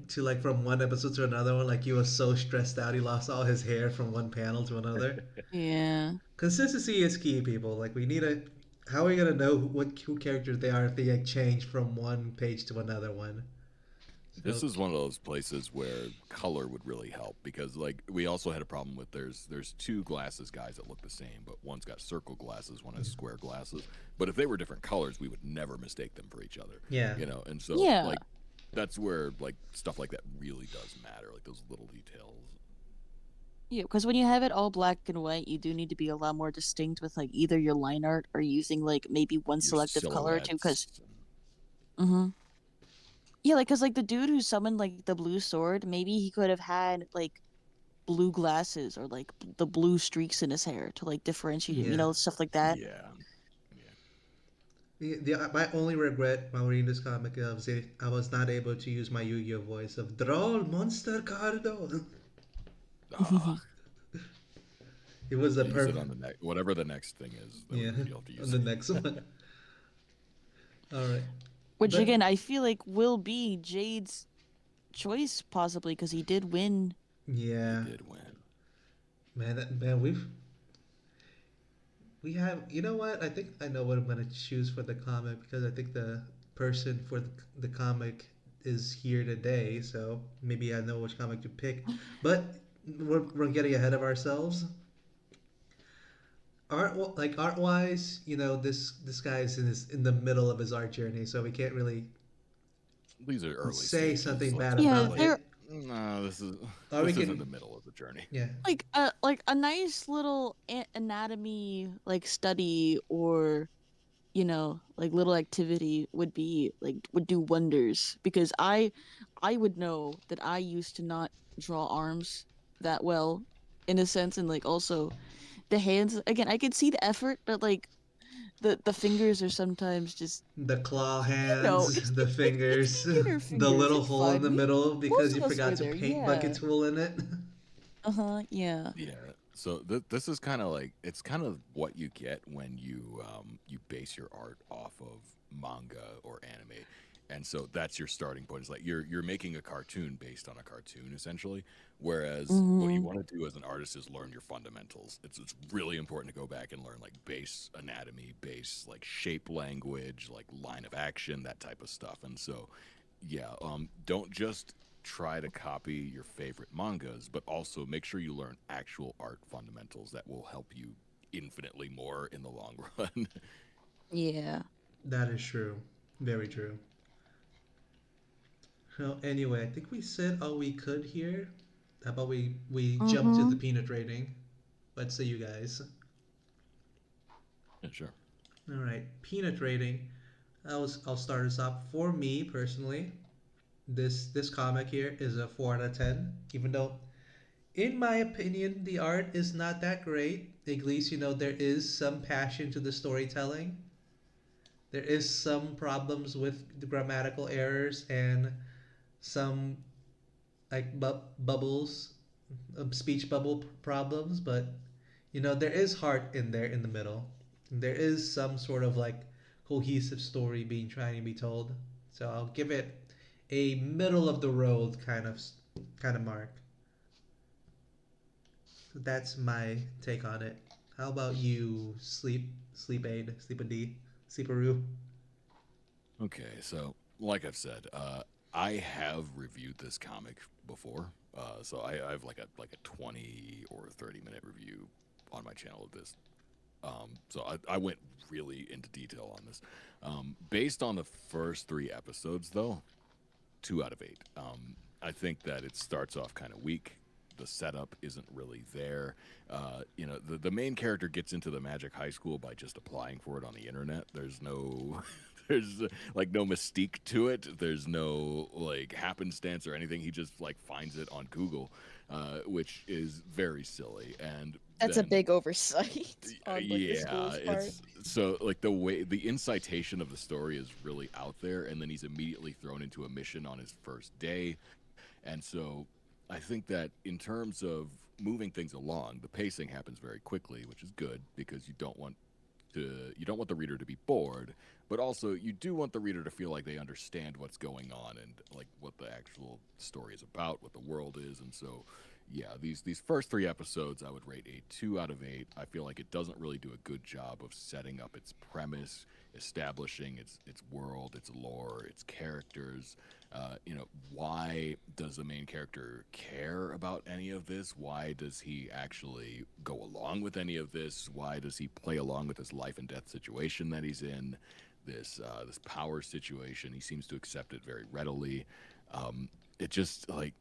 to like from one episode to another one, like he was so stressed out he lost all his hair from one panel to another. Yeah. Consistency is key, people. Like we need a. How are we gonna know who characters they are if they like change from one page to another one? So This is one of those places where color would really help because like we also had a problem with there's two glasses guys that look the same, but one's got circle glasses, one has square glasses. But if they were different colors, we would never mistake them for each other. yeah, And so Yeah. like that's where like stuff like that really does matter, like those little details. Yeah, because when you have it all black and white, you do need to be a lot more distinct with like either your line art or using like maybe one Your selective color or two. Because, silhouettes. yeah, like because like the dude who summoned like the blue sword, maybe he could have had like blue glasses or like the blue streaks in his hair to like differentiate him, yeah. stuff like that. Yeah. My only regret while reading this comic is I was not able to use my Yu-Gi-Oh voice of Droll Monster Cardo. Ah, It was a use it perfect. on the next whatever the next thing is. Yeah, You'll have to on use the it. next one. All right, Which but again, I feel like will be Jade's choice possibly because he did win. He yeah, did win. man, we have. You know what? I think I know what I'm gonna choose for the comic because I think the person for the comic is here today. So maybe I know which comic to pick. But we're getting ahead of ourselves. Art wise, this guy is in the middle of his art journey, so we can't really These are early say stages. something Let's bad be Yeah, about like, they're it. no, Or we this isn't the can, middle of the journey. yeah, like a nice little anatomy like study or like little activity would do wonders because I would know that I used to not draw arms that well in a sense, and like also the hands again I could see the effort, but like the fingers are sometimes just the claw hands, the it's fingers, beginner the fingers. little It's hole in fine. the We middle because Most you of us forgot were to there. paint bucket Yeah. tool in it. Yeah. Yeah, So this is kind of like it's kind of what you get when you base your art off of manga or anime, and so that's your starting point. It's like you're making a cartoon based on a cartoon essentially. Whereas what you Mm-hmm. want to do as an artist is learn your fundamentals. It's really important to go back and learn like base anatomy, base like shape language, like line of action, that type of stuff. And so yeah, don't just try to copy your favorite mangas, but also make sure you learn actual art fundamentals that will help you infinitely more in the long run. Yeah. That is true. Very true. Well, anyway, I think we said all we could here. How about we jump to the Mm-hmm. peanut rating? What say you guys? Yeah, sure. All right, peanut rating. I'll start us off. For me personally, this comic here is a 4 out of 10. Even though, in my opinion, the art is not that great. At least there is some passion to the storytelling. There is some problems with the grammatical errors and some like bubbles, speech bubble problems, but there is heart in there in the middle. There is some sort of like cohesive story being trying to be told. So I'll give it a middle of the road kind of mark. So that's my take on it. How about you, sleep aid, sleep a D, sleeperoo? Okay, so like I've said, I have reviewed this comic before. So I have like a 20 or 30 minute review on my channel of this. So I went really into detail on this. Based on the first 3 episodes, though, 2 out of 8. I think that it starts off kind of weak. The setup isn't really there. The main character gets into the Magic High School by just applying for it on the internet. There's no, there's like no mystique to it. There's no like happenstance or anything. He just like finds it on Google, which is very silly. And That's a then big oversight on like the yeah, school's part. it's so like the incitation of the story is really out there, and then he's immediately thrown into a mission on his first day, and so I think that in terms of moving things along, the pacing happens very quickly, which is good because you don't want the reader to be bored, but also you do want the reader to feel like they understand what's going on and like what the actual story is about, what the world is, and so yeah, these first 3 episodes I would rate a 2 out of 8. I feel like it doesn't really do a good job of setting up its premise, establishing its world, its lore, its characters. Why does the main character care about any of this? Why does he actually go along with any of this? Why does he play along with this life and death situation that he's in? This power situation. He seems to accept it very readily. It just like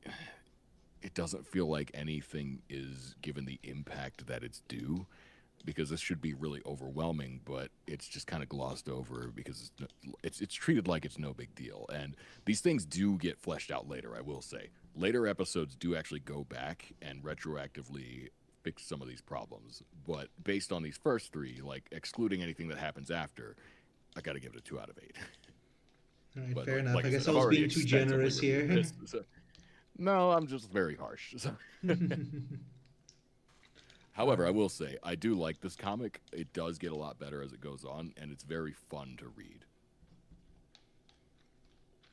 it doesn't feel like anything is given the impact that it's due because this should be really overwhelming, but it's just kind of glossed over because it's treated like it's no big deal. And these things do get fleshed out later, I will say. Later episodes do actually go back and retroactively fix some of these problems, but based on these first 3, like excluding anything that happens after, I got to give it a 2 out of 8. All right, But fair enough. like I I said, guess I I've was already being too extensively generous reviewed here. this. So, no, I'm just very harsh. So. All However, I right. will say I do like this comic. It does get a lot better as it goes on, and it's very fun to read.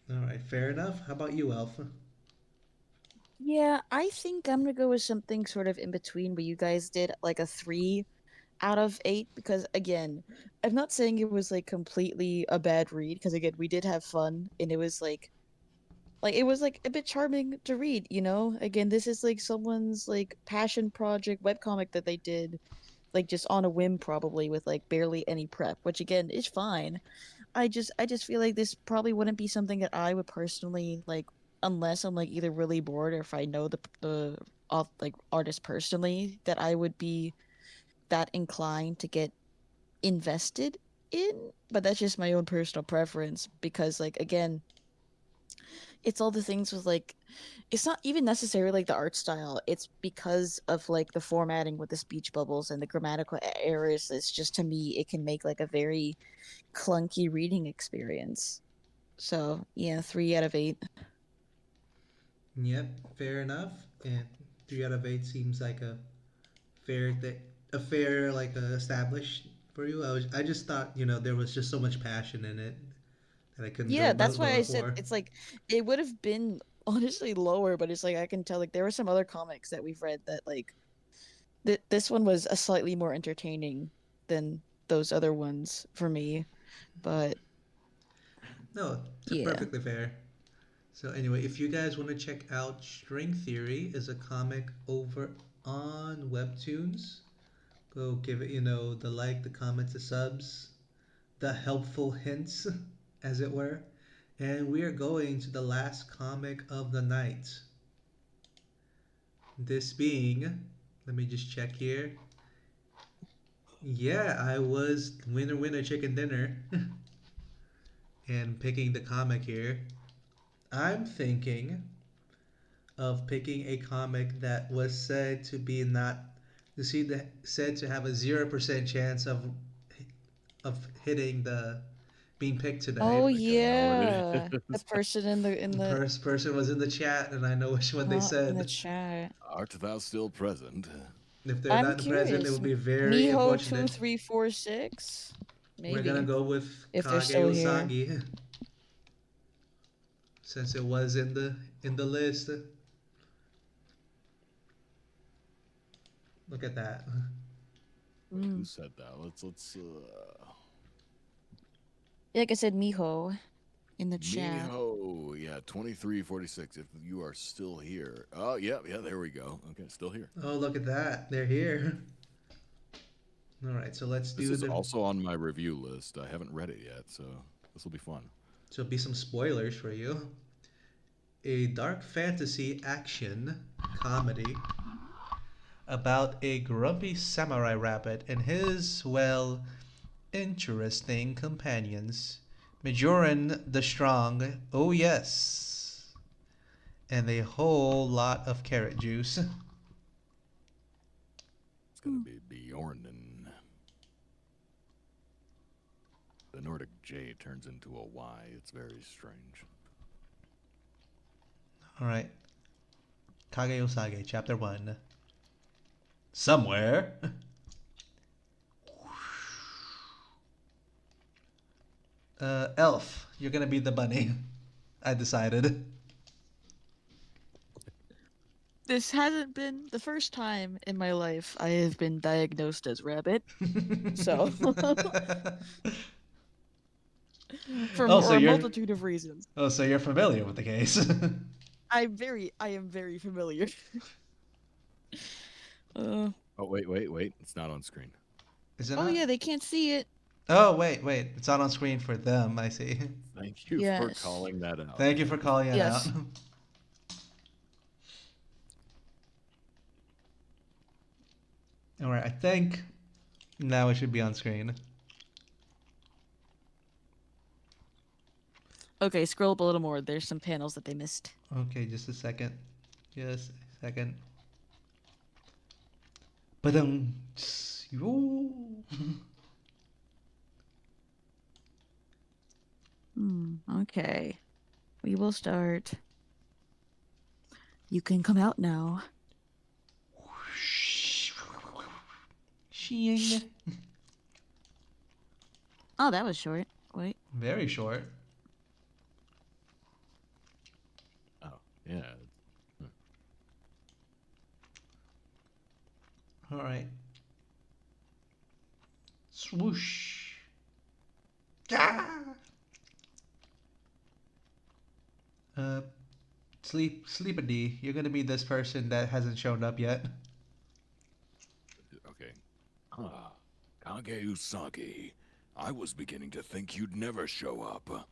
All right, fair enough. How about you, Alpha? Yeah, I think I'm gonna go with something sort of in between what you guys did, like a 3 out of 8, because again, I'm not saying it was like completely a bad read, because again, we did have fun and it was like it was like a bit charming to read, you know? Again, this is like someone's like passion project webcomic that they did like just on a whim probably with like barely any prep, which again is fine. I just feel like this probably wouldn't be something that I would personally like unless I'm like either really bored or if I know the of like artist personally that I would be that inclined to get invested in. But that's just my own personal preference because like again, it's all the things with like it's not even necessarily like the art style. It's because of like the formatting with the speech bubbles and the grammatical errors. It's just to me it can make like a very clunky reading experience. So yeah, 3 out of 8. Yep, fair enough. And 3 out of 8 seems like a fair th- a fair like established for you? I just thought there was just so much passion in it that I couldn't Yeah, that's go why I up said for. it's like it would have been honestly lower, but it's like I can tell like there were some other comics that we've read that like this one was a slightly more entertaining than those other ones for me. But No, it's yeah. perfectly fair. So anyway, if you guys want to check out String Theory is a comic over on Webtoons, go give it the like, the comments, the subs, the helpful hints, as it were. And we are going to the last comic of the night. This being, let me just check here. Yeah, I was winner winner chicken dinner and picking the comic here. I'm thinking of picking a comic that was said to be not you see the said to have a 0% chance of hitting the being picked Oh today. I think I know what it yeah. The is. person in The the person was in the chat, and I know which one they in the said. chat. Art thou still present? If they're I'm not present, it curious. would be very Miho unfortunate. 2346? We're gonna Maybe. go with If they're Kage still here. Usagi since it was in the list. Look at that. Wait, who Mm. said that? Let's Like I said, Miho in the chat. Miho, yeah, 2346. If you are still here. Oh, yeah, there we go. Okay, still here. Oh, look at that. They're here. All right, so let's This do is the. also on my review list. I haven't read it yet, so this will be fun. So be some spoilers for you. A dark fantasy action comedy about a grumpy samurai rabbit and his, well, interesting companions. Majoran the Strong, oh yes, and a whole lot of carrot juice. It's gonna be Bjornen. The Nordic J turns into a Y. It's very strange. Alright, Kage Osage, Chapter 1. Somewhere. Elf, you're gonna be the bunny. I decided. This hasn't been the first time in my life I have been diagnosed as rabbit. So Oh, for so a you're multitude of reasons. oh, so you're familiar with the case. I am very familiar. uh, Oh, wait. It's not on screen. Is it oh not? yeah, they can't see it. Oh, wait. It's not on screen for them, I see. Thank you for Yes. calling that out. Thank you for calling it out. Yes. Alright, I think now it should be on screen. Okay, scroll up a little more. There's some panels that they missed. Okay, just a second. Just a second. Ba-dum. Yo. Okay. We will start. You can come out now. Shing. Oh, that was short. Wait. Very short. Oh, yeah. Alright. Swoosh. Ah! Sleepity, you're gonna be this person that hasn't shown up yet. Okay. Kage Usagi. I was beginning to think you'd never show up.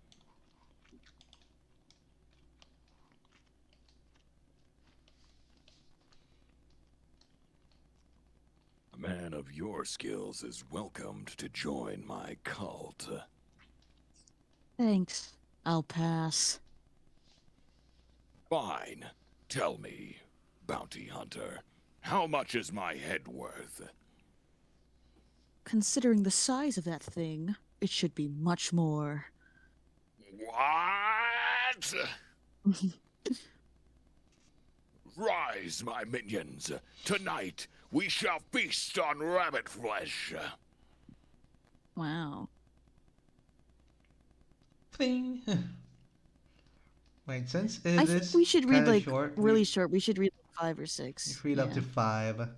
A man of your skills is welcomed to join my cult. Thanks. I'll pass. Fine. Tell me, bounty hunter, how much is my head worth? Considering the size of that thing, it should be much more. What? Rise, my minions. Tonight, we shall feast on rabbit flesh. Wow. Thing. Wait, since I it think is we should read kind of like short, really short. We should read like 5 or 6. read up Yeah. to 5.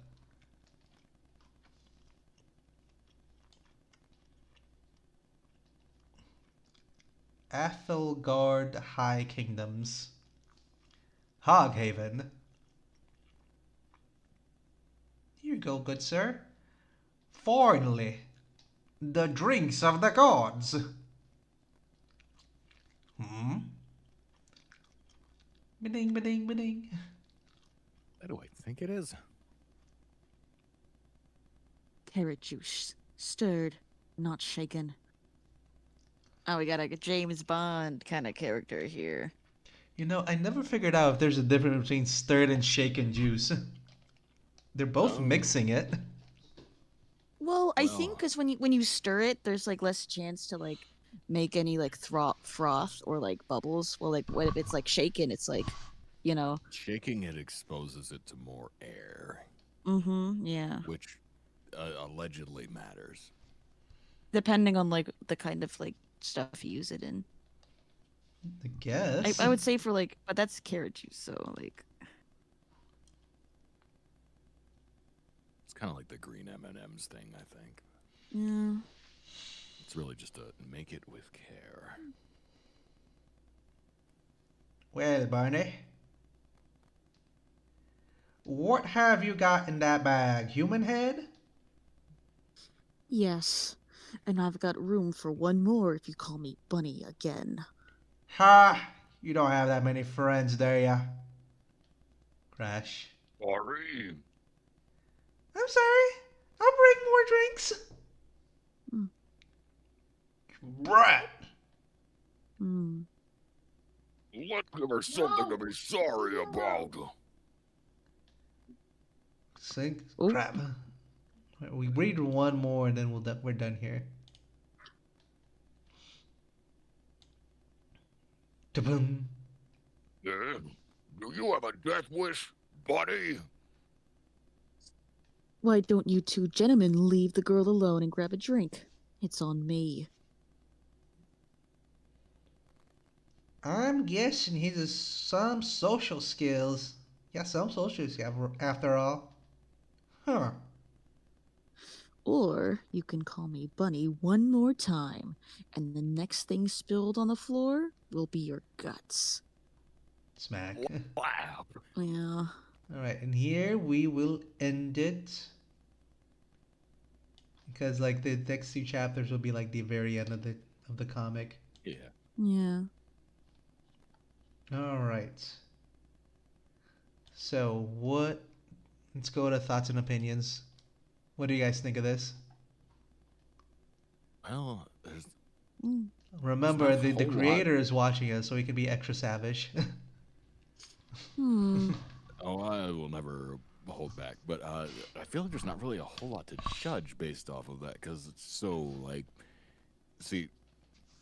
Athelgard High Kingdoms. Hoghaven. Here you go, good sir. Finally, the drinks of the gods. Hmm? Ba-ding, ba-ding, ba-ding. What do I think it is? Carrot juice. Stirred, not shaken. Oh, we got a James Bond kind of character here. You know, I never figured out if there's a difference between stirred and shaken juice. They're both Oh. mixing it. Well, I Well. think because when you stir it, there's like less chance to like make any like froth or like bubbles. Well, like what if it's like shaken? It's like, you know. Shaking it exposes it to more air, Mm-hmm. Yeah. which allegedly matters. Depending on like the kind of like stuff you use it in. I guess. I would say for like, but that's carrot juice, so like. It's kind of like the green M&Ms thing, I think. Yeah. It's really just to make it with care. Well, Barney. What have you got in that bag? Human head? Yes, and I've got room for one more if you call me Bunny again. Ha! You don't have that many friends, do ya? Crash. Sorry. I'm sorry. I'll bring more drinks. Hmm. Brat. Hmm. Let's give her something to be sorry about. Sink. Ooh. Crap. We read one more and then we're done here. Ta-boom. Yeah? Do you have a death wish, buddy? Why don't you two gentlemen leave the girl alone and grab a drink? It's on me. I'm guessing he has some social skills. Yeah, some social skills after all. Huh. Or you can call me Bunny one more time, and the next thing spilled on the floor will be your guts. Smack. Wow. Yeah. Alright, and here we will end it. Because like the next 2 chapters will be like the very end of the comic. Yeah. Yeah. Alright. So let's go to thoughts and opinions. What do you guys think of this? Well, there's Mm. Remember, not a the whole creator is watching us, so he can be extra savage. Hmm. Oh, I will never hold back. But I feel like there's not really a whole lot to judge based off of that because it's so like, see,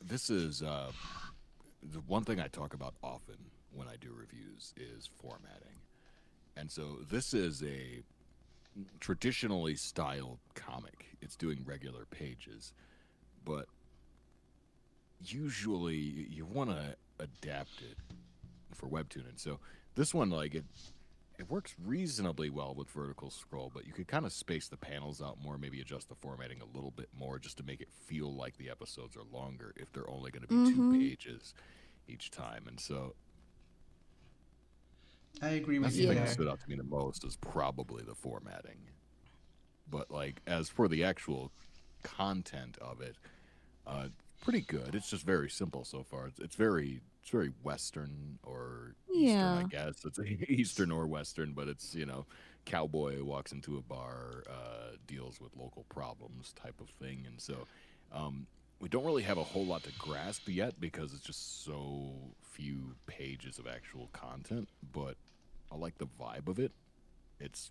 this is the one thing I talk about often when I do reviews is formatting, and so this is a traditionally styled comic. It's doing regular pages, but usually you want to adapt it for webtooning. So this one, like it works reasonably well with vertical scroll, but you could kind of space the panels out more, maybe adjust the formatting a little bit more just to make it feel like the episodes are longer if they're only going to be 2 pages each time. And so I agree with that's you the thing that there. stood out to me the most is probably the formatting. But like as for the actual content of it, pretty good. It's just very simple so far. It's very Western or Eastern, I Yeah. guess. It's Eastern or Western, but it's cowboy who walks into a bar, deals with local problems type of thing, and so we don't really have a whole lot to grasp yet because it's just so few pages of actual content. But I like the vibe of it. It's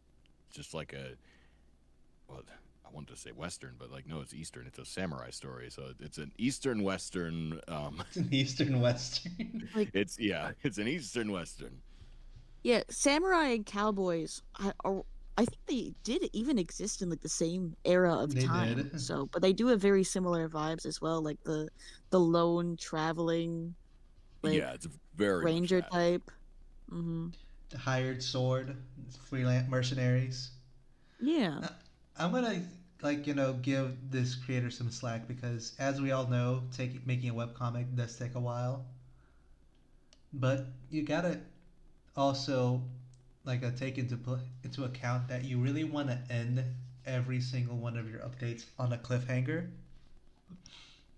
just like I wanted to say Western, but like no, it's Eastern. It's a samurai story, so it's an Eastern Western. It's an Eastern Western. It's an Eastern Western. Yeah, samurai and cowboys. I think they did even exist in like the same era of They time. did. So, but they do have very similar vibes as well, like the lone traveling like Yeah, it's very much ranger that. type. Mm-hmm. The hired sword, freelance mercenaries. Yeah. Uh, I'm gonna give this creator some slack because as we all know, making a webcomic does take a while. But you gotta also take into account that you really want to end every single one of your updates on a cliffhanger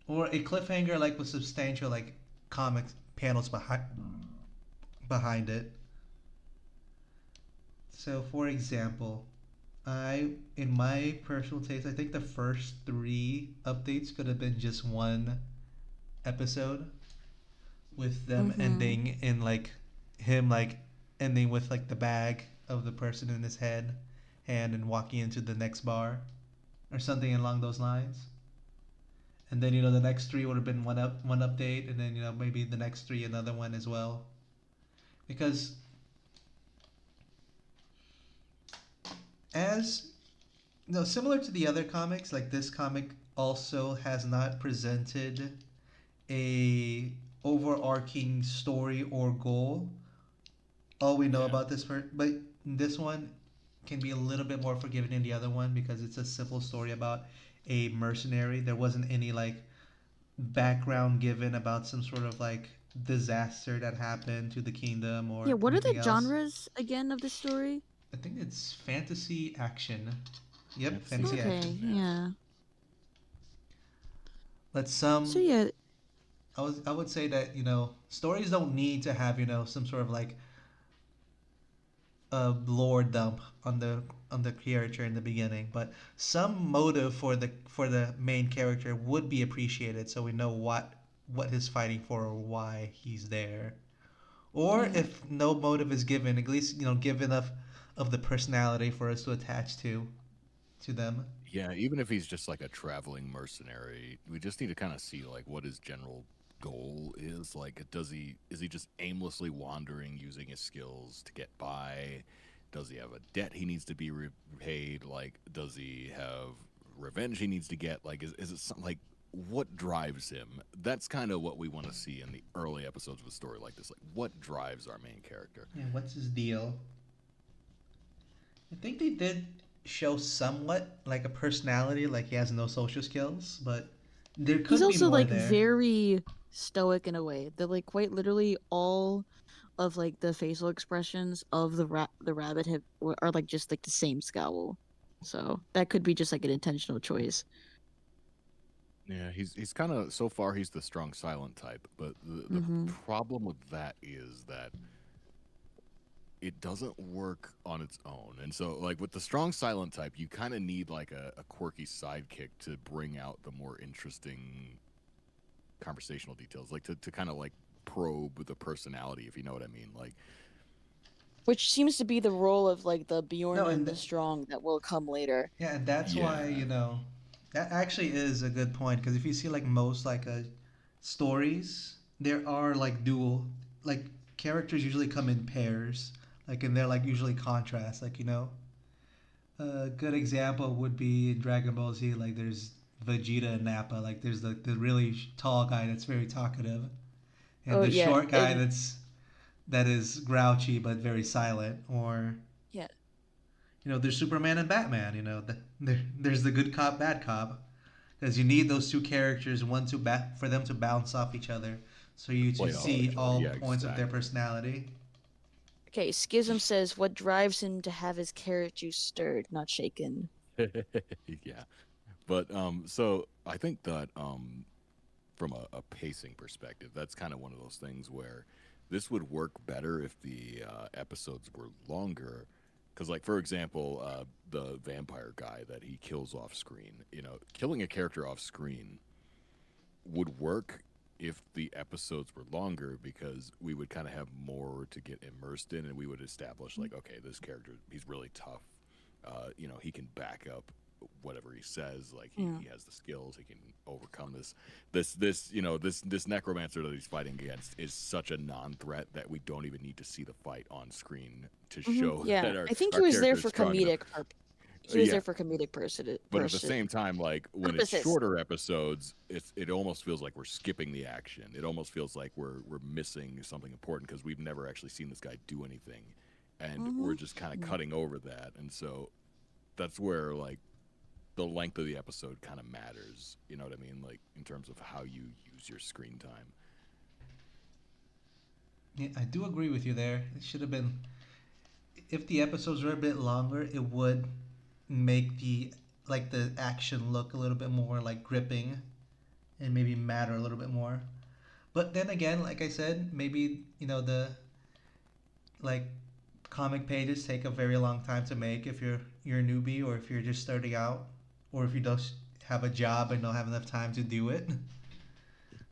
or a cliffhanger like with substantial comic panels behind it. So for example, in my personal taste, I think the first three updates could have been just one episode with them Mm-hmm. ending in him ending with the bag of the person in his hand and walking into the next bar or something along those lines. And then the next three would have been one update, and then maybe the next three another one as well. Because as no, similar to the other comics, like this comic also has not presented a overarching story or goal. All we know Yeah. about but this one can be a little bit more forgiving than the other one because it's a simple story about a mercenary. There wasn't any background given about some sort of disaster that happened to the kingdom Yeah, or what are the anything else. genres again of the story? I think it's fantasy action. Yep, Fantasy fantasy Okay, action. action, yeah. yeah. But So some yeah, I would say that stories don't need to have some sort of a lore dump on the character in the beginning, but some motive for the main character would be appreciated, so we know what he's fighting for or why he's there. Or yeah. if no motive is given, at least give enough of the personality for us to attach to them. Yeah, even if he's just like a traveling mercenary, we just need to kind of see like what his general goal is. Like, is he just aimlessly wandering using his skills to get by? Does he have a debt he needs to be repaid? Like, does he have revenge he needs to get? Like, is it something like what drives him? That's kind of what we want to see in the early episodes of a story like this. Like, what drives our main character? Yeah, what's his deal? I think they did show somewhat like a personality, like he has no social skills, but there He's could be also more like there. very stoic in a way. That like quite literally all of like the facial expressions of the rabbit are like just like the same scowl. So that could be just like an intentional choice. Yeah, he's kind of so far he's the strong silent type, but the Mm-hmm. problem with that is that it doesn't work on its own. And so like with the strong silent type, you kind of need like a quirky sidekick to bring out the more interesting conversational details, like to kind of like probe the personality, if you know what I mean. Like, Which seems to be the role of like the No, Bjorn and the Strong that will come later. yeah, and that's why yeah, that actually is a good point because if you see most stories, there are dual like characters usually come in pairs, and they're usually contrast. A good example would be in Dragon Ball Z. Like there's Vegeta and Nappa. Like there's the really tall guy that's very talkative, and Oh the yeah, short guy and that is grouchy but very silent. Or yeah, there's Superman and Batman. There's the good cop, bad cop, because you need those two characters, for them to bounce off each other, so you to play off see each other. all Yeah, points of their exactly. personality. okay, Schism says what drives him to have his carrot juice stirred, not shaken. Yeah, but so I think that from a pacing perspective, that's kind of one of those things where this would work better if the episodes were longer. Because, like, for example, the vampire guy that he kills off screen, killing a character off screen would work if the episodes were longer because we would kind of have more to get immersed in and we would establish, like, okay, this character, he's really tough. He can back up whatever he says, like Yeah. he has the skills, he can overcome this necromancer that he's fighting against is such a non-threat that we don't even need to see the fight on screen to show Yeah, that our, I think our he was there character is for strong enough. comedic He was Yeah, there for comedic person. but at the same time, like when it's Purposes. shorter episodes, it almost feels like we're skipping the action. It almost feels like we're missing something important because we've never actually seen this guy do anything, and we're just kind of cutting over that. And so that's where like the length of the episode kind of matters. You know what I mean? Like in terms of how you use your screen time. Yeah, I do agree with you there. It should have been, if the episodes were a bit longer, it would make the action look a little bit more like gripping and maybe matter a little bit more. But then again, like I said, maybe the like comic pages take a very long time to make if you're a newbie, or if you're just starting out, or if you don't have a job and don't have enough time to do it.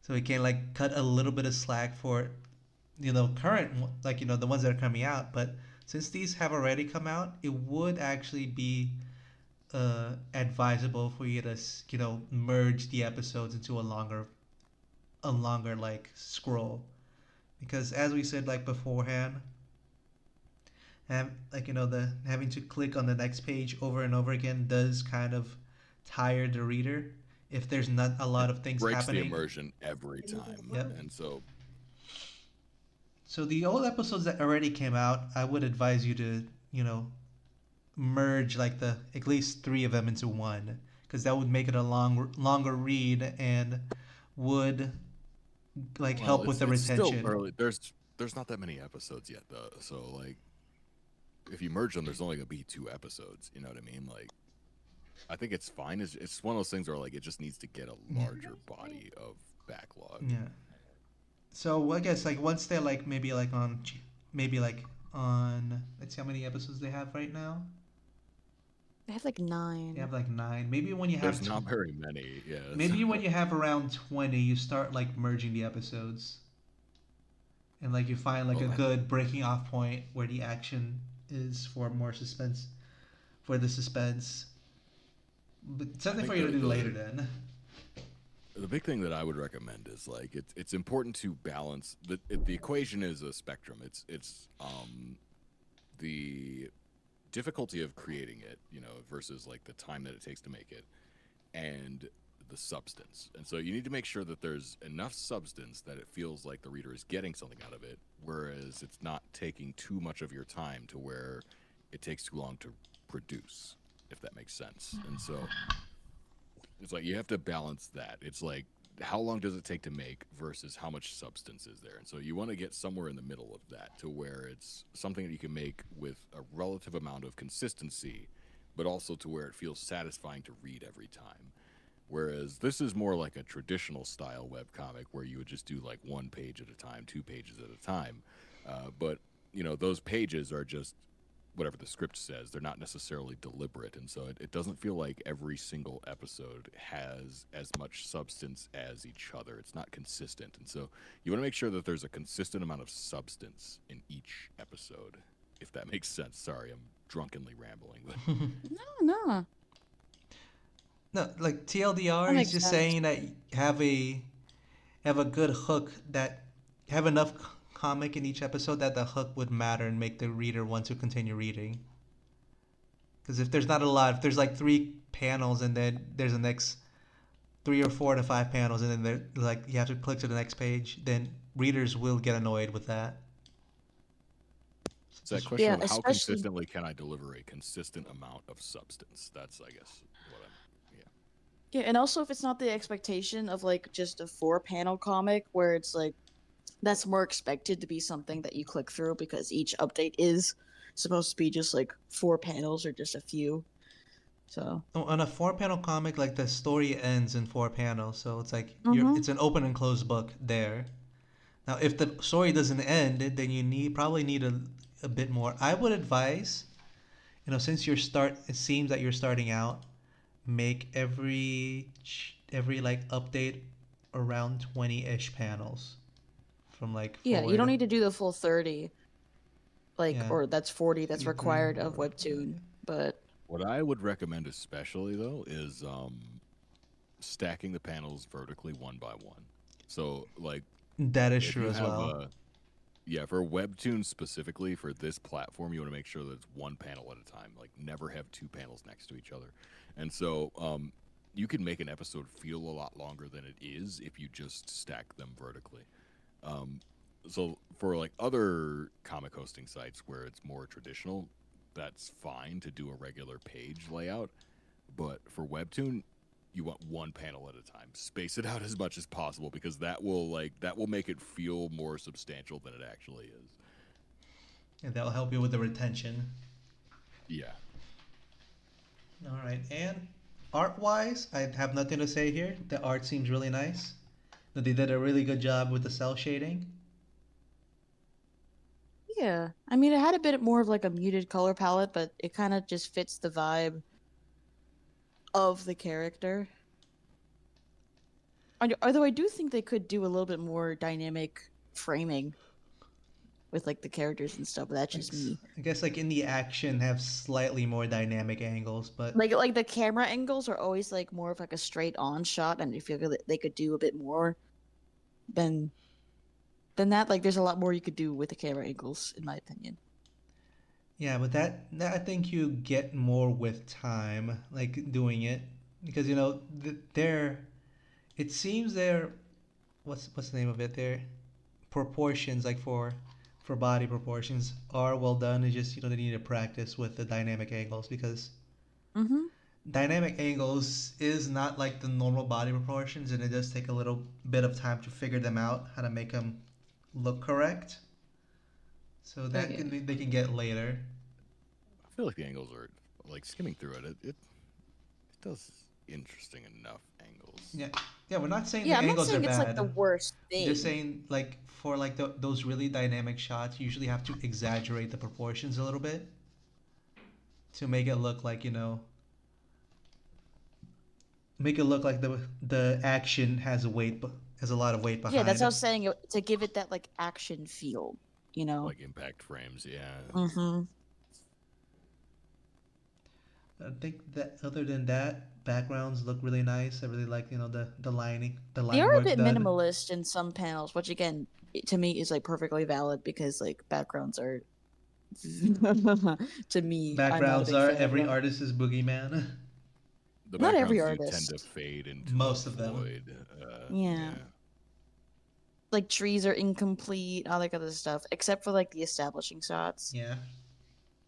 So we can like cut a little bit of slack for current, like the ones that are coming out. But since these have already come out, it would actually be advisable for you to merge the episodes into a longer like scroll, because as we said like beforehand, like the having to click on the next page over and over again does kind of tire the reader if there's not a lot of things Breaks happening. the immersion every time. Yep. And so So the old episodes that already came out, I would advise you to merge like the at least three of them into one, because that would make it a longer read and would like help with the it's retention. still early. There's not that many episodes yet though. So like if you merge them, there's only gonna be 2 episodes. You know what I mean? Like I think it's fine. It's one of those things where like it just needs to get a larger body of backlog. Yeah. So I guess like once they're like maybe like on, let's see how many episodes they have right now. They have like 9. They have like 9. Maybe when you have There's not very many. Yeah. maybe when you have around 20, you start like merging the episodes, and like you find like a good breaking off point where the action is for more suspense, for the suspense. But something for you to do later then. The big thing that I would recommend is like it's important to balance the equation is a spectrum. It's the difficulty of creating it, versus like the time that it takes to make it, and the substance. And so you need to make sure that there's enough substance that it feels like the reader is getting something out of it, whereas it's not taking too much of your time to where it takes too long to produce, if that makes sense. And so it's like you have to balance that. It's like how long does it take to make versus how much substance is there. And so you want to get somewhere in the middle of that to where it's something that you can make with a relative amount of consistency, but also to where it feels satisfying to read every time. Whereas this is more like a traditional style webcomic where you would just do like 1 page at a time, 2 pages at a time. But those pages are just whatever the script says. They're not necessarily deliberate, and so it doesn't feel like every single episode has as much substance as each other. It's not consistent, and so you want to make sure that there's a consistent amount of substance in each episode, if that makes sense. Sorry, I'm drunkenly rambling. But No. No, like TLDR That is makes just sense. saying that have a good hook, that have enough comic in each episode that the hook would matter and make the reader want to continue reading. Because if there's not a lot, if there's like 3 panels and then there's the next 3 or 4 to 5 panels and then like you have to click to the next page, then readers will get annoyed with that. it's that question of how especially- consistently can I deliver a consistent amount of substance? That's, I guess, what I'm. Yeah, and also if it's not the expectation of like just a 4-panel comic where it's like that's more expected to be something that you click through because each update is supposed to be just like 4 panels or just a few. So On a 4-panel comic, like the story ends in 4 panels, so it's like it's an open and closed book there. Now, if the story doesn't end, then you probably need a bit more. I would advise, since it seems that you're starting out, make every like update around 20-ish panels, from like yeah, you don't 4 need to do the full 30. Like Yeah. or that's 40 that's 33, required of 40, Webtoon, but What I would recommend, especially though, is stacking the panels vertically one by one. So, like, That is if true you as have well. a yeah, for Webtoon specifically for this platform, you want to make sure that it's one panel at a time. Like, never have two panels next to each other. And so, you can make an episode feel a lot longer than it is if you just stack them vertically. Um, so for like other comic hosting sites where it's more traditional, that's fine to do a regular page layout. But for Webtoon, you want one panel at a time. Space it out as much as possible because that will make it feel more substantial than it actually is. And that'll help you with the retention. Yeah. All right. And art-wise, I have nothing to say here. The art seems really nice. They did a really good job with the cell shading. Yeah, I mean, it had a bit more of like a muted color palette, but it kind of just fits the vibe of the character. Although I do think they could do a little bit more dynamic framing with like the characters and stuff, but that's Like just me. I guess like in the action have slightly more dynamic angles, but Like the camera angles are always like more of like a straight on shot, and I feel that they could do a bit more than than that. Like there's a lot more you could do with the camera angles, in my opinion. yeah, but that I think you get more with time, like doing it, because they're it seems they're what's the name of it? Their proportions, like for body proportions, are well done. It's just they need to practice with the dynamic angles because Mm-hmm. dynamic angles is not like the normal body proportions, and it does take a little bit of time to figure them out, how to make them look correct. So that Okay. can they can get later. I feel like the angles are like skimming through it does interesting enough angles. Yeah, yeah. We're not saying Yeah, the I'm not angles are saying it's like the bad. worst Just thing. saying like for like those really dynamic shots, you usually have to exaggerate the proportions a little bit to make it look like make it look like the action has a weight, has a lot of weight Yeah, that's behind what I it. was saying to give it that like action feel, you know. Like impact frames, yeah. Mm-hmm. I think that other than that, backgrounds look really nice. I really like the lining, the They line are a work bit done. minimalist in some panels, which again, to me is like perfectly valid because like backgrounds are to me, I'm not a Backgrounds big are fan of every them. artist's boogeyman. The Not every backgrounds do tend to artist. fade into a Most of them. void. Yeah. Yeah. Like trees are incomplete, all that other stuff, except for like the establishing shots. Yeah,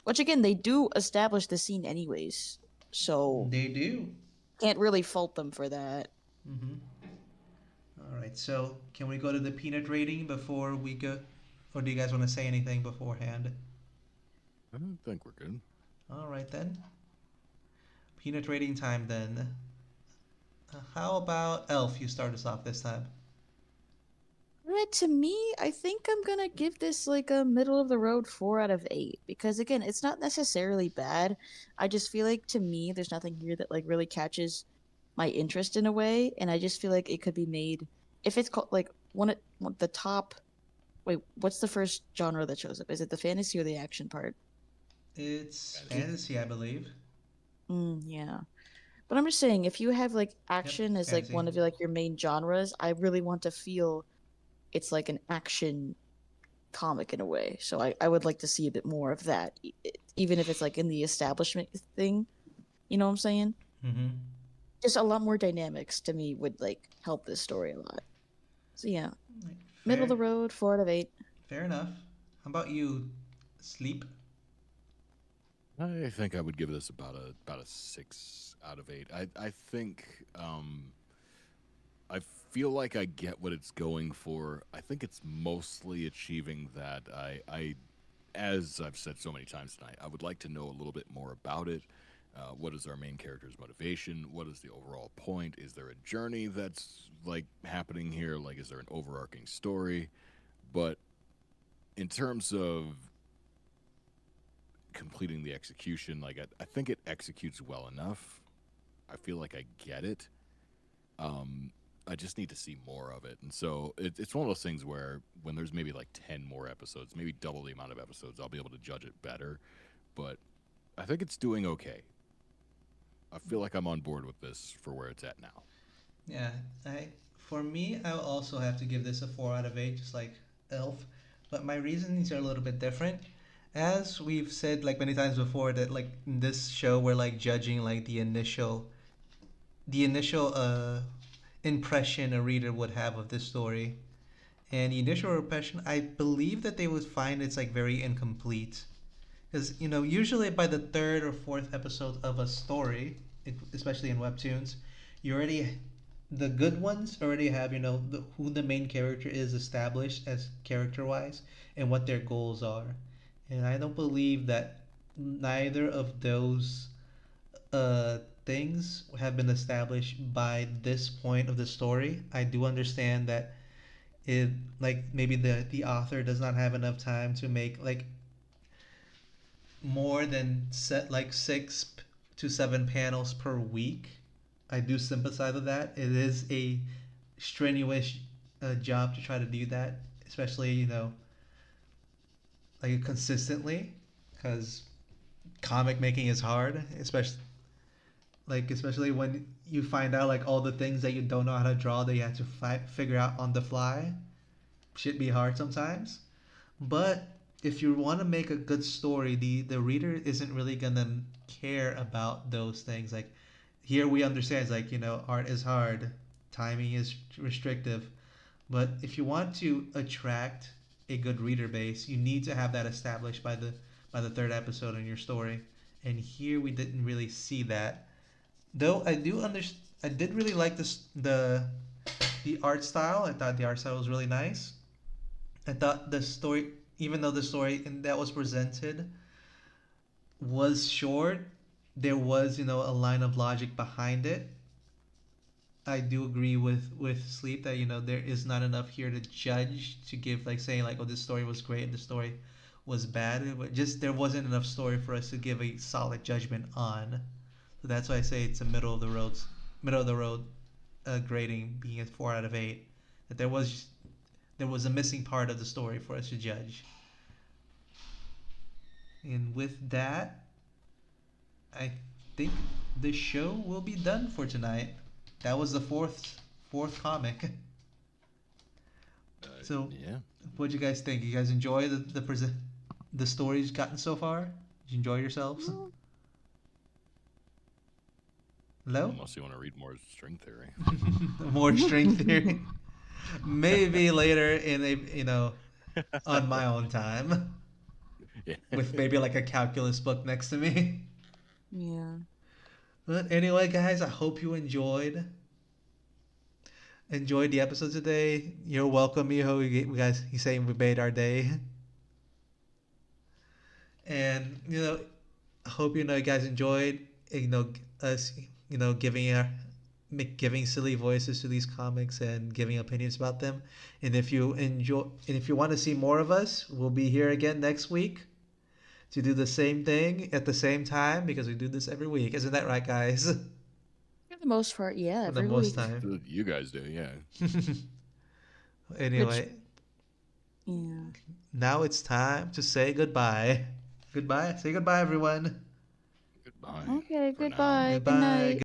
Which again, they do establish the scene anyways. So they do. can't really fault them for that. Mm-hmm. All right. So can we go to the peanut rating before we go, or do you guys want to say anything beforehand? I don't think we're good. All right then. Peanut rating time then. How about Elf? You start us off this time. To me, I think I'm gonna give this like a middle of the road 4 out of 8 because again, it's not necessarily bad. I just feel like to me, there's nothing here that like really catches my interest in a way, and I just feel like it could be made if it's called like one the top. Wait, what's the first genre that shows up? Is it the fantasy or the action part? It's Fantasy. fantasy, I believe. Yeah. But I'm just saying, if you have like Yep, action as like fantasy. one of your like your main genres, I really want to feel it's like an action comic in a way. So I would like to see a bit more of that, even if it's like in the establishment thing. You know what I'm saying? Mm-hmm. Just a lot more dynamics to me would like help this story a lot. So yeah, middle of the Fair, road, 4 out of 8. fair enough. How about you, Sleep? I think I would give this about a 6 out of 8. I think I feel like I get what it's going for. I think it's mostly achieving that. I as I've said so many times tonight, I would like to know a little bit more about it. What is our main character's motivation? What is the overall point? Is there a journey that's like happening here? Like, is there an overarching story? But in terms of completing the execution, like I think it executes well enough. I feel like I get it. I just need to see more of it, and so it's one of those things where when there's maybe like 10 more episodes, maybe double the amount of episodes, I'll be able to judge it better. But I think it's doing okay. I feel like I'm on board with this for where it's at now. Yeah, I for me, I'll also have to give this a 4 out of 8, just like Elf. But my reasonings are a little bit different. As we've said like many times before, that like in this show we're like judging like the initial impression a reader would have of this story. And the initial impression, I believe that they would find it's like very incomplete. Because, usually by the third or fourth episode of a story, especially in webtoons, you already, the good ones already have, who the main character is established as character wise and what their goals are. And I don't believe that neither of those things have been established by this point of the story. I do understand that it like maybe the author does not have enough time to make like more than set like 6 to 7 panels per week. I do sympathize with that. It is a strenuous job to try to do that, especially like consistently, because comic making is hard, especially when you find out like all the things that you don't know how to draw that you have to figure out on the fly. Should be hard sometimes. But if you want to make a good story, the reader isn't really gonna care about those things. Like here we understand, it's like art is hard, timing is restrictive. But if you want to attract a good reader base, you need to have that established by the third episode in your story. And here we didn't really see that. Though I did really like the art style. I thought the art style was really nice. I thought the story, even though the story that was presented was short, there was a line of logic behind it. I do agree with Sleep that there is not enough here to judge to give like saying like, oh, this story was great, this story was bad. But just there wasn't enough story for us to give a solid judgment on. So that's why I say it's a middle of the road grading, being a 4 out of 8. That there was a missing part of the story for us to judge. And with that, I think the show will be done for tonight. That was the fourth comic. So, Yeah. what'd you guys think? You guys enjoy the stories gotten so far? Did you enjoy yourselves? Hello? Unless you want to read more string theory. More string theory. Maybe later in a on my own time Yeah. with maybe like a calculus book next to me. Yeah. But anyway, guys, I hope you enjoyed the episode today. You're welcome, Miho. We guys, he's saying we made our day, and I hope you guys enjoyed us giving silly voices to these comics and giving opinions about them. And if you want to see more of us, we'll be here again next week to do the same thing at the same time because we do this every week. Isn't that right, guys? For the most part, yeah, For the every most week. time. You guys do, yeah. Anyway, Yeah. now it's time to say goodbye. Goodbye. Say goodbye, everyone. Goodbye. Okay, for now. goodbye. Good Goodbye. night.